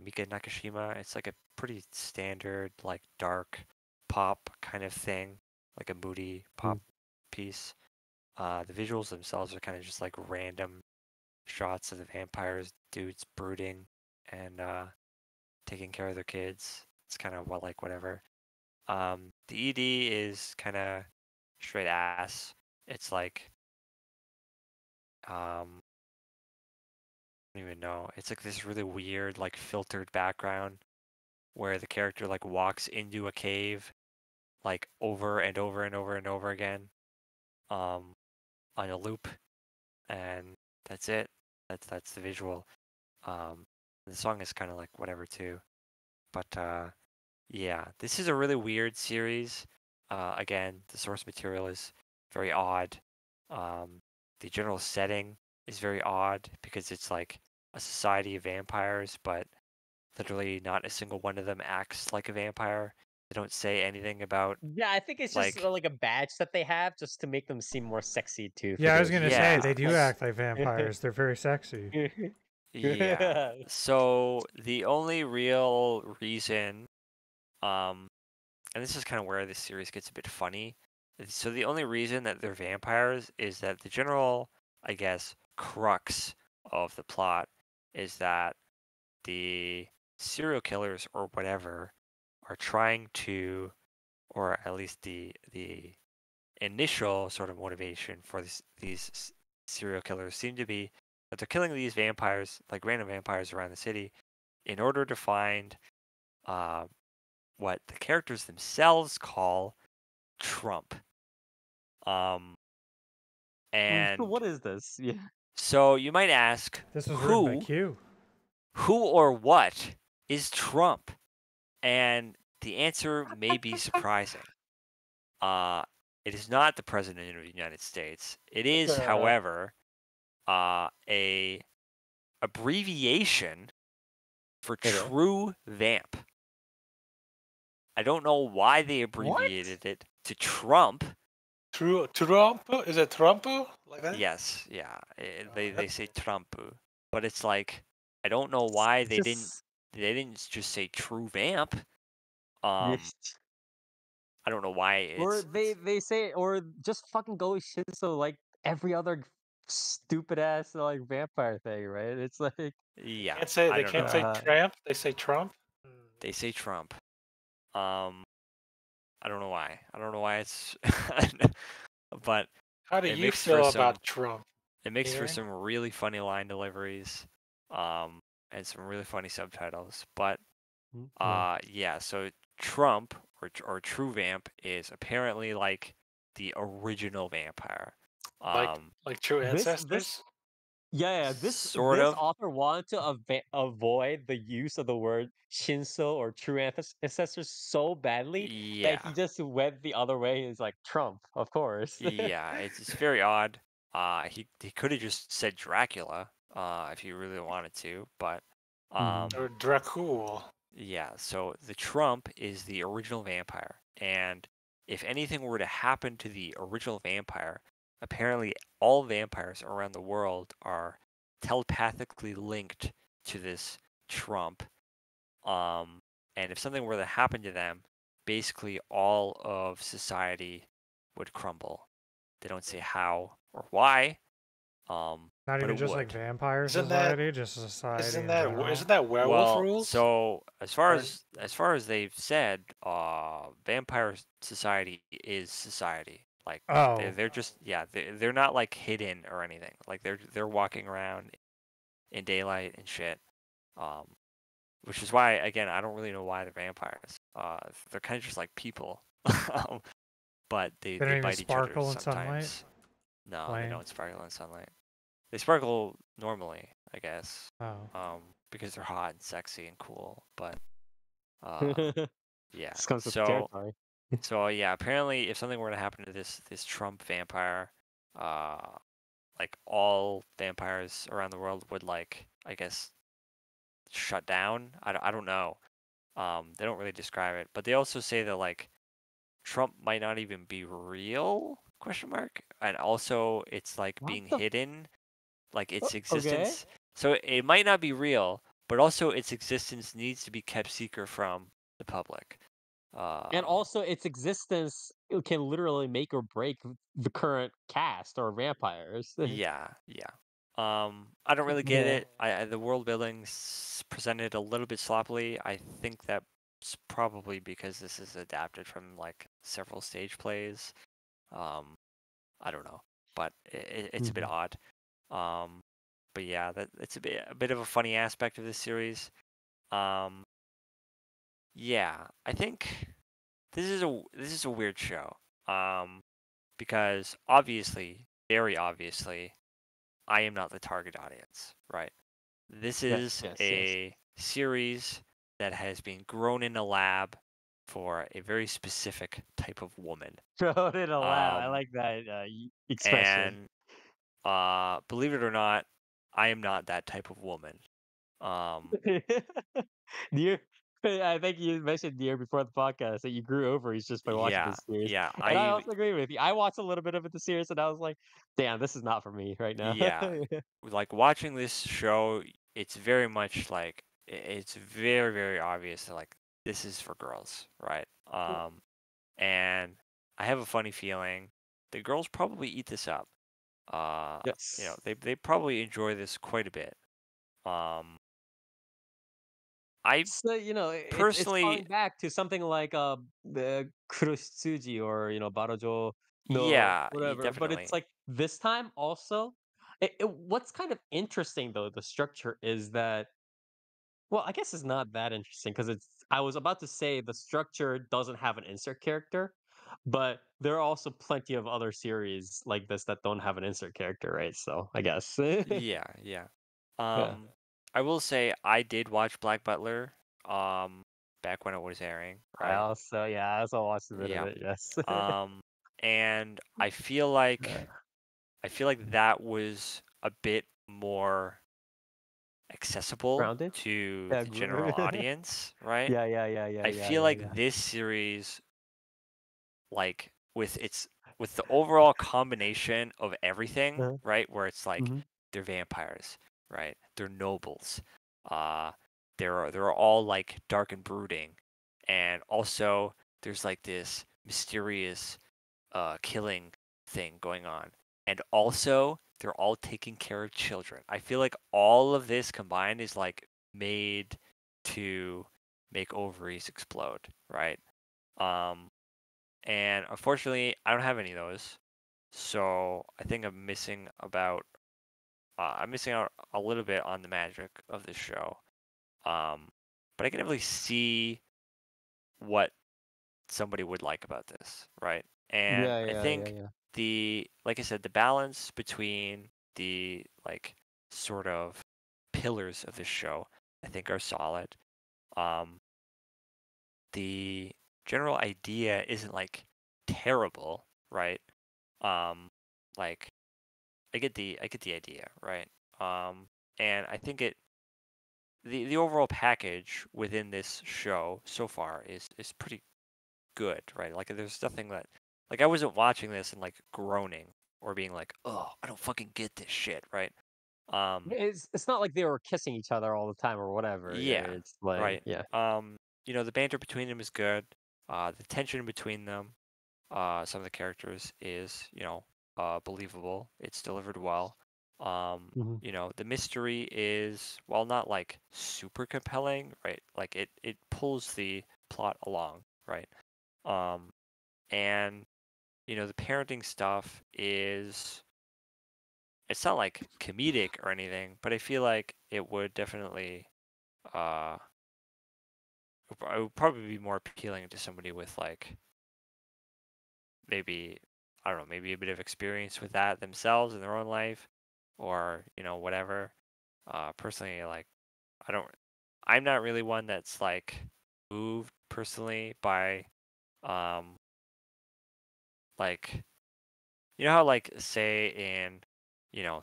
Mika Nakashima. It's like a pretty standard, like dark pop kind of thing, like a moody pop piece. The visuals themselves are kind of just like random shots of the vampires, dudes brooding and taking care of their kids. It's kind of like whatever. The ED is kind of straight ass. It's like I don't even know. It's like this really weird, like filtered background where the character like walks into a cave like over and over and over and over again on a loop, and that's it. That's the visual. The song is kind of like whatever too. But yeah, this is a really weird series. Again, the source material is very odd. The general setting is very odd because it's like a society of vampires, but literally not a single one of them acts like a vampire. They don't say anything about Yeah, I think it's just like like a badge that they have just to make them seem more sexy too for Yeah, I was the gonna say yeah, they do like act like vampires. They're very sexy. yeah. So the only real reason, and this is kind of where this series gets a bit funny. So the only reason that they're vampires is that the general, I guess, crux of the plot is that the serial killers or whatever are trying to, or at least the initial sort of motivation for these serial killers seem to be that they're killing these vampires, like random vampires around the city, in order to find what the characters themselves call Trump. And what is this? Yeah. so you might ask, This was written by who Q. or what is Trump? And the answer may be surprising. It is not the President of the United States. It is, however, a abbreviation for True Vamp. I don't know why they abbreviated it to Trump. Trump? Is it Trump? Like that? Yes, yeah. They say Trump, but it's like I don't know why they didn't just say True Vamp. Yes. I don't know why Or it's they say, or just fucking go with Shinso like every other stupid ass like vampire thing, right? It's like yeah. I They don't can't know. say tramp. They say Trump. They say Trump. I don't know why. I don't know why it's but How do it you makes for feel some about Trump? it makes for Yeah. some really funny line deliveries and some really funny subtitles. But yeah, so Trump or True Vamp is apparently like the original vampire. Like true ancestors? this sort of. author wanted to avoid the use of the word Shinso or true ancestors so badly that Yeah. he just went the other way. Is like Trump, of course. Yeah, it's very odd. He could have just said Dracula if he really wanted to, but Or Dracul. yeah. So the Trump is the original vampire, and if anything were to happen to the original vampire, apparently all vampires around the world are telepathically linked to this Trump. And if something were to happen to them, basically all of society would crumble. They don't say how or why, Not but even it just like would. vampire Isn't that society, just society isn't in that general. isn't that werewolf Well, rules? so as far Or- as they've said, vampire society is society. Like Oh, they're just they're not like hidden or anything. Like they're walking around in daylight and shit. Which is why, again, I don't really know why they're vampires. They're kind of just like people, but they they don't even bite each other sparkle in sunlight. sometimes. No, they Flame. don't sparkle in sunlight. They sparkle normally, I guess, Oh, because they're hot and sexy and cool. But yeah, This comes with the so territory. yeah, apparently, if something were to happen to this Trump vampire, like all vampires around the world would like, I guess, shut down. I don't know. They don't really describe it, but they also say that like Trump might not even be real? Question mark. And also, it's like What being the hidden, like its okay. existence. So it might not be real, but also its existence needs to be kept secret from the public. And also, its existence can literally make or break the current cast or vampires. Yeah. I don't really get Yeah. it. The world building's presented a little bit sloppily. I think that's probably because this is adapted from like several stage plays. I don't know, but it's a bit odd. But yeah, it's a bit of a funny aspect of this series. Yeah, I think this is a weird show. Because obviously, very obviously, I am not the target audience, right? This is Yes. a series that has been grown in a lab for a very specific type of woman. Throw it in a lab. I Um, like that expression. and believe it or not, I am not that type of woman. Dear, I think you mentioned Dear before the podcast that you grew ovaries just by watching Yeah, this series, yeah, and I also agree with you. I watched a little bit of it this series, and I was like, "Damn, this is not for me right now." yeah, like watching this show, it's very much like it's very, very obvious that like this is for girls, right? And I have a funny feeling the girls probably eat this up. Yes. They probably enjoy this quite a bit. I So it's personally, calling back to something like the Kurosutsuji or Barajo no yeah, whatever, but it's definitely. like this time also. What's kind of interesting though, the structure is that. Well, I guess it's not that interesting because it's. I was about to say the structure doesn't have an insert character, but there are also plenty of other series like this that don't have an insert character, right? So I guess. Yeah, yeah. Yeah. I will say I did watch Black Butler, back when it was airing, right? I also watched a bit of Yeah. it. Yes. And Yeah. I feel like that was a bit more accessible Grounded. to Yeah. the general audience, right? I feel Yeah. like this series, like with the overall combination of everything, Uh-huh. right? Where it's like Mhm. they're vampires, right? They're nobles. Uh, they're all like dark and brooding, and also there's like this mysterious killing thing going on, and also they're all taking care of children. I feel like all of this combined is like made to make ovaries explode, right? Um, and unfortunately, I don't have any of those. So I think I'm missing out a little bit on the magic of this show. But I can definitely see what somebody would like about this, right? And I think Yeah. like I said, the balance between the like sort of pillars of this show, I think are solid. Um, the general idea isn't like terrible, right? Um, like I get the idea, right? And I think the overall package within this show so far is pretty good, right? Like there's nothing that like I wasn't watching this and like groaning or being like, oh, I don't fucking get this shit, right? It's not like they were kissing each other all the time or whatever. Yeah, Yeah, it's like right. yeah. The banter between them is good. The tension between them, some of the characters is, believable. It's delivered well. Mhm. The mystery is, while not like super compelling, right? Like it pulls the plot along, right? Um, and the parenting stuff is, it's not like comedic or anything, but I feel like it would definitely, uh, it would probably be more appealing to somebody with like maybe, I don't know, maybe a bit of experience with that themselves in their own life, or whatever. Personally, like I don't, I'm not really one that's like moved personally by, um, like how like say in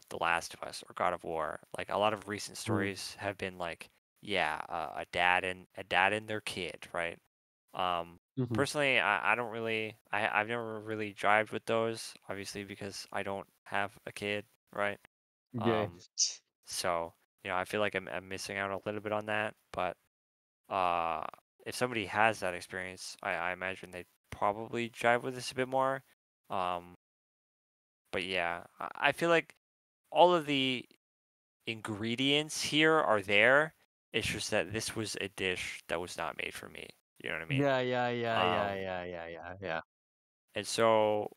The Last of Us or God of War, like a lot of recent Mhm. stories have been like, yeah, a dad and their kid, right? Mhm. Personally, I don't really, I've never really jived with those, obviously because I don't have a kid, right? Yeah. Um, so I feel like I'm missing out a little bit on that, but uh, if somebody has that experience, I imagine they'd probably jive with this a bit more. Um, but yeah, I feel like all of the ingredients here are there. It's just that this was a dish that was not made for me. You know what I mean? Yeah, yeah, yeah, yeah, Um, yeah, yeah, yeah, yeah. and so,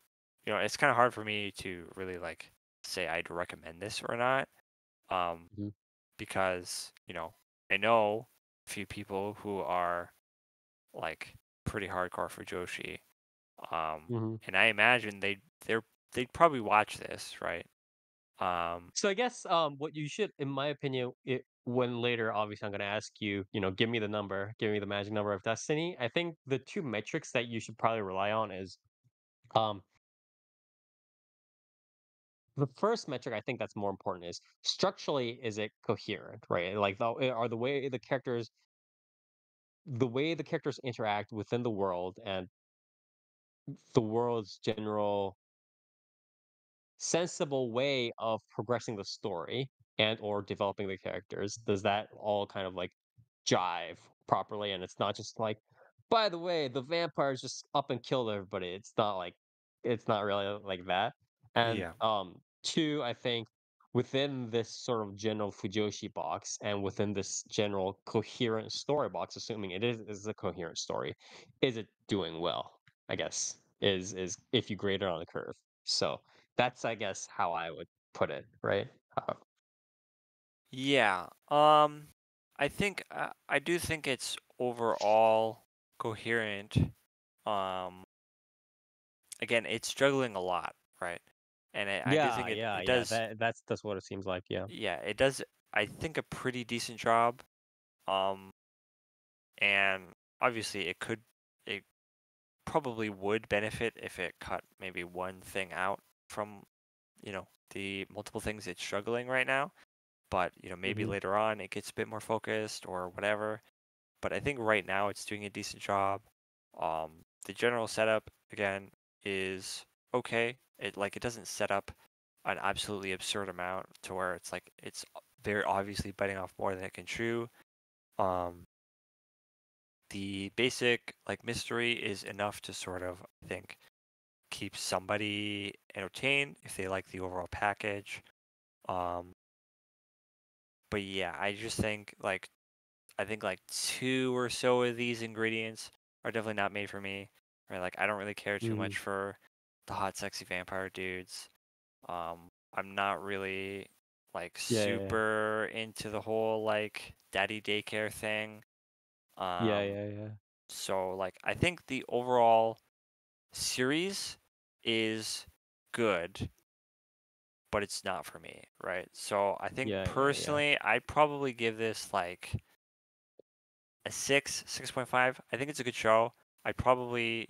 it's kind of hard for me to really like say I'd recommend this or not. Um, Mhm. because, I know a few people who are like pretty hardcore for Joshi. Mhm. And I imagine they'd probably watch this, right? So I guess what you should, in my opinion, when later obviously I'm gonna ask you, give me the number, give me the magic number of destiny. I think the two metrics that you should probably rely on is um the first metric I think that's more important is structurally is it coherent, right? Like are the way the characters interact within the world and the world's general sensible way of progressing the story and or developing the characters, does that all kind of like jive properly? And it's not just like, by the way, the vampires just up and killed everybody. It's not really like that. And Yeah. two, I think within this sort of general Fujoshi box and within this general coherent story box, assuming is a coherent story, is it doing well? I guess is if you grade it on a curve. So that's, I guess, how I would put it, right? Yeah. I do think it's overall coherent. Um, Again, it's struggling a lot, right? And I do Yeah, think yeah, it yeah. does. That's what it seems like. Yeah. Yeah, it does. I think a pretty decent job. Um, and obviously it probably would benefit if it cut maybe one thing out from, the multiple things it's struggling right now. But, maybe Hmm. later on it gets a bit more focused or whatever. But I think right now it's doing a decent job. The general setup again is okay. It doesn't set up an absolutely absurd amount to where it's like it's very obviously biting off more than it can chew. Um, the basic like mystery is enough to sort of, I think, keep somebody entertained if they like the overall package. Um, but yeah, I think like two or so of these ingredients are definitely not made for me. Right? Like I don't really care too Hmm. much for the hot, sexy vampire dudes. I'm not really like Yeah, yeah, super into the whole like daddy daycare thing. yeah, Um, yeah, yeah, so like I think the overall series is good, but it's not for me, right? So I think yeah, yeah, yeah, personally, I'd probably give this like a 6.5. I think it's a good show. I'd probably,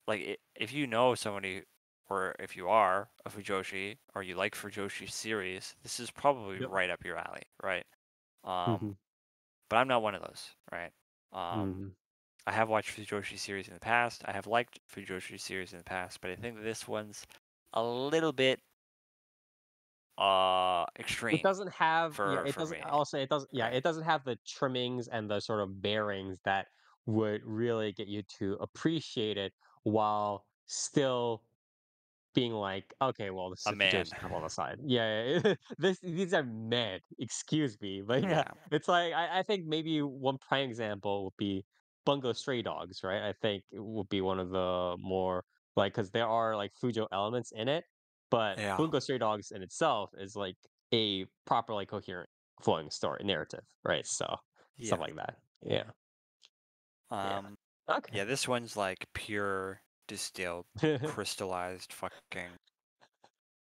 like if you know somebody or if you are a Fujoshi or you like Fujoshi series, this is probably Yep. right up your alley, right? Mhm. But I'm not one of those, right? Mhm. I have watched Fujoshi series in the past. I have liked Fujoshi series in the past, but I think this one's a little bit It extreme doesn't have, yeah, for it doesn't, me, I'll say it doesn't, yeah, right? it doesn't have the trimmings and the sort of bearings that would really get you to appreciate it while still being like, okay, well, this is A a man. Fujoshi stuff on the side. Yeah, yeah, these are men. Excuse me, but yeah, Yeah. it's like I think maybe one prime example would be Bungo Stray Dogs, right? I think it would be one of the more like because there are like Fujo elements in it, but Yeah. Bungo Stray Dogs in itself is like a properly coherent flowing story narrative, right? So Yeah. stuff like that. Yeah, yeah. Yeah, this one's like pure distilled, Okay. crystallized fucking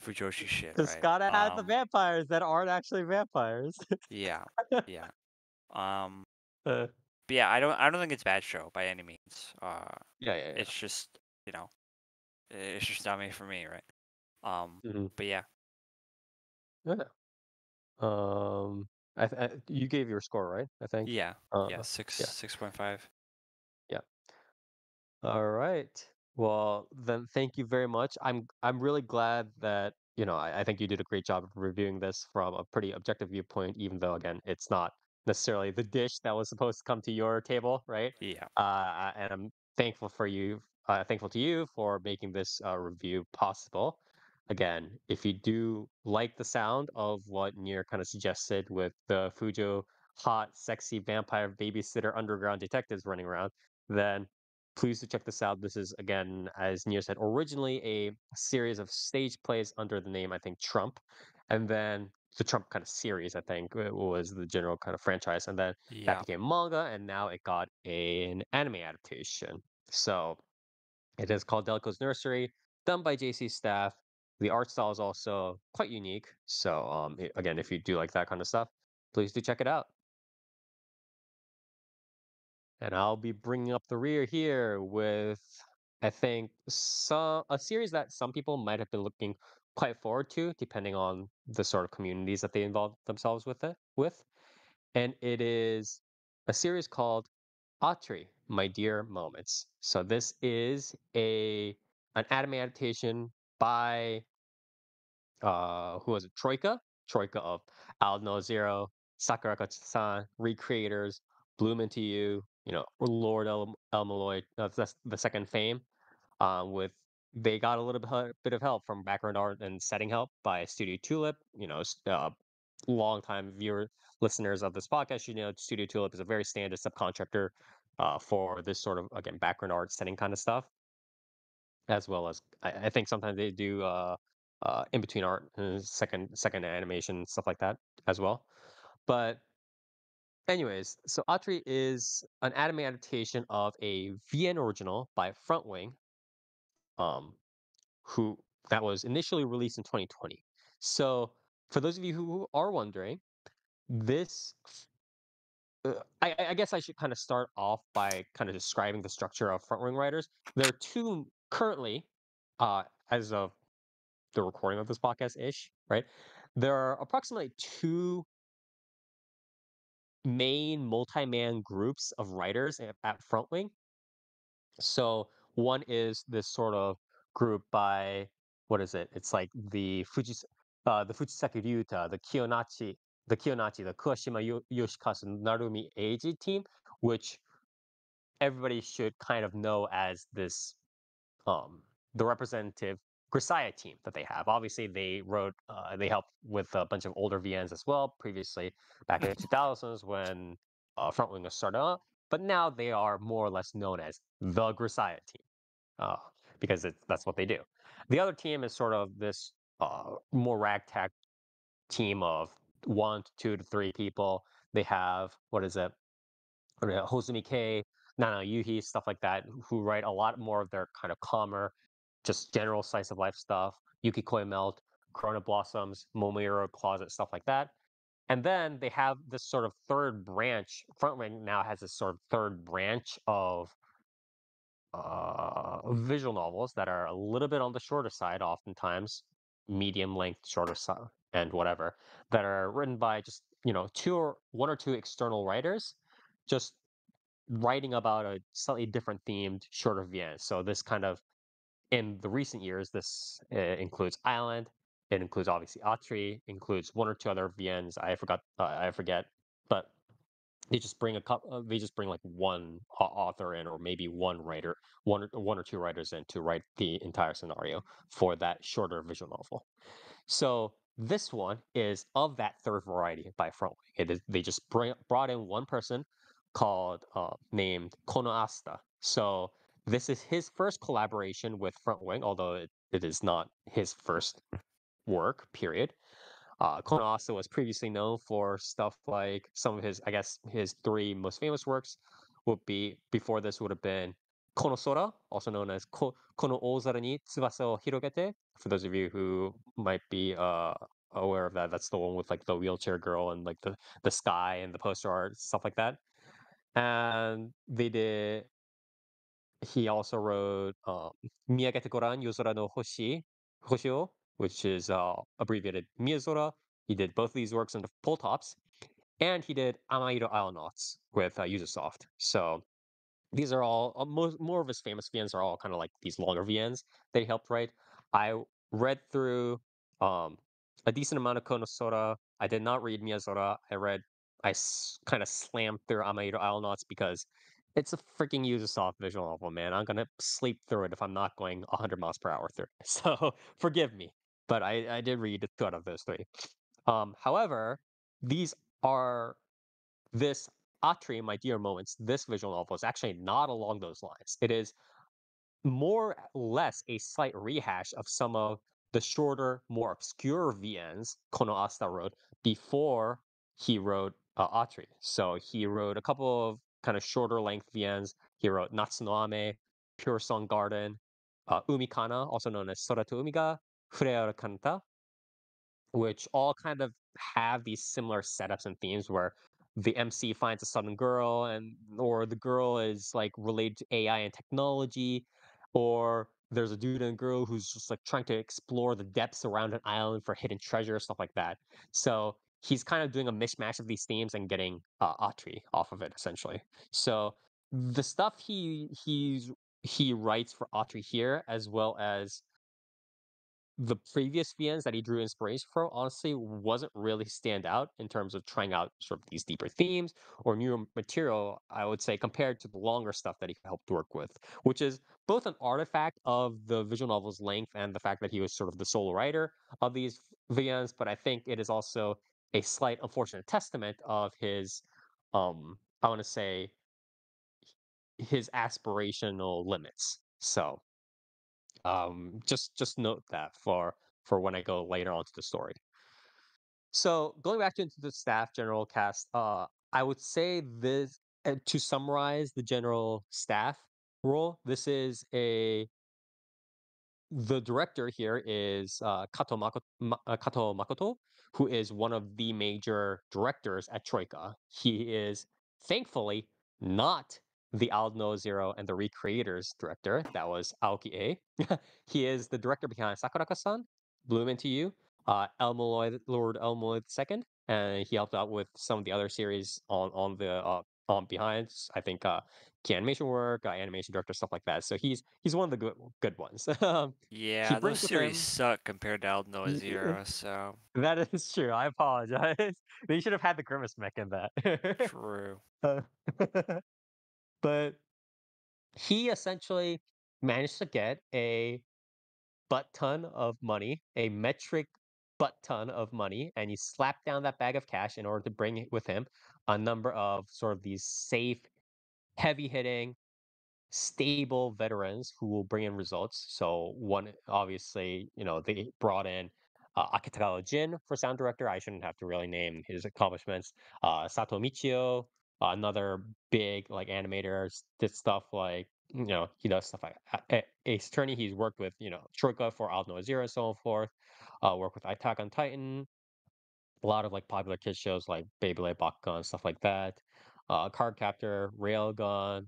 Fujoshi shit, Just right? gotta have the vampires that aren't actually vampires. Yeah. Yeah. Uh, But yeah, I don't think it's a bad show by any means. yeah, yeah, It's just, you know, it's just not made for me, right? yeah. Hmm. But yeah. Yeah. You gave your score, right? I think. Yeah. Uh, Yeah, yeah, 6.5. yeah. All right. Well, then thank you very much. I'm really glad that, I think you did a great job of reviewing this from a pretty objective viewpoint, even though again, it's not necessarily the dish that was supposed to come to your table, right? Yeah. And I'm thankful to you for making this review possible. Again, if you do like the sound of what Nier kind of suggested with the Fujo hot, sexy vampire babysitter underground detectives running around, then please do check this out. This is, again, as Nia said, originally a series of stage plays under the name, I think, Trump. And then the Trump kind of series, I think, was the general kind of franchise. And then that Yeah. became manga, and now it got an anime adaptation. So it is called Delico's Nursery, done by JC staff. The art style is also quite unique. So, again, if you do like that kind of stuff, please do check it out. And I'll be bringing up the rear here with, I think, a series that some people might have been looking quite forward to, depending on the sort of communities that they involve themselves with. And it is a series called ATRI, My Dear Moments. So this is an anime adaptation by who was it? Troika of Al No Zero, Sakurako-san, Recreators, Bloom Into You, Lord El Malloy, that's the second Fame. With they got a little bit of help from background art and setting help by Studio Tulip. Longtime listeners of this podcast, Studio Tulip is a very standard subcontractor for this sort of again background art setting kind of stuff, as well as I think sometimes they do in between art, second animation stuff like that as well. But anyways, so Atri is an anime adaptation of a VN original by Frontwing, um, who that was initially released in 2020. So for those of you who are wondering, this I guess I should kind of start off by kind of describing the structure of Frontwing writers. There are two currently, as of the recording of this podcast ish, right? There are approximately two main multi-man groups of writers at Frontwing. So one is this sort of group by what is it? It's like the Fujisaki Ryuta, the Kuwashima Yoshikazu Narumi Eiji team, which everybody should kind of know as this the representative Grisaya team that they have. Obviously, they helped with a bunch of older VNs as well, previously back in the 2000s when Frontwing was started up, but now they are more or less known as the Grisaya team uh, because that's what they do. The other team is sort of this more ragtag team of 1 to 2 to 3 people. They have, what is it? Hozumi K, Nana Yuhi, stuff like that, who write a lot more of their kind of calmer, just general slice of life stuff. Yuki Koi Melt, Corona Blossoms, Momiro Closet, stuff like that. And then they have this sort of third branch. Frontwing now has this sort of third branch of visual novels that are a little bit on the shorter side, oftentimes medium length, shorter side, and whatever, that are written by just one or two external writers, just writing about a slightly different themed shorter VN. So this kind of in the recent years, this includes Island. It includes obviously ATRI, includes one or two other VNs. I forget, but they just bring a couple. They just bring like one author in, or maybe one writer, one or two writers in to write the entire scenario for that shorter visual novel. So this one is of that third variety by Frontwing. They just brought in one person called named Kono Asta. So this is his first collaboration with Frontwing, although it is not his first work. Period. Kono Asta was previously known for stuff like some of his, I guess, his three most famous works would be before this would have been Kono Sora, also known as Kono Ozara ni Tsubasa o Hirogete. For those of you who might be aware of that, that's the one with like the wheelchair girl and like the sky and the poster art, stuff like that. And he also wrote Miyagete Goran Yozora no Hoshio, which is abbreviated Miyazora. He did both of these works under Pole Tops, and he did Amairo Aonauts with Ubisoft. So these are all more of his famous VNs are all kind of like these longer VNs that he helped write. I read through um, a decent amount of Konosora. I did not read Miyazora. I kind of slammed through Amairo Aonauts because it's a freaking Ubisoft visual novel, man. I'm gonna sleep through it if I'm not going 100 miles per hour through it. So forgive me, but I did read two out of those three. However, these are this Atri, My Dear Moments, this visual novel is actually not along those lines. It is more or less a slight rehash of some of the shorter, more obscure VNs Kono Asta wrote before he wrote Atri. So he wrote a couple of kind of shorter length VNs. He wrote Natsu no Ame, Pure Song Garden, Umikana, also known as Sora to Umiga, Fureara Kanta, which all kind of have these similar setups and themes where the MC finds a southern girl and or the girl is like related to AI and technology, or there's a dude and girl who's just like trying to explore the depths around an island for hidden treasure, stuff like that. So he's kind of doing a mishmash of these themes and getting Atri off of it essentially. So the stuff he writes for Atri here, as well as the previous VNs that he drew inspiration from honestly wasn't really stand out in terms of trying out sort of these deeper themes or new material, I would say, compared to the longer stuff that he helped work with, which is both an artifact of the visual novel's length and the fact that he was sort of the sole writer of these VNs, but I think it is also a slight unfortunate testament of his I want to say his aspirational limits. So just note that for when I go later on to the story. So going back to into the staff general cast, I would say this to summarize the general staff role. This is a the director here is Kato Makoto, who is one of the major directors at Troika. He is thankfully not the Aldno Zero and the Recreators director. That was Aoki A. He is the director behind Sakuraka-san, Bloom Into You, Lord Elmoloid II, and he helped out with some of the other series on the on behind. I think key animation work, animation director, stuff like that. So he's one of the good ones. He Yeah, those brings with series him. suck compared to Aldnoah Y- Zero, so That is true. I apologize. They should have had the grimace mech in that. true. Uh, but he essentially managed to get a butt ton of money, a metric butt ton of money, and he slapped down that bag of cash in order to bring it with him a number of sort of these safe, heavy hitting stable veterans who will bring in results. So one, obviously, they brought in Akitagawa Jin for sound director. I shouldn't have to really name his accomplishments. Sato Michio, another big like animator, did stuff like he does stuff like Ace Attorney. He's worked with Troika for Aldnoah Zero and so forth. Worked with Attack on Titan. A lot of like popular kids shows like Beyblade, Bakugan, stuff like that. Card Captor, Railgun,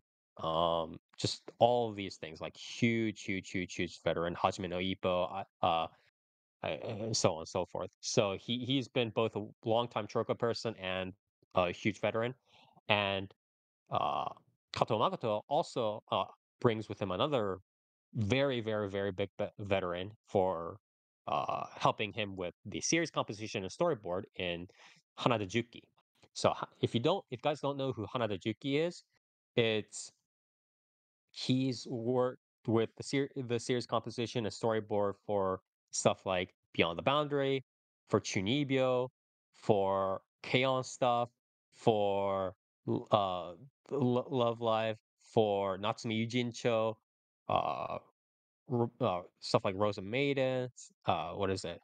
just all of these things, like huge veteran, Hajime no Ippo, and so on and so forth. So he's been both a longtime Troika person and a huge veteran, and uh, Kato Makoto also brings with him another very big veteran for helping him with the series composition and storyboard in Hanada Juki. So if you guys don't know who Hanada Juki is, it's he's worked with the series composition and storyboard for stuff like Beyond the Boundary, for Chunibyo, for K-On! Stuff, for Love Live, for Natsumi Yujincho, uh, stuff like Rosa Maiden, what is it?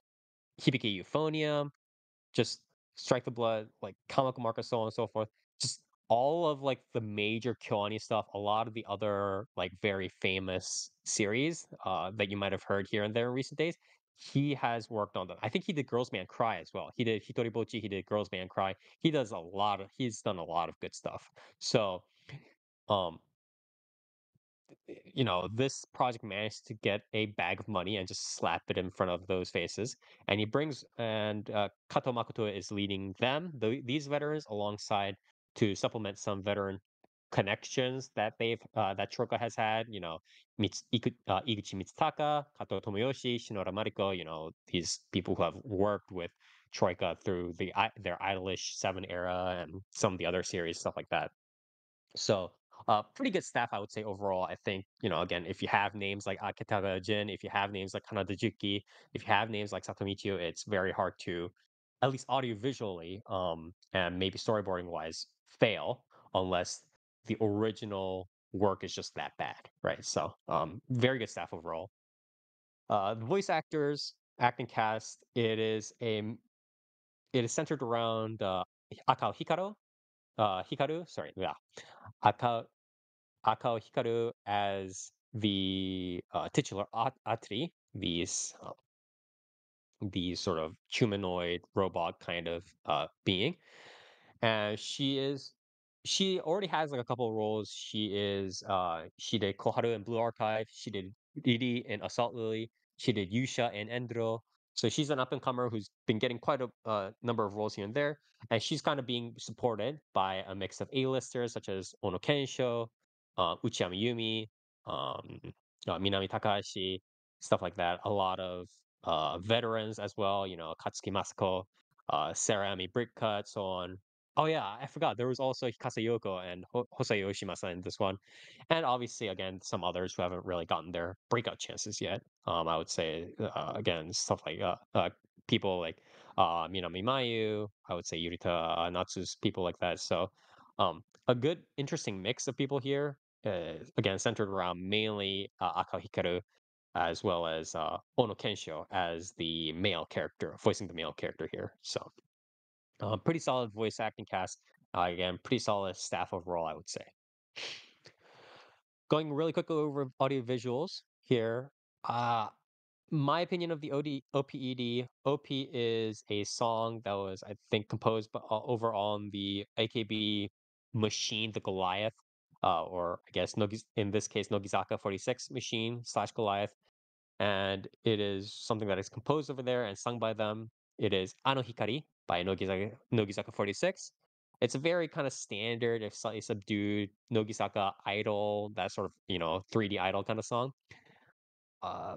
Hibiki Euphonium, just Strike the Blood, like Comic Market, so on and so forth. Just all of like the major Kyoani stuff, a lot of the other like very famous series that you might have heard here and there in recent days. He has worked on them. I think he did Girls Man Cry as well. He did Hitoribochi, he did Girls Man Cry. He's done a lot of good stuff. So um this project managed to get a bag of money and just slap it in front of those faces. And Kato Makoto is leading these veterans, alongside to supplement some veteran connections that Troika has had. Iguchi Mitsutaka, Kato Tomoyoshi, Shinora Mariko. These people who have worked with Troika through their Idolish 7 era and some of the other series, stuff like that. So, pretty good staff, I would say overall. I think, again, if you have names like Akitaga Jin, if you have names like Kanada Juki, if you have names like Satomichio, it's very hard to, at least audio visually, and maybe storyboarding wise, fail unless the original work is just that bad, right? So, very good staff overall. The voice actors, acting cast, it is centered around Akao Hikaru, sorry, yeah. Akao Akao Hikaru as the titular ATRI, these sort of humanoid robot kind of being. And she already has like a couple of roles. She did Koharu in Blue Archive, she did Riri in Assault Lily, she did Yusha in Endro. So she's an up and comer who's been getting quite a number of roles here and there, and she's kind of being supported by a mix of A-listers such as Ono Kensho, Uchiyama Yumi, um, Minami Takahashi, stuff like that. A lot of veterans as well, Katsuki Masako, Sarah Ami Brickcut, so on. Oh yeah, I forgot. There was also Hikasa Yoko and Hosei Yoshimasa in this one, and obviously again some others who haven't really gotten their breakout chances yet. I would say again stuff like people like Minami Mayu. I would say Yurita Natsu's, people like that. So a good, interesting mix of people here. Again, centered around mainly Akao Hikaru, as well as Ono Kensho as the male character, voicing the male character here. So pretty solid voice acting cast. Again, pretty solid staff overall, I would say. Going really quickly over audio visuals here. My opinion of the OPED. OP is a song that was, I think, composed over on the AKB machine, the Goliath, or I guess in this case, Nogizaka 46 machine / Goliath, and it is something that is composed over there and sung by them. It is Ano Hikari by Nogizaka 46. It's a very kind of standard, if slightly subdued, Nogizaka idol, that sort of, 3D idol kind of song. uh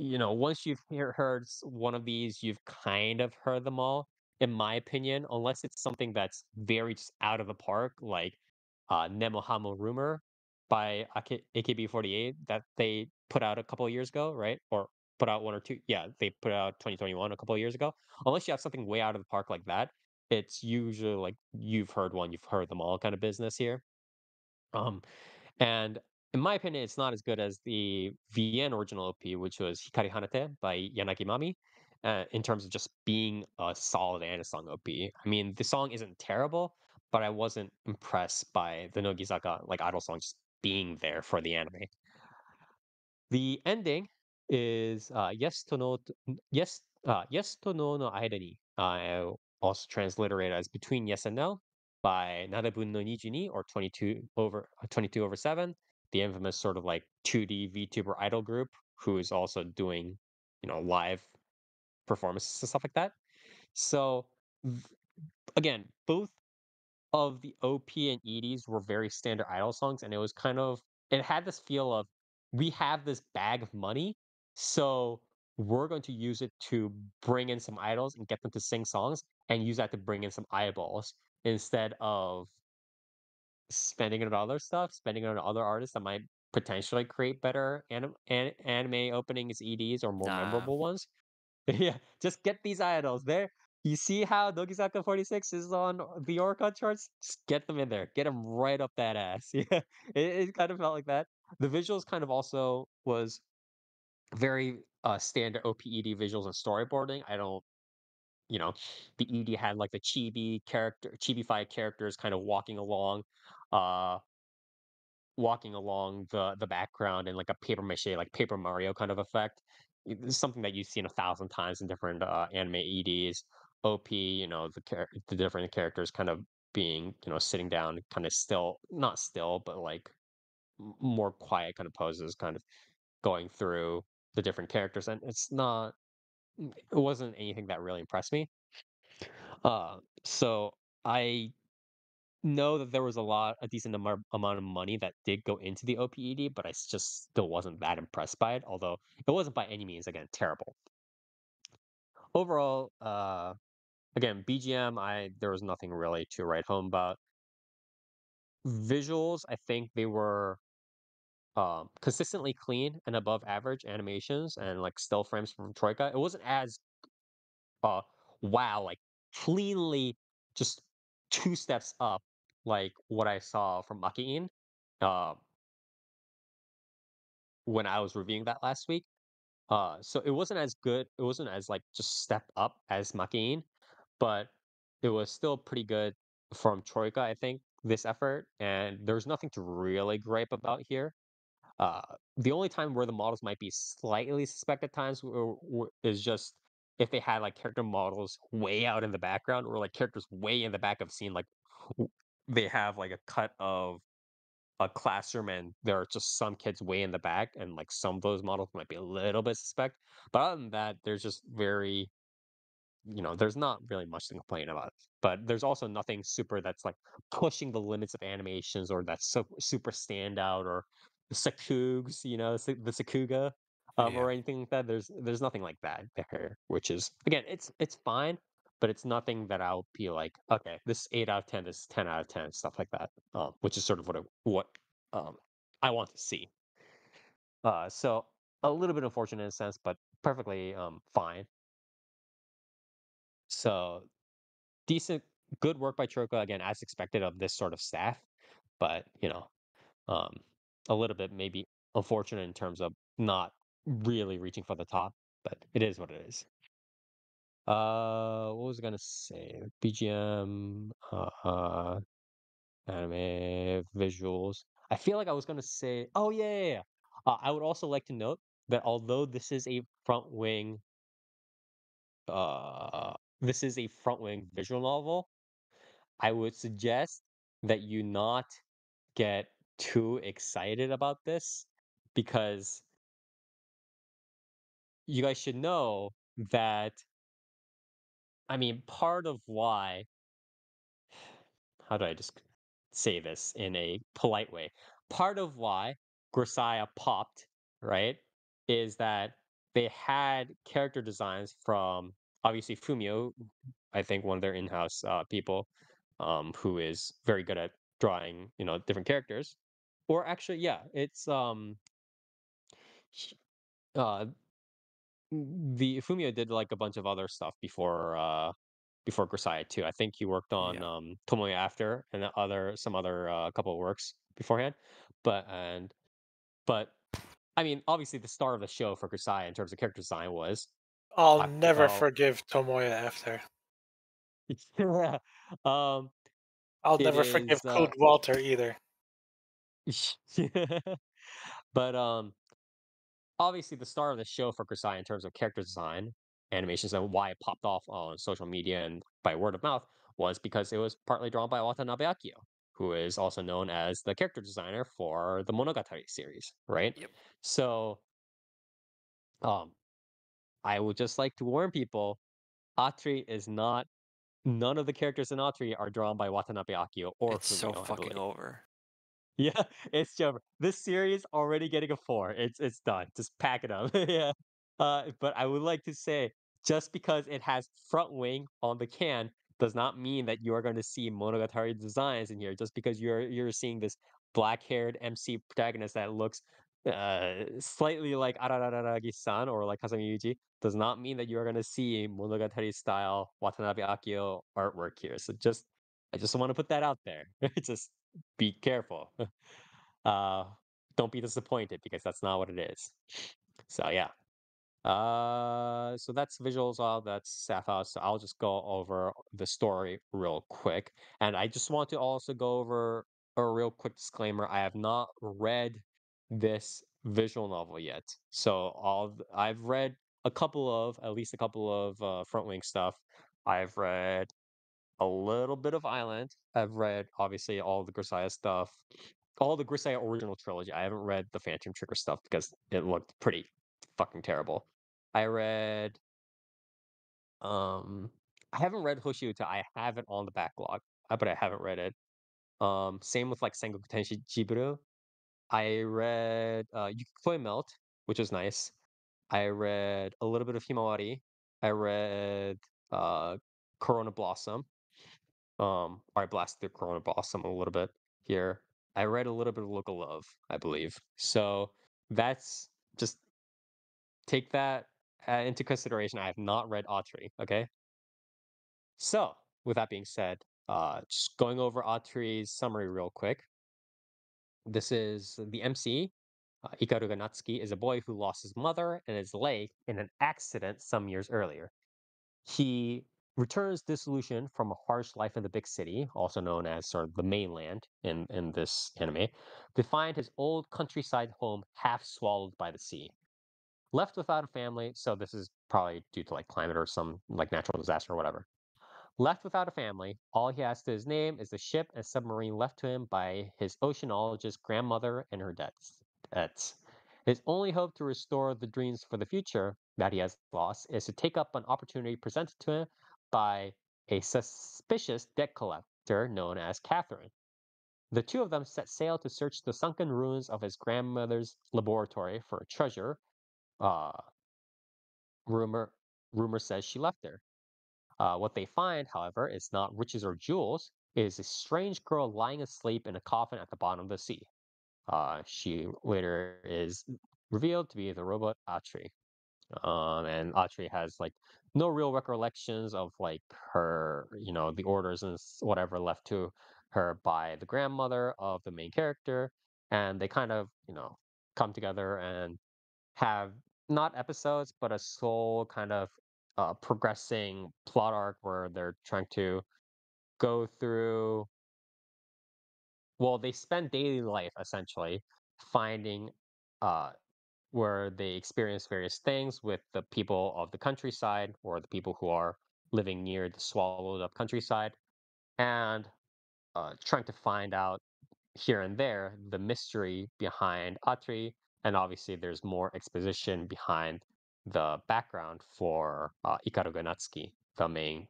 Once you've heard one of these, you've kind of heard them all, in my opinion, unless it's something that's very just out of the park, like Nemo Hamo Rumor by AKB48 that they put out a couple of years ago, right? Or put out one or two. Yeah, they put out 2021 a couple of years ago. Unless you have something way out of the park like that, it's usually like you've heard one, you've heard them all kind of business here. Um, and in my opinion, it's not as good as the VN original OP, which was Hikari Hanate by Yanagi Mami, in terms of just being a solid Anisong OP. I mean, the song isn't terrible, but I wasn't impressed by the Nogizaka like idol song just being there for the anime. The ending is yes to no no aida ni. Also transliterated as between yes and no. by Narabun no Nijini, or 22/7, the infamous sort of like 2D VTuber idol group who is also doing, live performances and stuff like that. So v- again, both of the OP and EDs were very standard idol songs, and it had this feel of, we have this bag of money, so we're going to use it to bring in some idols and get them to sing songs, and use that to bring in some eyeballs instead of spending it on other stuff, spending it on other artists that might potentially create better anime openings, EDs, or more Nah, memorable ones. Yeah, just get these idols there. You see how Dogisaka 46 is on the Oricon charts? Just get them in there. Get them right up that ass. Yeah, it kind of felt like that. The visuals kind of also was very standard OPED visuals and storyboarding. I don't, you know, the ED had like the chibi-fied characters kind of uh, walking along the background in like a paper mache, like Paper Mario kind of effect. It's something that you've seen 1,000 times in different anime EDs. OP, the different characters kind of being, sitting down, kind of still, not still, but like more quiet kind of poses, kind of going through the different characters, and it wasn't anything that really impressed me. So I know that there was a decent amount of money that did go into the OPED, but just still wasn't that impressed by it. Although it wasn't by any means, again, terrible. Overall, again, BGM, there was nothing really to write home about. Visuals, I think they were consistently clean and above average animations and like still frames from Troika. It wasn't as uh wow, like cleanly just two steps up like what I saw from Makiin uh when I was reviewing that last week. So it wasn't as good, it wasn't as like just step up as Makiin, but it was still pretty good from Troika, I think, this effort, and there's nothing to really gripe about here. Uh, the only time where the models might be slightly suspect at times is just if they had like character models way out in the background, or like characters way in the back of scene, like they have like a cut of a classroom and there are just some kids way in the back, and like some of those models might be a little bit suspect. But other than that, there's just there's not really much to complain about. But there's also nothing super that's like pushing the limits of animations, or that's so super standout, or the Sakugs, the Sakuga, yeah. or anything like that. There's nothing like that there, which is, again, it's fine, but it's nothing that I'll be like, okay, this is 8 out of 10, this is 10 out of 10, stuff like that. Which is sort of what um I want to see. So a little bit unfortunate in a sense, but perfectly fine. So decent, good work by Troka, again, as expected of this sort of staff, but um, a little bit maybe unfortunate in terms of not really reaching for the top, but it is what it is. What was I gonna say? BGM, anime, visuals. I feel like I was gonna say, oh yeah, yeah, yeah. I would also like to note that although uh, this is a front wing visual novel, I would suggest that you not get too excited about this, because you guys should know that, I mean, part of why, how do I just say this in a polite way? Part of why Grisaya popped, right, is that they had character designs from, obviously, Fumio, I think one of their in-house people, who is very good at drawing, different characters. Or actually, yeah, it's he- uh the Fumio did like a bunch of other stuff before Grisaya too. I think he worked on Yeah. Tomoya After and some other couple of works beforehand. But I mean, obviously the star of the show for Grisaya in terms of character design was I'll Ak- never forgive Tomoya after. yeah. um I'll it never forgive is Claude Walter either. but obviously the star of the show for Grisaya in terms of character design, animations, and why it popped off on social media and by word of mouth was because it was partly drawn by Watanabe Akio, who is also known as the character designer for the Monogatari series, right? Yep. So, um, I would just like to warn people, ATRI is not none of the characters in ATRI are drawn by Watanabe Akio or It's so Fumio, I fucking believe. over. Yeah, it's over. This series already getting a 4. It's done. Just pack it up. Yeah. But I would like to say, just because it has front wing on the can does not mean that you are going to see Monogatari designs in here. Just because you're seeing this black-haired MC protagonist that looks slightly like Arararagi-san or like Kasami Yuji does not mean that you are going to see Monogatari style Watanabe Akio artwork here. So I just want to put that out there. Just be careful. uh, don't be disappointed because that's not what it is. So yeah. So that's visuals all, that's Sapphire. So I'll just go over the story real quick. And I just want to also go over a real quick disclaimer. I have not read this visual novel yet. So I've read at least a couple of front wing stuff. I've read a little bit of Island. I've read obviously all the Grisaya stuff, all the Grisaya original trilogy. I haven't read the Phantom Trigger stuff because it looked pretty fucking terrible. I read um I haven't read Hoshiuta. I have it on the backlog, but I haven't read it. Same with like Sengoku Tenshi Jiburu. I read Yukikoi Melt, which was nice. I read a little bit of Himawari. I read uh Corona Blossom. I blasted through Corona Blossom a little bit here. I read a little bit of Local Love, I believe. So that's just take that into consideration. I have not read ATRI, okay? So, with that being said, just going over ATRI's summary real quick. This is the MC. Ikaruga Natsuki is a boy who lost his mother and his leg in an accident some years earlier. He returns disillusioned from a harsh life in the big city, also known as sort of the mainland in this anime, to find his old countryside home half swallowed by the sea. Left without a family, so this is probably due to like climate or some like natural disaster or whatever. Left without a family, all he has to his name is the ship and submarine left to him by his oceanologist grandmother and her debts. His only hope to restore the dreams for the future that he has lost is to take up an opportunity presented to him by a suspicious debt collector known as Catherine. The two of them set sail to search the sunken ruins of his grandmother's laboratory for a treasure. Uh, rumor rumor says she left there. What they find, however, is not riches or jewels. It is a strange girl lying asleep in a coffin at the bottom of the sea. She later is revealed to be the robot Atri. And Atri has like no real recollections of like her, the orders and whatever left to her by the grandmother of the main character. And they kind of, come together and have not episodes, but a sole kind of progressing plot arc where they're trying to go through. Well, they spend daily life essentially finding uh, where they experience various things with the people of the countryside or the people who are living near the swallowed up countryside, and trying to find out here and there the mystery behind Atri, and obviously there's more exposition behind the background for Ikaruga Natsuki, the main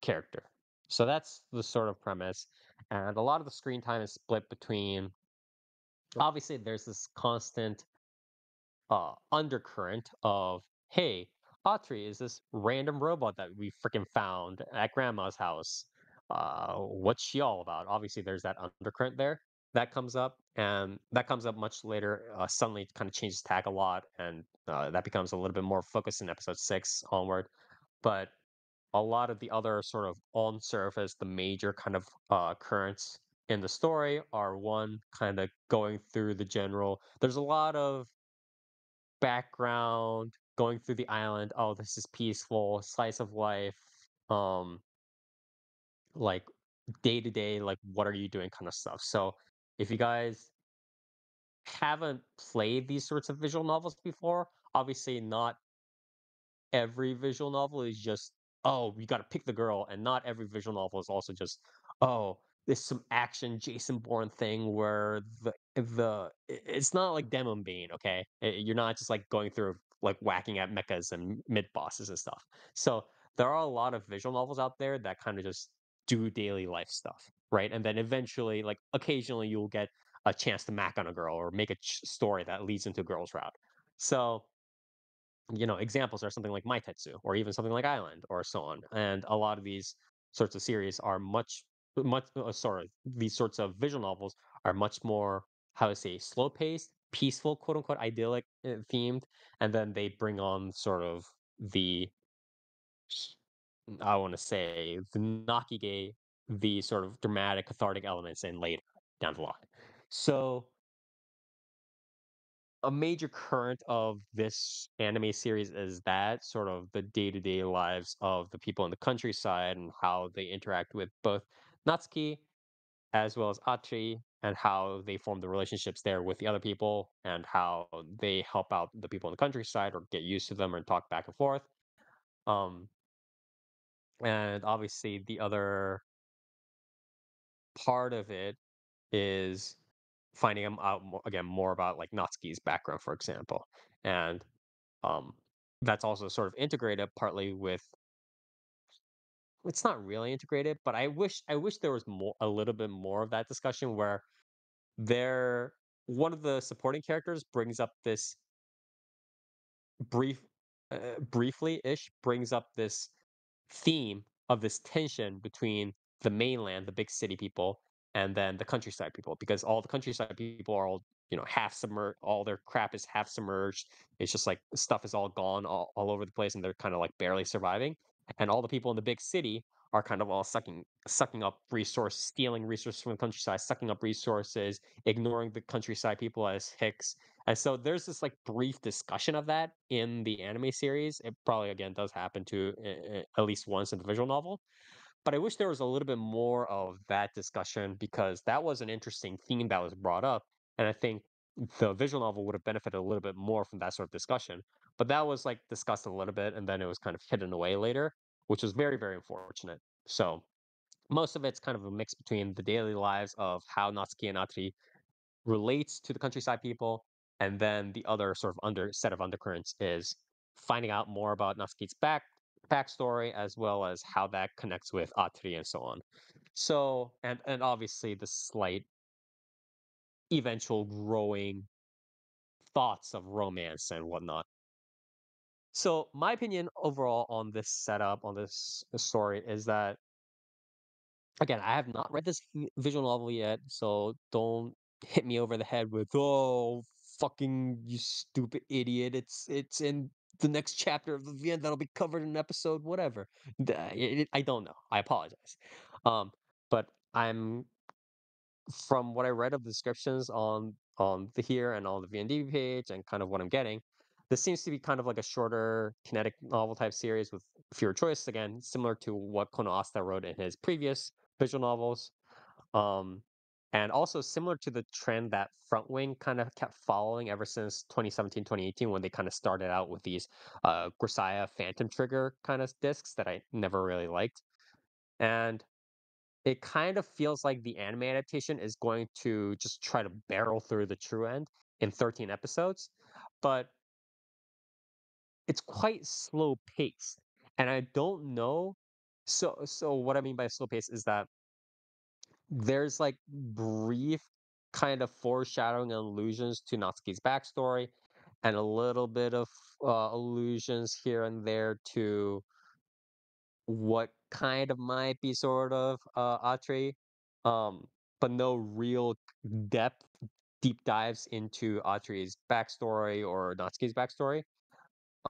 character. So that's the sort of premise, and a lot of the screen time is split between. Obviously, there's this constant undercurrent of, hey, Atri is this random robot that we freaking found at grandma's house. What's she all about? Obviously, there's that undercurrent there that comes up, and that comes up much later. Suddenly, it kind of changes tack a lot, and that becomes a little bit more focused in episode 6 onward. But a lot of the other sort of on surface, the major kind of currents in the story are one kind of going through the general. There's a lot of background going through the island. Oh, this is peaceful, slice of life, um, like day to day, like what are you doing kind of stuff. So if you guys haven't played these sorts of visual novels before, obviously not every visual novel is just oh, you got to pick the girl, and not every visual novel is also just, oh, there's some action Jason Bourne thing where it's not like Demon Bean, okay? You're not just like going through like whacking at mechas and mid bosses and stuff. So there are a lot of visual novels out there that kind of just do daily life stuff, right? And then eventually, like occasionally, you'll get a chance to mac on a girl or make a story that leads into a girl's route. So examples are something like Maitetsu or even something like Island or so on. And a lot of these sorts of series are these sorts of visual novels are much more, how to say, slow paced, peaceful, quote unquote, idyllic themed. And then they bring on sort of the, I want to say, the Nakige, the sort of dramatic, cathartic elements in later down the line. So a major current of this anime series is that sort of the day-to-day lives of the people in the countryside and how they interact with both Natsuki as well as Atri and how they form the relationships there with the other people and how they help out the people in the countryside or get used to them and talk back and forth. Um, and obviously the other part of it is finding out again more about like Natsuki's background, for example, and Um, that's also sort of integrated partly with, it's not really integrated, but I wish there was a little bit more of that discussion where there one of the supporting characters brings up this brief briefly ish brings up this theme of this tension between the mainland, the big city people, and then the countryside people, because all the countryside people are all, half submerged, all their crap is half submerged. It's just like stuff is all gone all over the place and they're kind of like barely surviving. And all the people in the big city are kind of all sucking up resources, stealing resources from the countryside, sucking up resources, ignoring the countryside people as hicks. And so there's this like brief discussion of that in the anime series. It probably again does happen to at least once in the visual novel, but I wish there was a little bit more of that discussion because that was an interesting theme that was brought up, and I think the visual novel would have benefited a little bit more from that sort of discussion. But that was like discussed a little bit, and then it was kind of hidden away later, which was very very unfortunate. So most of it's kind of a mix between the daily lives of how Natsuki and Atri relates to the countryside people, and then the other sort of set of undercurrents is finding out more about Natsuki's backstory as well as how that connects with Atri and so on. So and obviously the slight eventual growing thoughts of romance and whatnot. So my opinion overall on this setup, on this story, is that again, I have not read this visual novel yet, so don't hit me over the head with, "Oh, fucking you stupid idiot! It's in the next chapter of the VN that'll be covered in episode whatever." I don't know. I apologize. But I'm from what I read of the descriptions on the here and on the VND page and kind of what I'm getting, this seems to be kind of like a shorter kinetic novel type series with fewer choices. Again, similar to what Kono Asta wrote in his previous visual novels. Um, and also similar to the trend that Front Wing kind of kept following ever since 2017, 2018, when they kind of started out with these Grisaya Phantom Trigger kind of discs that I never really liked. And it kind of feels like the anime adaptation is going to just try to barrel through the true end in 13 episodes, but it's quite slow paced. And I don't know. So what I mean by slow pace is that there's like brief kind of foreshadowing and allusions to Natsuki's backstory and a little bit of allusions here and there to what kind of might be sort of Atre, but no real depth, deep dives into Atre's backstory or Natsuki's backstory.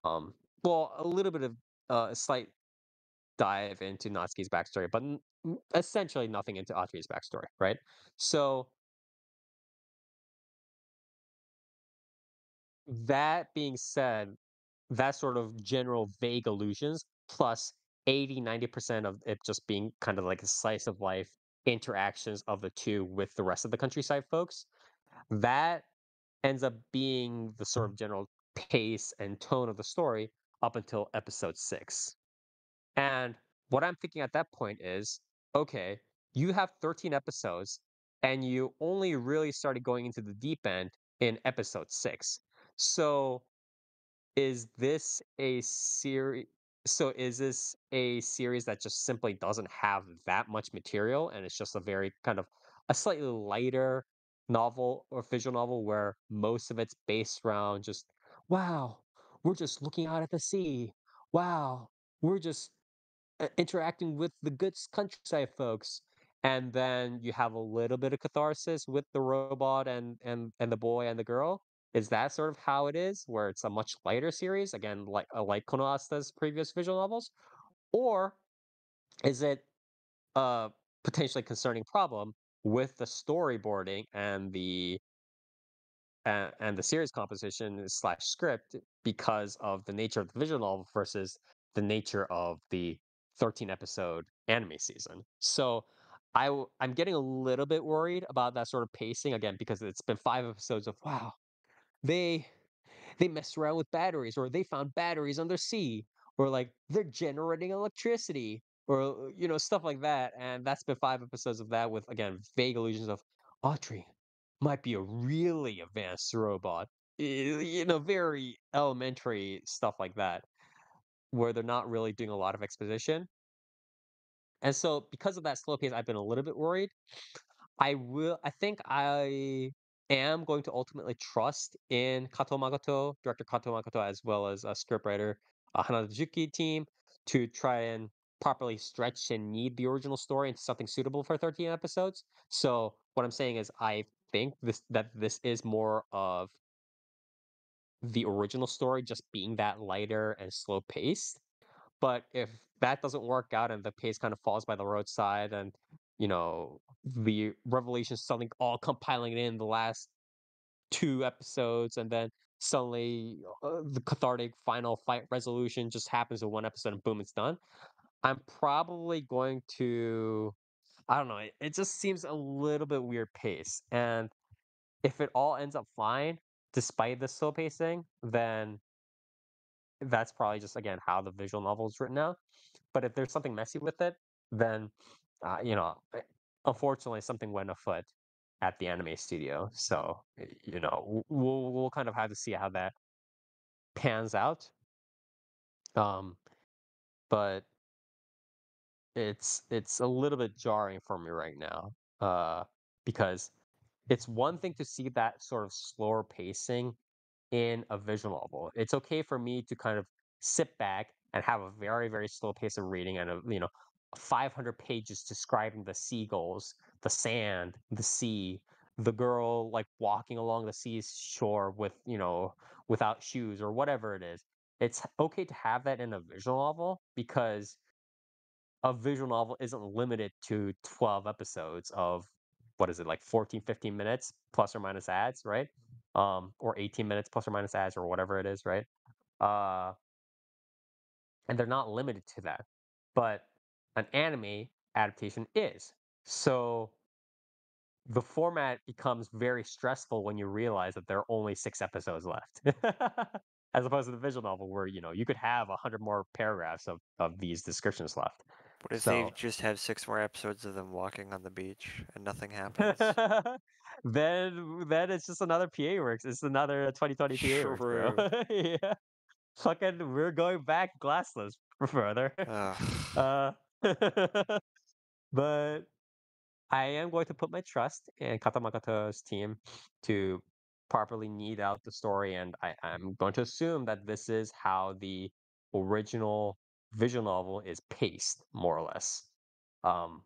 Um, well, a little bit of a slight dive into Natsuki's backstory, but essentially nothing into Atre's backstory, right? So that being said, that sort of general vague allusions plus 80-90% of it just being kind of like a slice of life interactions of the two with the rest of the countryside folks, that ends up being the sort of general pace and tone of the story up until episode 6. And what I'm thinking at that point is, okay, you have 13 episodes and you only really started going into the deep end in episode 6. So is this a series is this a series that just simply doesn't have that much material and it's just a very kind of a slightly lighter novel or visual novel where most of it's based around just wow, we're just looking out at the sea. Wow, we're just interacting with the good countryside folks, and then you have a little bit of catharsis with the robot and the boy and the girl. Is that sort of how it is, where it's a much lighter series again, like Konohasuta's previous visual novels, or is it a potentially concerning problem with the storyboarding and the series composition slash script because of the nature of the visual novel versus the nature of the 13 episode anime season. So I'm getting a little bit worried about that sort of pacing again because it's been 5 episodes of wow, they they messed around with batteries or they found batteries under sea or like they're generating electricity or stuff like that, and that's been 5 episodes of that with again vague illusions of Audrey might be a really advanced robot, very elementary stuff like that where they're not really doing a lot of exposition. And so because of that slow pace I've been a little bit worried. I think I am going to ultimately trust in Kato Makoto, director Kato Makoto, as well as a scriptwriter Hanazuki team to try and properly stretch and knead the original story into something suitable for 13 episodes. So what I'm saying is I think this is more of the original story just being that lighter and slow paced. But if that doesn't work out and the pace kind of falls by the roadside and, the revelations suddenly all compiling in the last 2 episodes and then suddenly the cathartic final fight resolution just happens in one episode and boom, it's done. I'm probably going to, I don't know, it just seems a little bit weird pace. And if it all ends up fine, despite the slow pacing, then that's probably just, again, how the visual novel is written out. But if there's something messy with it, then, unfortunately, something went afoot at the anime studio. So, we'll kind of have to see how that pans out. Um, but it's a little bit jarring for me right now, because it's one thing to see that sort of slower pacing in a visual novel. It's okay for me to kind of sit back and have a very, very slow pace of reading and 500 pages describing the seagulls, the sand, the sea, the girl like walking along the seashore with, without shoes or whatever it is. It's okay to have that in a visual novel because a visual novel isn't limited to 12 episodes of what is it, like 14, 15 minutes plus or minus ads, right? Or 18 minutes plus or minus ads or whatever it is, right? Uh, and they're not limited to that. But an anime adaptation is. So the format becomes very stressful when you realize that there are only 6 episodes left. As opposed to the visual novel where, you could have 100 more paragraphs of these descriptions left. What if they So just have 6 more episodes of them walking on the beach and nothing happens? then it's just another PA Works. It's another 2020 PA Works, bro. True. Yeah. Fucking we're going back glassless for further. Ugh. Uh but I am going to put my trust in Katamakoto's team to properly knead out the story, and I'm going to assume that this is how the original visual novel is paced, more or less. Um,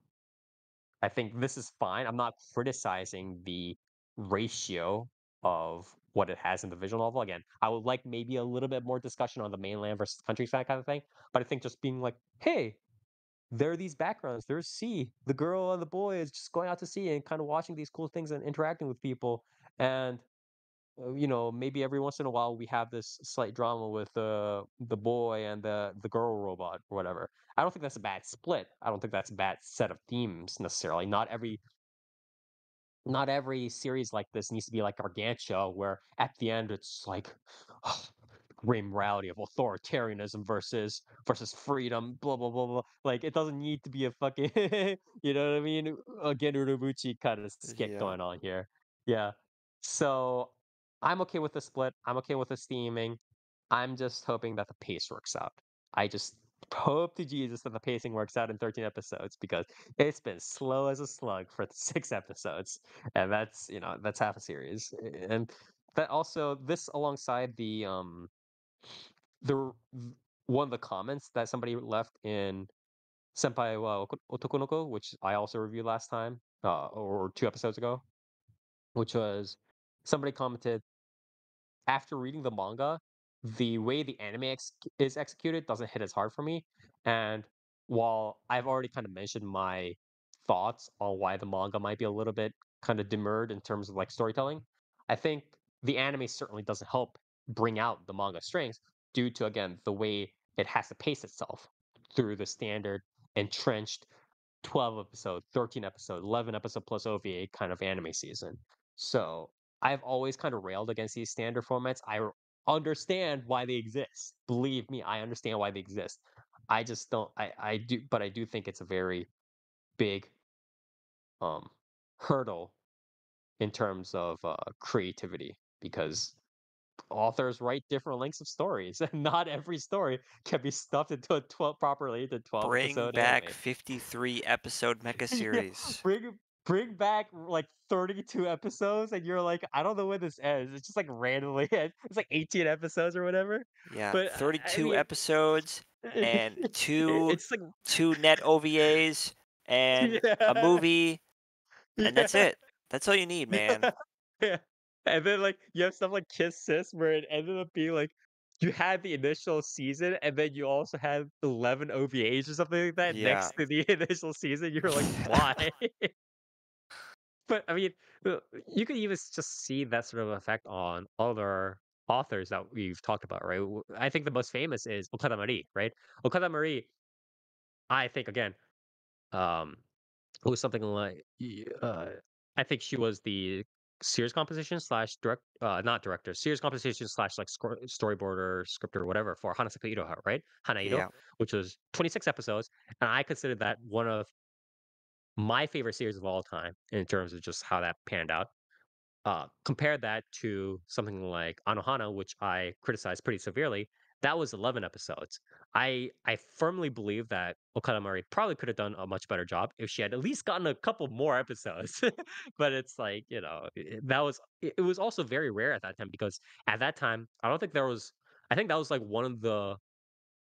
I think this is fine. I'm not criticizing the ratio of what it has in the visual novel. Again, I would like maybe a little bit more discussion on the mainland versus countryside kind of thing. But I think just being like, hey, there are these backgrounds. There's sea. The girl and the boy is just going out to sea and kind of watching these cool things and interacting with people. And maybe every once in a while we have this slight drama with the boy and the girl robot or whatever. I don't think that's a bad split. I don't think that's a bad set of themes necessarily. Not every series like this needs to be like Gargantua, where at the end it's like, oh, grim reality of authoritarianism versus freedom, blah blah blah blah. Like it doesn't need to be a fucking you know what I mean? Again, Urumuchi kind of skit Yeah. going on here. Yeah. So I'm okay with the split. I'm okay with the steaming. I'm just hoping that the pace works out. I just hope to Jesus that the pacing works out in 13 episodes because it's been slow as a slug for 6 episodes, and that's that's half a series. And that also this alongside the one of the comments that somebody left in Senpai wa Otokonoko, which I also reviewed last time, or 2 episodes ago, which was somebody commented after reading the manga, the way the anime is executed doesn't hit as hard for me. And while I've already kind of mentioned my thoughts on why the manga might be a little bit kind of demurred in terms of like storytelling, I think the anime certainly doesn't help bring out the manga strengths due to again the way it has to pace itself through the standard entrenched 12 episode, 13 episode, 11 episode plus OVA kind of anime season. So I've always kind of railed against these standard formats. Understand why they exist. Believe me, I understand why they exist. I just don't I do but I do think it's a very big um hurdle in terms of creativity because authors write different lengths of stories and not every story can be stuffed into a 12 properly into 12 Bring episode back anime. 53 episode mecha Yeah, series. bring back like 32 episodes, and you're like, I don't know when this ends. It's just like randomly, it's like 18 episodes or whatever. Yeah, But I 32 mean, episodes and it's like, two net OVAs and a yeah, movie, and that's yeah, it. That's all you need, man. yeah, yeah. And then like you have stuff like Kiss Sis, where it ended up being like you had the initial season, and then you also had 11 OVAs or something like that Yeah. next to the initial season. You're like, why? But I mean, you could even just see that sort of effect on other authors that we've talked about, right? I think the most famous is Okada Marie, right? Okada Marie, I think again, um, it was something like, I think she was the series composition slash not director, series composition slash like storyboarder, scripter, whatever for Hanasaka Iroha, right? Hanaido, Yeah. which was 26 episodes, and I consider that one of my favorite series of all time in terms of just how that panned out. Compare that to something like Anohana, which I criticized pretty severely. That was 11 episodes. I firmly believe that Okada Mori probably could have done a much better job if she had at least gotten a couple more episodes. But it's like, it was also very rare at that time because at that time, I don't think there was I think that was like one of the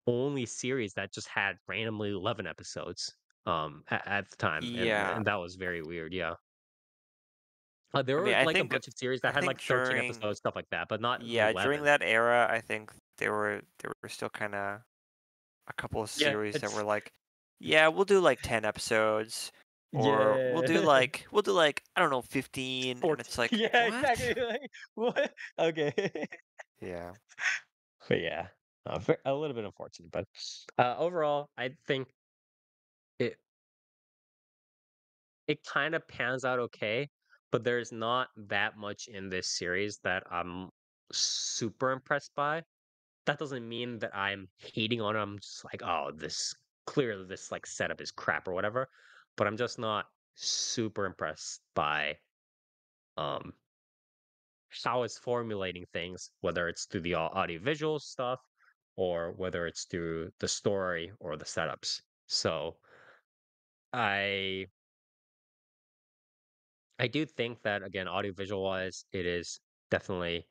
only series that just had randomly 11 episodes at the time, and Yeah. that was very weird. Yeah. There I mean, were like a bunch of series I that had think like 13 episodes, stuff like that, but not during 11. that era, I think there were still kind of a couple of Yeah, series that it's were like, yeah, we'll do like 10 episodes, or yeah. we'll do like, I don't know, 15, and 14. it's like, Yeah, what? exactly. Like, what? Okay. Yeah. But yeah, a little bit unfortunate, but overall, I think it it kind of pans out okay, but there's not that much in this series that I'm super impressed by. That doesn't mean that I'm hating on it. I'm just like, oh, this like setup is crap or whatever. But I'm just not super impressed by um how it's formulating things, whether it's through the audiovisual stuff or whether it's through the story or the setups. So I I do think that again, audiovisual wise, it is definitely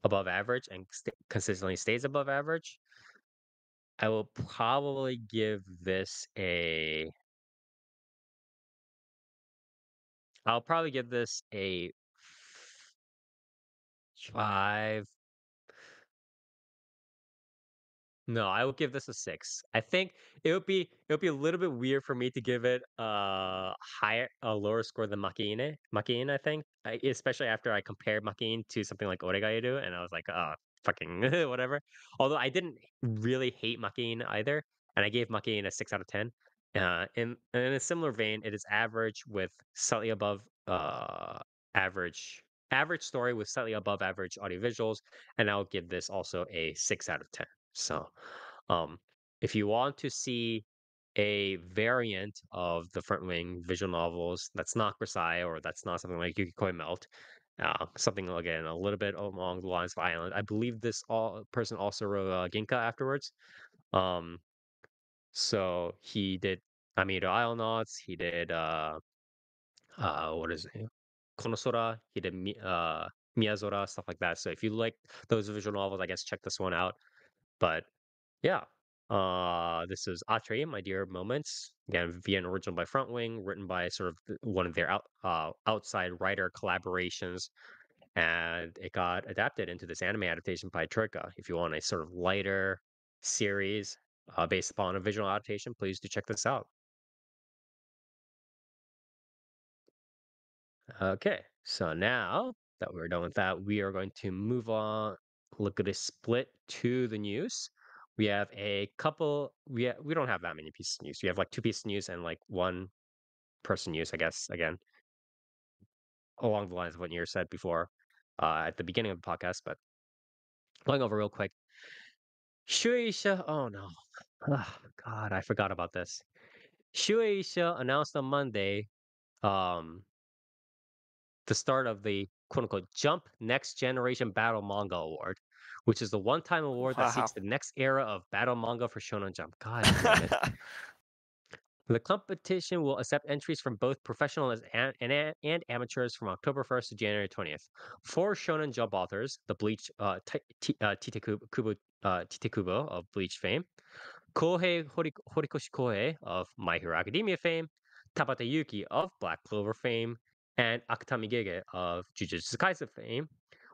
above average and consistently stays above average. I will probably give this a I'll probably give this a 5. No, I would give this a 6. I think it would be a little bit weird for me to give it a lower score than Makiine. Makiine, I think, especially after I compared Makiine to something like Oregairu, and I was like, fucking whatever. Although I didn't really hate Makiine either, and I gave Makiine a 6 out of 10. In a similar vein, it is average with slightly above average average story with slightly above average audio visuals, and I'll give this also a 6 out of 10. So, um, if you want to see a variant of the Front Wing visual novels that's not Versailles or that's not something like Yukikoi Melt, something again a little bit along the lines of Island. I believe this person also wrote Ginka afterwards. Um, so he did Amido Islenauts. He did what is it? Konosora. He did Miyazora, stuff like that. So if you like those visual novels, I guess check this one out. But yeah, this is ATRI, My Dear Moments. Again, via an original by Front Wing, written by sort of one of their outside writer collaborations, and it got adapted into this anime adaptation by Troika. If you want a sort of lighter series based upon a visual adaptation, please do check this out. Okay, so now that we're done with that, we are going to move on. Look at a split to the news. We have a couple. We don't have that many pieces of news. We have like 2 pieces of news and like 1 person news, I guess. Again, along the lines of what you said before at the beginning of the podcast. But going over real quick, Shueisha. Oh no, oh, God, I forgot about this. Shueisha announced on Monday. Um, the start of the quote unquote Jump Next Generation Battle Manga Award, which is the one-time award that seeks Wow. the next era of battle manga for Shonen Jump. God damn it. The competition will accept entries from both professionals and amateurs from October 1st to January 20th. 4 Shonen Jump authors, the Bleach Tite Kubo of Bleach fame, Horikoshi Kohei of My Hero Academia fame, Tabata Yuki of Black Clover fame, and Akutami Gege of Jujutsu Kaisen fame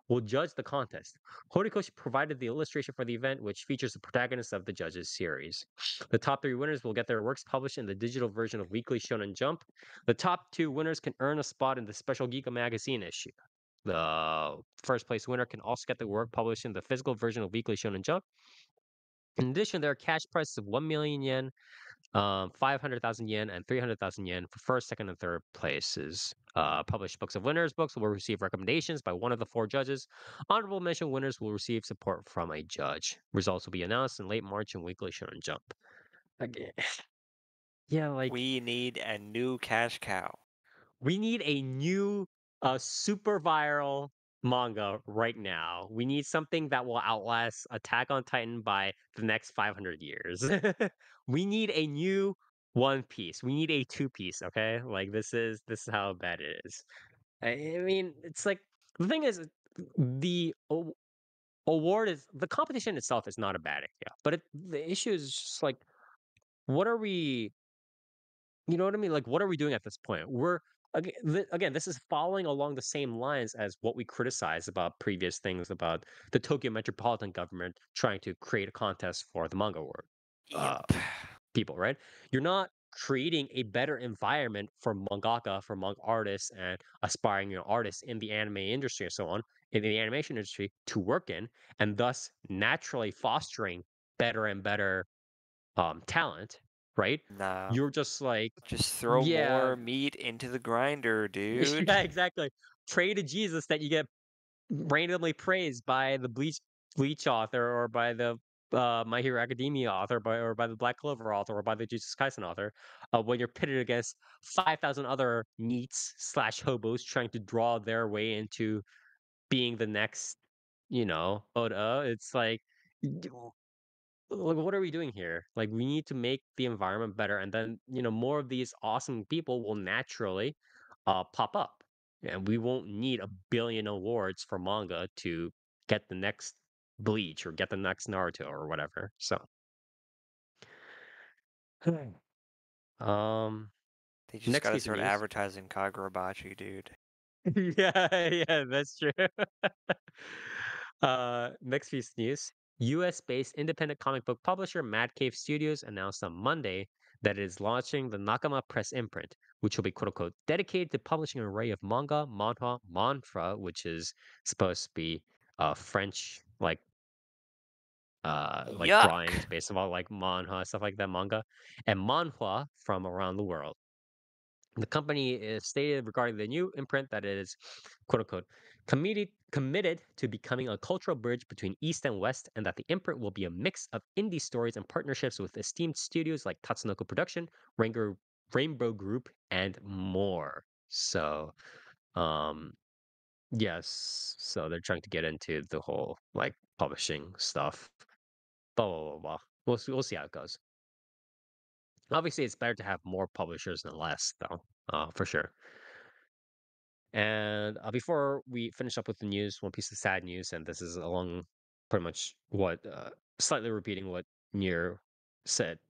will judge the contest. Horikoshi provided the illustration for the event, which features the protagonists of the judges series. The top 3 winners will get their works published in the digital version of Weekly Shonen Jump. The top 2 winners can earn a spot in the special Geeko magazine issue. The first place winner can also get the work published in the physical version of Weekly Shonen Jump. In addition, there are cash prizes of 1 million yen, 500,000 yen, and 300,000 yen for first, second, and third places. Published books of winners' books will receive recommendations by one of the 4 judges. Honorable mention winners will receive support from a judge. Results will be announced in late March in Weekly Shonen Jump. Again, yeah, like We need a new cash cow. we need a new, super viral manga right now. We need something that will outlast Attack on Titan by the next 500 years. We need a new One Piece. We need a 2-piece, okay? Like this is how bad it is. I mean, it's like the thing is the award is the competition itself is not a bad idea, but the issue is just like what are we you know what I mean? Like, what are we doing at this point? We're again, this is following along the same lines as what we criticize about previous things about the Tokyo metropolitan government trying to create a contest for the manga award. Uh, Yep. people, right? You're not creating a better environment for mangaka, for manga artists, and aspiring artists in the anime industry and so on, in the animation industry to work in, and thus naturally fostering better and better talent, right? No. You're just like, Just throw yeah, more meat into the grinder, dude. yeah, exactly. Pray to Jesus that you get randomly praised by the Bleach author or by the My Hero Academia author, or by the Black Clover author, or by the Jujutsu Kaisen author, when you're pitted against 5,000 other neats slash hobos trying to draw their way into being the next, Oda. It's like, what are we doing here? Like, we need to make the environment better, and then more of these awesome people will naturally pop up, and we won't need a billion awards for manga to get the next Bleach or get the next Naruto or whatever. So, um, They just next gotta piece of start news. advertising Kagurabachi, dude. Yeah, that's true. Next piece of news. US-based independent comic book publisher Mad Cave Studios announced on Monday that it is launching the Nakama Press imprint, which will be quote unquote dedicated to publishing an array of manga, manhwa, which is supposed to be French like Yuck. drawings based on like manhwa, stuff like that, manga, and manhwa from around the world. The company is stated regarding the new imprint that it is, quote unquote, committed to becoming a cultural bridge between East and West, and that the imprint will be a mix of indie stories and partnerships with esteemed studios like Tatsunoko Production, Rainbow Group, and more. So, um, yes, so they're trying to get into the whole like publishing stuff. Blah blah blah blah. We'll see how it goes. Obviously, it's better to have more publishers than less, though, for sure. And before we finish up with the news, one piece of sad news, and this is along pretty much what, slightly repeating what Nier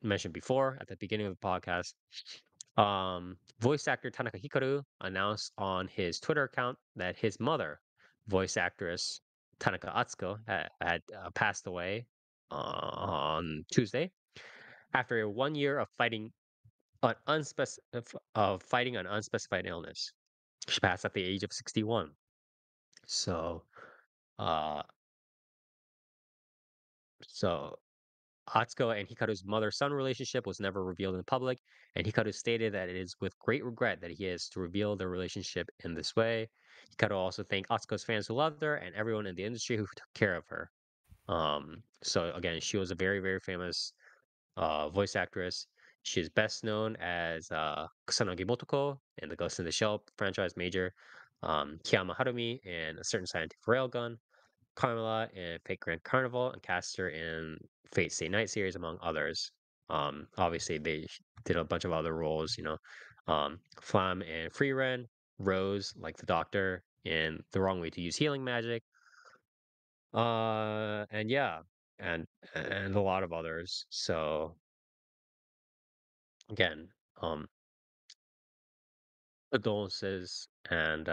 mentioned before at the beginning of the podcast. Voice actor Tanaka Hikaru announced on his Twitter account that his mother, voice actress Tanaka Atsuko, had passed away on Tuesday after 1 year of fighting an unspecified illness. She passed at the age of 61. So, uh, so Atsuko and Hikaru's mother-son relationship was never revealed in public, and Hikaru stated that it is with great regret that he is to reveal their relationship in this way. Hikaru also thanked Atsuko's fans who loved her and everyone in the industry who took care of her. So again, she was a very, very famous voice actress. She is best known as Kusanagi Motoko in the Ghost in the Shell franchise major, Kiyama Harumi in A Certain Scientific Railgun, Carmela in Fate Grand Carnival, and Caster in Fate Stay Night series, among others. Obviously, they did a bunch of other roles, Flam in Free Ren, Rose, like the Doctor, in The Wrong Way to Use Healing Magic, and yeah, and a lot of others. So again, um, condolences and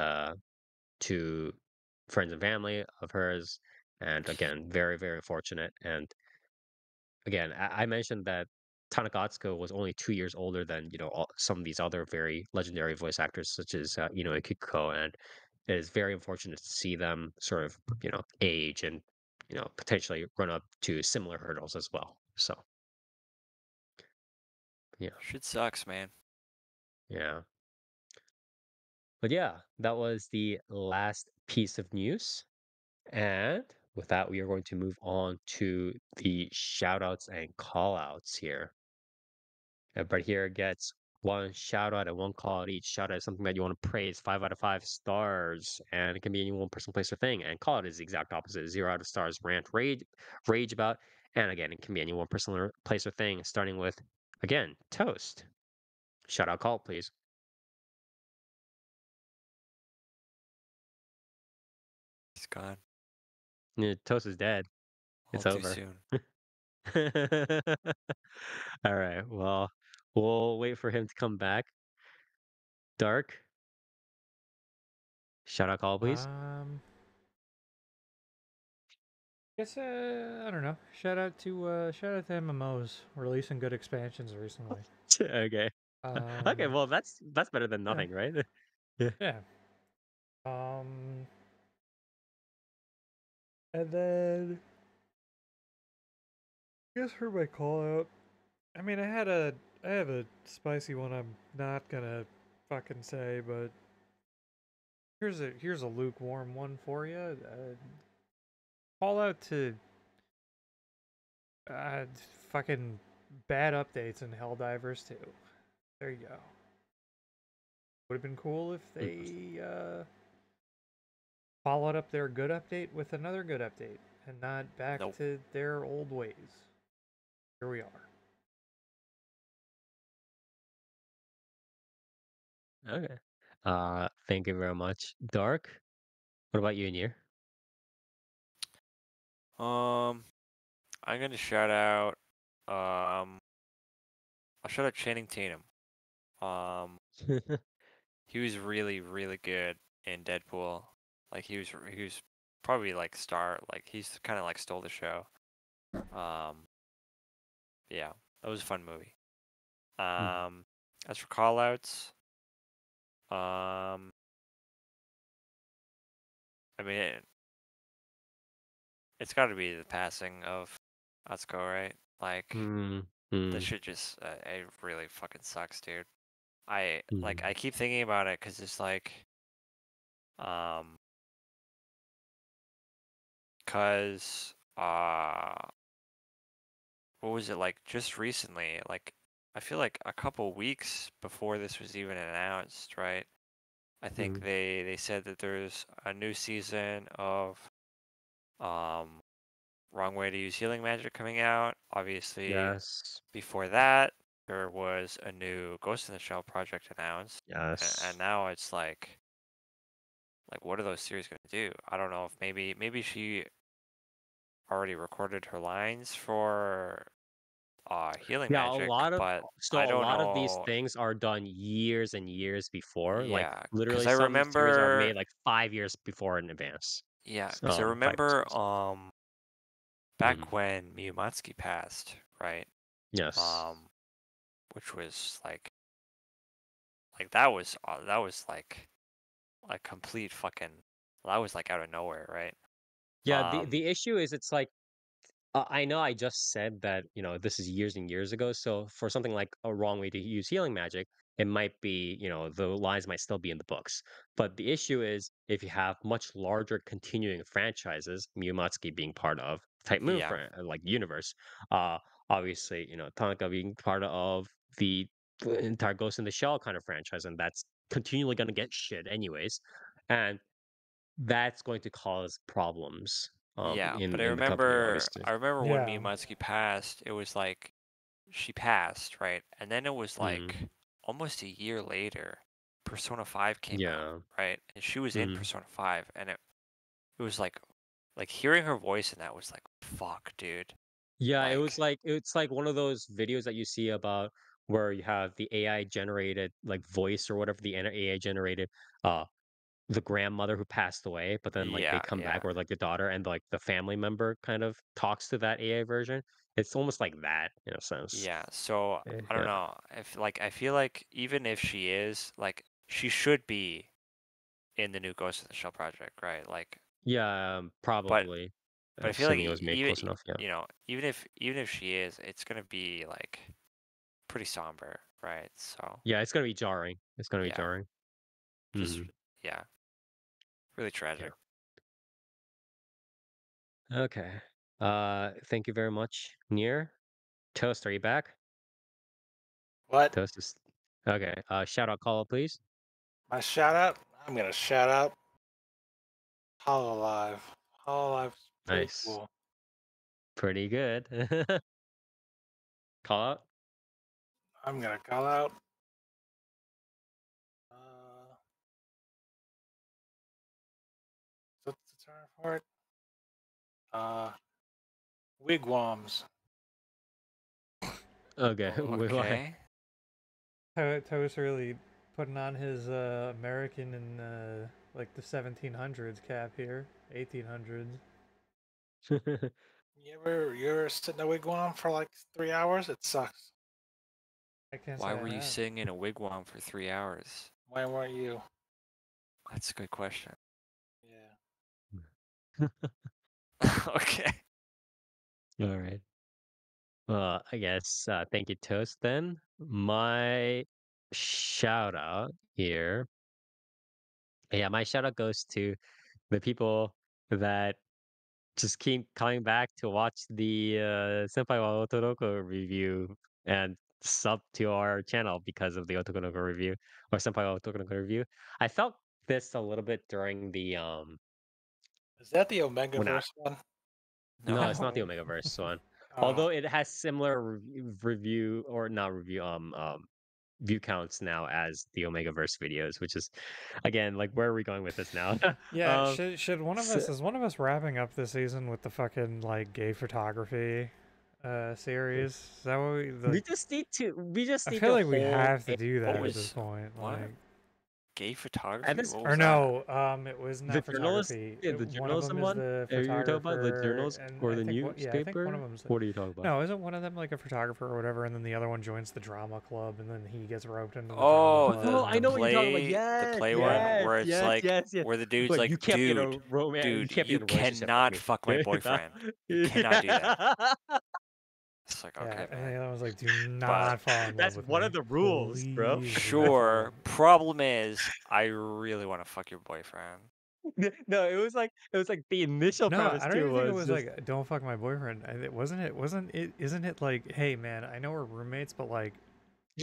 to friends and family of hers, and again, very very fortunate. And again, I mentioned that Tanaka Atsuko was only 2 years older than some of these other very legendary voice actors, such as Inoue Kikuko, and it is very unfortunate to see them sort of age and potentially run up to similar hurdles as well. So yeah, Shit sucks, man. yeah. But yeah, that was the last piece of news. And with that, we are going to move on to the shout outs and call outs here. Everybody here gets one shout out and one call out each. Shout out is something that you want to praise, 5 out of 5 stars, and it can be any one person, place, or thing. And call out is the exact opposite, 0 out of stars, rant, rage about. And again, it can be any one person, or place, or thing, starting with, again, Toast. Shout out, call, please. He's gone. Yeah, Toast is dead. All It's too over. soon. All right. Well, we'll wait for him to come back. Dark. Shout out call, please. Guess I don't know. Shout out to MMOs releasing good expansions recently. Okay. Okay. Well, that's better than Yeah. nothing, right? Yeah. Yeah. And then I guess for my call out, I mean, I have a spicy one. I'm not gonna fucking say, but here's a lukewarm one for you. Call out to uh, fucking bad updates in Helldivers 2. There you go. Would have been cool if they followed up their good update with another good update and not back Nope. to their old ways. Here we are. Okay. Thank you very much, Dark. What about you, Nier? I'm gonna shout out. I'll shout out Channing Tatum. He was really, really good in Deadpool. Like he was probably like he's kind of like stole the show. Yeah, that was a fun movie. As for callouts, I mean it's got to be the passing of Atsuko, right? Like that shit just it really fucking sucks, dude. I Mhm. I keep thinking about it because it's like, cause what was it like just recently? Like I feel like a couple weeks before this was even announced, right? I think Mhm. they said that there's a new season of um Wrong Way to Use Healing Magic coming out. Obviously, Yes. before that, there was a new Ghost in the Shell project announced, and Yes. now it's like what are those series gonna do? I don't know if maybe she already recorded her lines for Healing Yeah, Magic, but I a don't lot of these know. things are done years and years before. Like Yeah, because literally, I some series are remember. made like 5 years before in advance. Yeah, because I 5 years. remember Mhm. back when Miyumatsuki passed, right? Yes. Um, which was like that was like complete fucking that was like out of nowhere, right? Yeah. The Um, the issue is, it's like, I know I just said that, this is years and years ago. So for something like A Wrong Way to Use Healing Magic, it might be, the lines might still be in the books. But the issue is, if you have much larger continuing franchises, Miyumatsuki being part of Type Moon, yeah, like universe, uh, obviously, Tanaka being part of the entire Ghost in the Shell kind of franchise, and that's continually going to get shit anyways. And that's going to cause problems yeah. But I in the company, remember obviously. I remember when Yeah. Miyumatsuki passed, it was like she passed, right? And then it was Mm, like almost a year later, Persona 5 came out, yeah. right? And she was in Mhm. Persona 5, and it was like hearing her voice in that was like, fuck, dude. Yeah, Like, it's like one of those videos that you see about where you have the AI generated like voice or whatever, the AI generated uh the grandmother who passed away, but then like they yeah, come yeah. back, or like the daughter, and like the family member kind of talks to that AI version. It's almost like that in a sense. Yeah, so I don't Yeah. know. If like I feel like even if she is like she should be in the new Ghost in the Shell project, right? Like, Yeah, but probably. I feel like Assuming it was made close enough, yeah. even if she is, it's gonna be like pretty somber, right? So Yeah, it's gonna be jarring. It's gonna be yeah, jarring. just Mhm. yeah, really Yeah. tragic. Okay. Thank you very much, Near. Toast, are you back? What? Toast is okay. Shout out call, please. My shout out? I'm gonna shout out Hololive. Hololive's pretty Nice. cool. Pretty good. Call out. I'm gonna call out. Uh, what's the term for it? Uh, Wigwams. Okay. Wait, why? Okay. Toast really putting on his American and like the 1700s cap here, 1800s. You ever sit in a wigwam for like 3 hours? It sucks. I can't Why say I were you have. sitting in a wigwam for 3 hours? Why weren't you? That's a good question. Yeah. Okay. All right. Well, I guess thank you, Toast. Then my shout out here. Yeah, my shout out goes to the people that just keep coming back to watch the Senpai wa Otoroko review and sub to our channel because of the Otokonoko review, or Senpai wa Otokonoko review. I felt this a little bit during the Is that the when I, Omegaverse one? no, it's No. not the Omegaverse one. Oh, Although it has similar review, or not review, view counts now as the Omegaverse videos, which is again like, where are we going with this now? Yeah, um, should one of so, us is one of us wrapping up this season with the fucking like gay photography series? Is that what we just I need feel to like we hold have to a do What that at this was point. what? Like, Gay at photography? this What or was that? no, it was the not journalist, photography. yeah, the One of them journalism is one. the You're talking about the photographer, journals and or I the think yeah, I think one of newspaper? them's What are you talking about? no, isn't one of them like a photographer or whatever, and then the other one joins the drama club, and then he gets roped into the drama Oh, club, Oh, and I the then know what you're talking about. play the Yes, play one yeah, where it's like yes. where the dude's Like, like, you can't be in a dude, romance. You dude, can't be you in a relationship with cannot me. fuck my boyfriend. You cannot do that. It's like, Yeah, okay, and man. the other one's like, do not fall in love That's with one me. of the rules, bro. Please do not fall in Sure. love Problem is, I really want to fuck your boyfriend. No, it was like the initial No, premise I don't too even think it was was just like, don't fuck my boyfriend. Isn't it like, hey man, I know we're roommates, but like,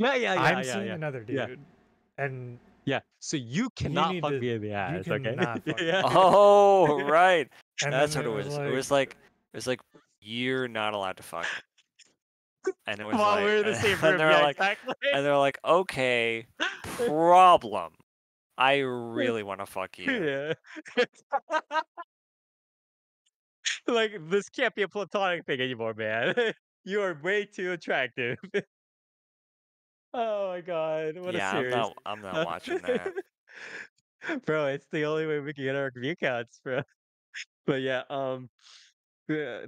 I'm seeing another yeah, dude, and yeah. So you you cannot need fuck to, me in the you ass, okay? cannot fuck me. Yeah. Oh, right. And That's then what it it was was. like, It was like you're not allowed to fuck. And it was While like, we're in the same and room, they're yeah, like, exactly. okay, problem. I really want to fuck you. Yeah. Like this can't be a platonic thing anymore, man. You are way too attractive. Oh my god, what a Yeah, series. I'm not watching that. Bro, it's the only way we can get our view counts, bro. But yeah,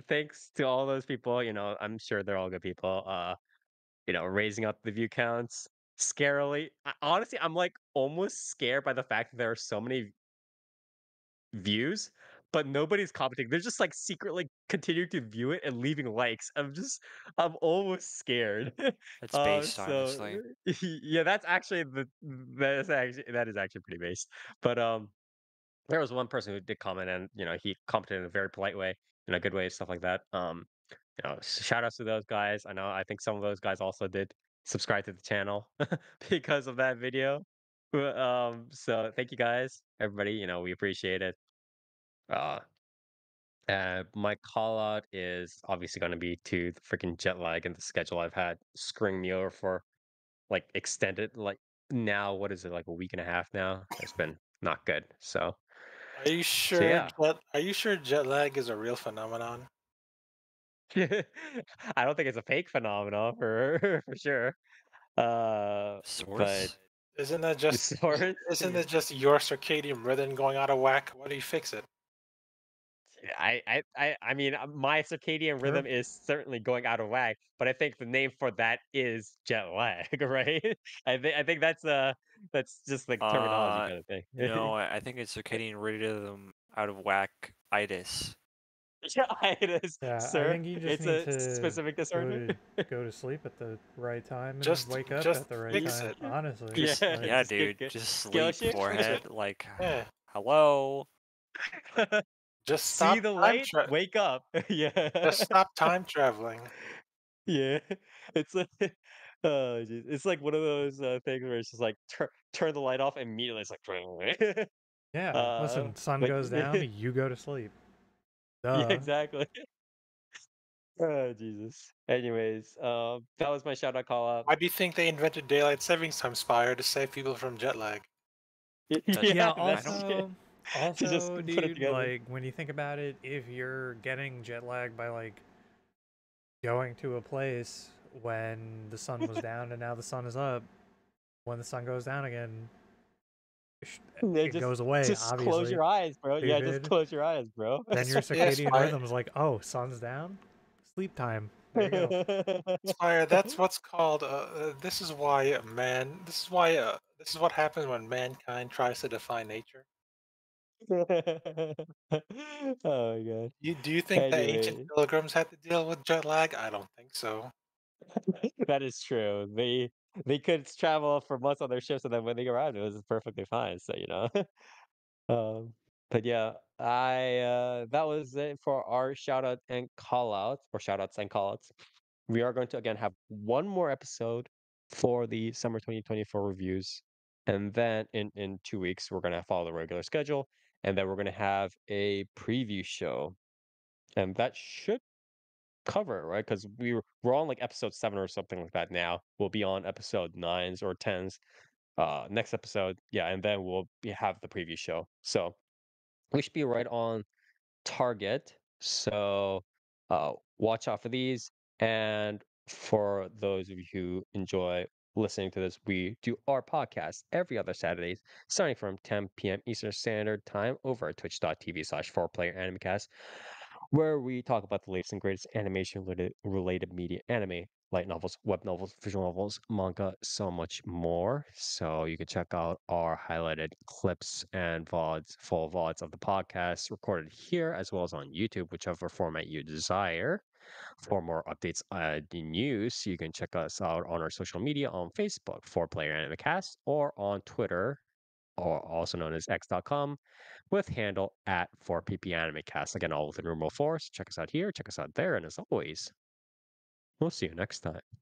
thanks to all those people, I'm sure they're all good people. Raising up the view counts scarily. Honestly, I'm like almost scared by the fact that there are so many views, but nobody's commenting. They're just like secretly continuing to view it and leaving likes. I'm almost scared. It's based, So honestly. yeah, that is actually pretty based. But there was one person who did comment, and he commented in a very polite way, in a good way, stuff like that. Shout outs to those guys. I think some of those guys also did subscribe to the channel because of that video. So thank you guys, everybody. We appreciate it. Uh, my call out is obviously going to be to the freaking jet lag and the schedule I've had screwing me over for like extended, like now, what is it, like a week and a half now? It's been not good. Are you So sure yeah. jet lag is a real phenomenon? I don't think it's a fake phenomenon for for sure. But Source? Isn't that the just source, isn't it just your circadian rhythm going out of whack? Why do you fix it? I mean, my circadian True. rhythm is certainly going out of whack, but I think the name for that is jet lag, right? I think that's just like terminology Uh, kind of thing. no, I think it's circadian rhythm out of whack itis. Yeah, it is, Yeah, I sir. think you just It's need a to specific go disorder. to go to sleep at the right time and Just wake up just at the right fix time. it. Honestly, Yeah, Just like, yeah, just dude. get Just scale sleep, shift. Fix it. forehead. Like, Yeah. hello. Just See stop the light, wake up. Yeah. just stop time traveling. Yeah, it's like, oh, geez. It's like one of those things where it's just like turn the light off immediately. It's like, yeah. Listen, sun like goes down, you go to sleep. yeah, Duh. exactly. Oh Jesus. Anyways, that was my shout out call out. Why do you think they invented daylight savings time, Spire, to save people from jet lag? Yeah. Yeah, I don't. to just Also, put it dude, together. like when you think about it, if you're getting jet lag by like going to a place when the sun was down and now the sun is up, when the sun goes down again, Yeah, it goes away. just close Obviously, your eyes, bro. Yeah, just stupid. close your eyes, bro. Then your Yes, circadian Spire. rhythm is like, oh, sun's down, sleep time. There you go. Spire, that's what's called. This is what happens when mankind tries to define nature. Oh my god. Do you think that ancient Anyway, pilgrims had to deal with jet lag? I don't think so. that is true. They could travel for months on their ships, and then when they arrived, it was perfectly fine. So. But yeah, I that was it for our shout out and call out, or shout outs and call outs. We are going to again have one more episode for the summer 2024 reviews. And then in 2 weeks, we're going to follow the regular schedule. And then we're going to have a preview show. And that should cover it, right? Because we're on like episode 7 or something like that now. We'll be on episode 9s or 10s next episode. Yeah. And then have the preview show. So we should be right on target. So watch out for these. And for those of you who enjoy listening to this, we do our podcast every other Saturdays, starting from 10 p.m. Eastern Standard Time over at twitch.tv/4player Animecast, where we talk about the latest and greatest animation related media anime, light novels, web novels, visual novels, manga, so much more. So you can check out our highlighted clips and VODs, full VODs of the podcast recorded here, as well as on YouTube, whichever format you desire. For more updates and news, you can check us out on our social media on Facebook, 4Player Animecast, or on Twitter, or also known as x.com, with handle at 4ppAnimeCast. Again, all within numeral 4. So check us out here, check us out there, and as always, we'll see you next time.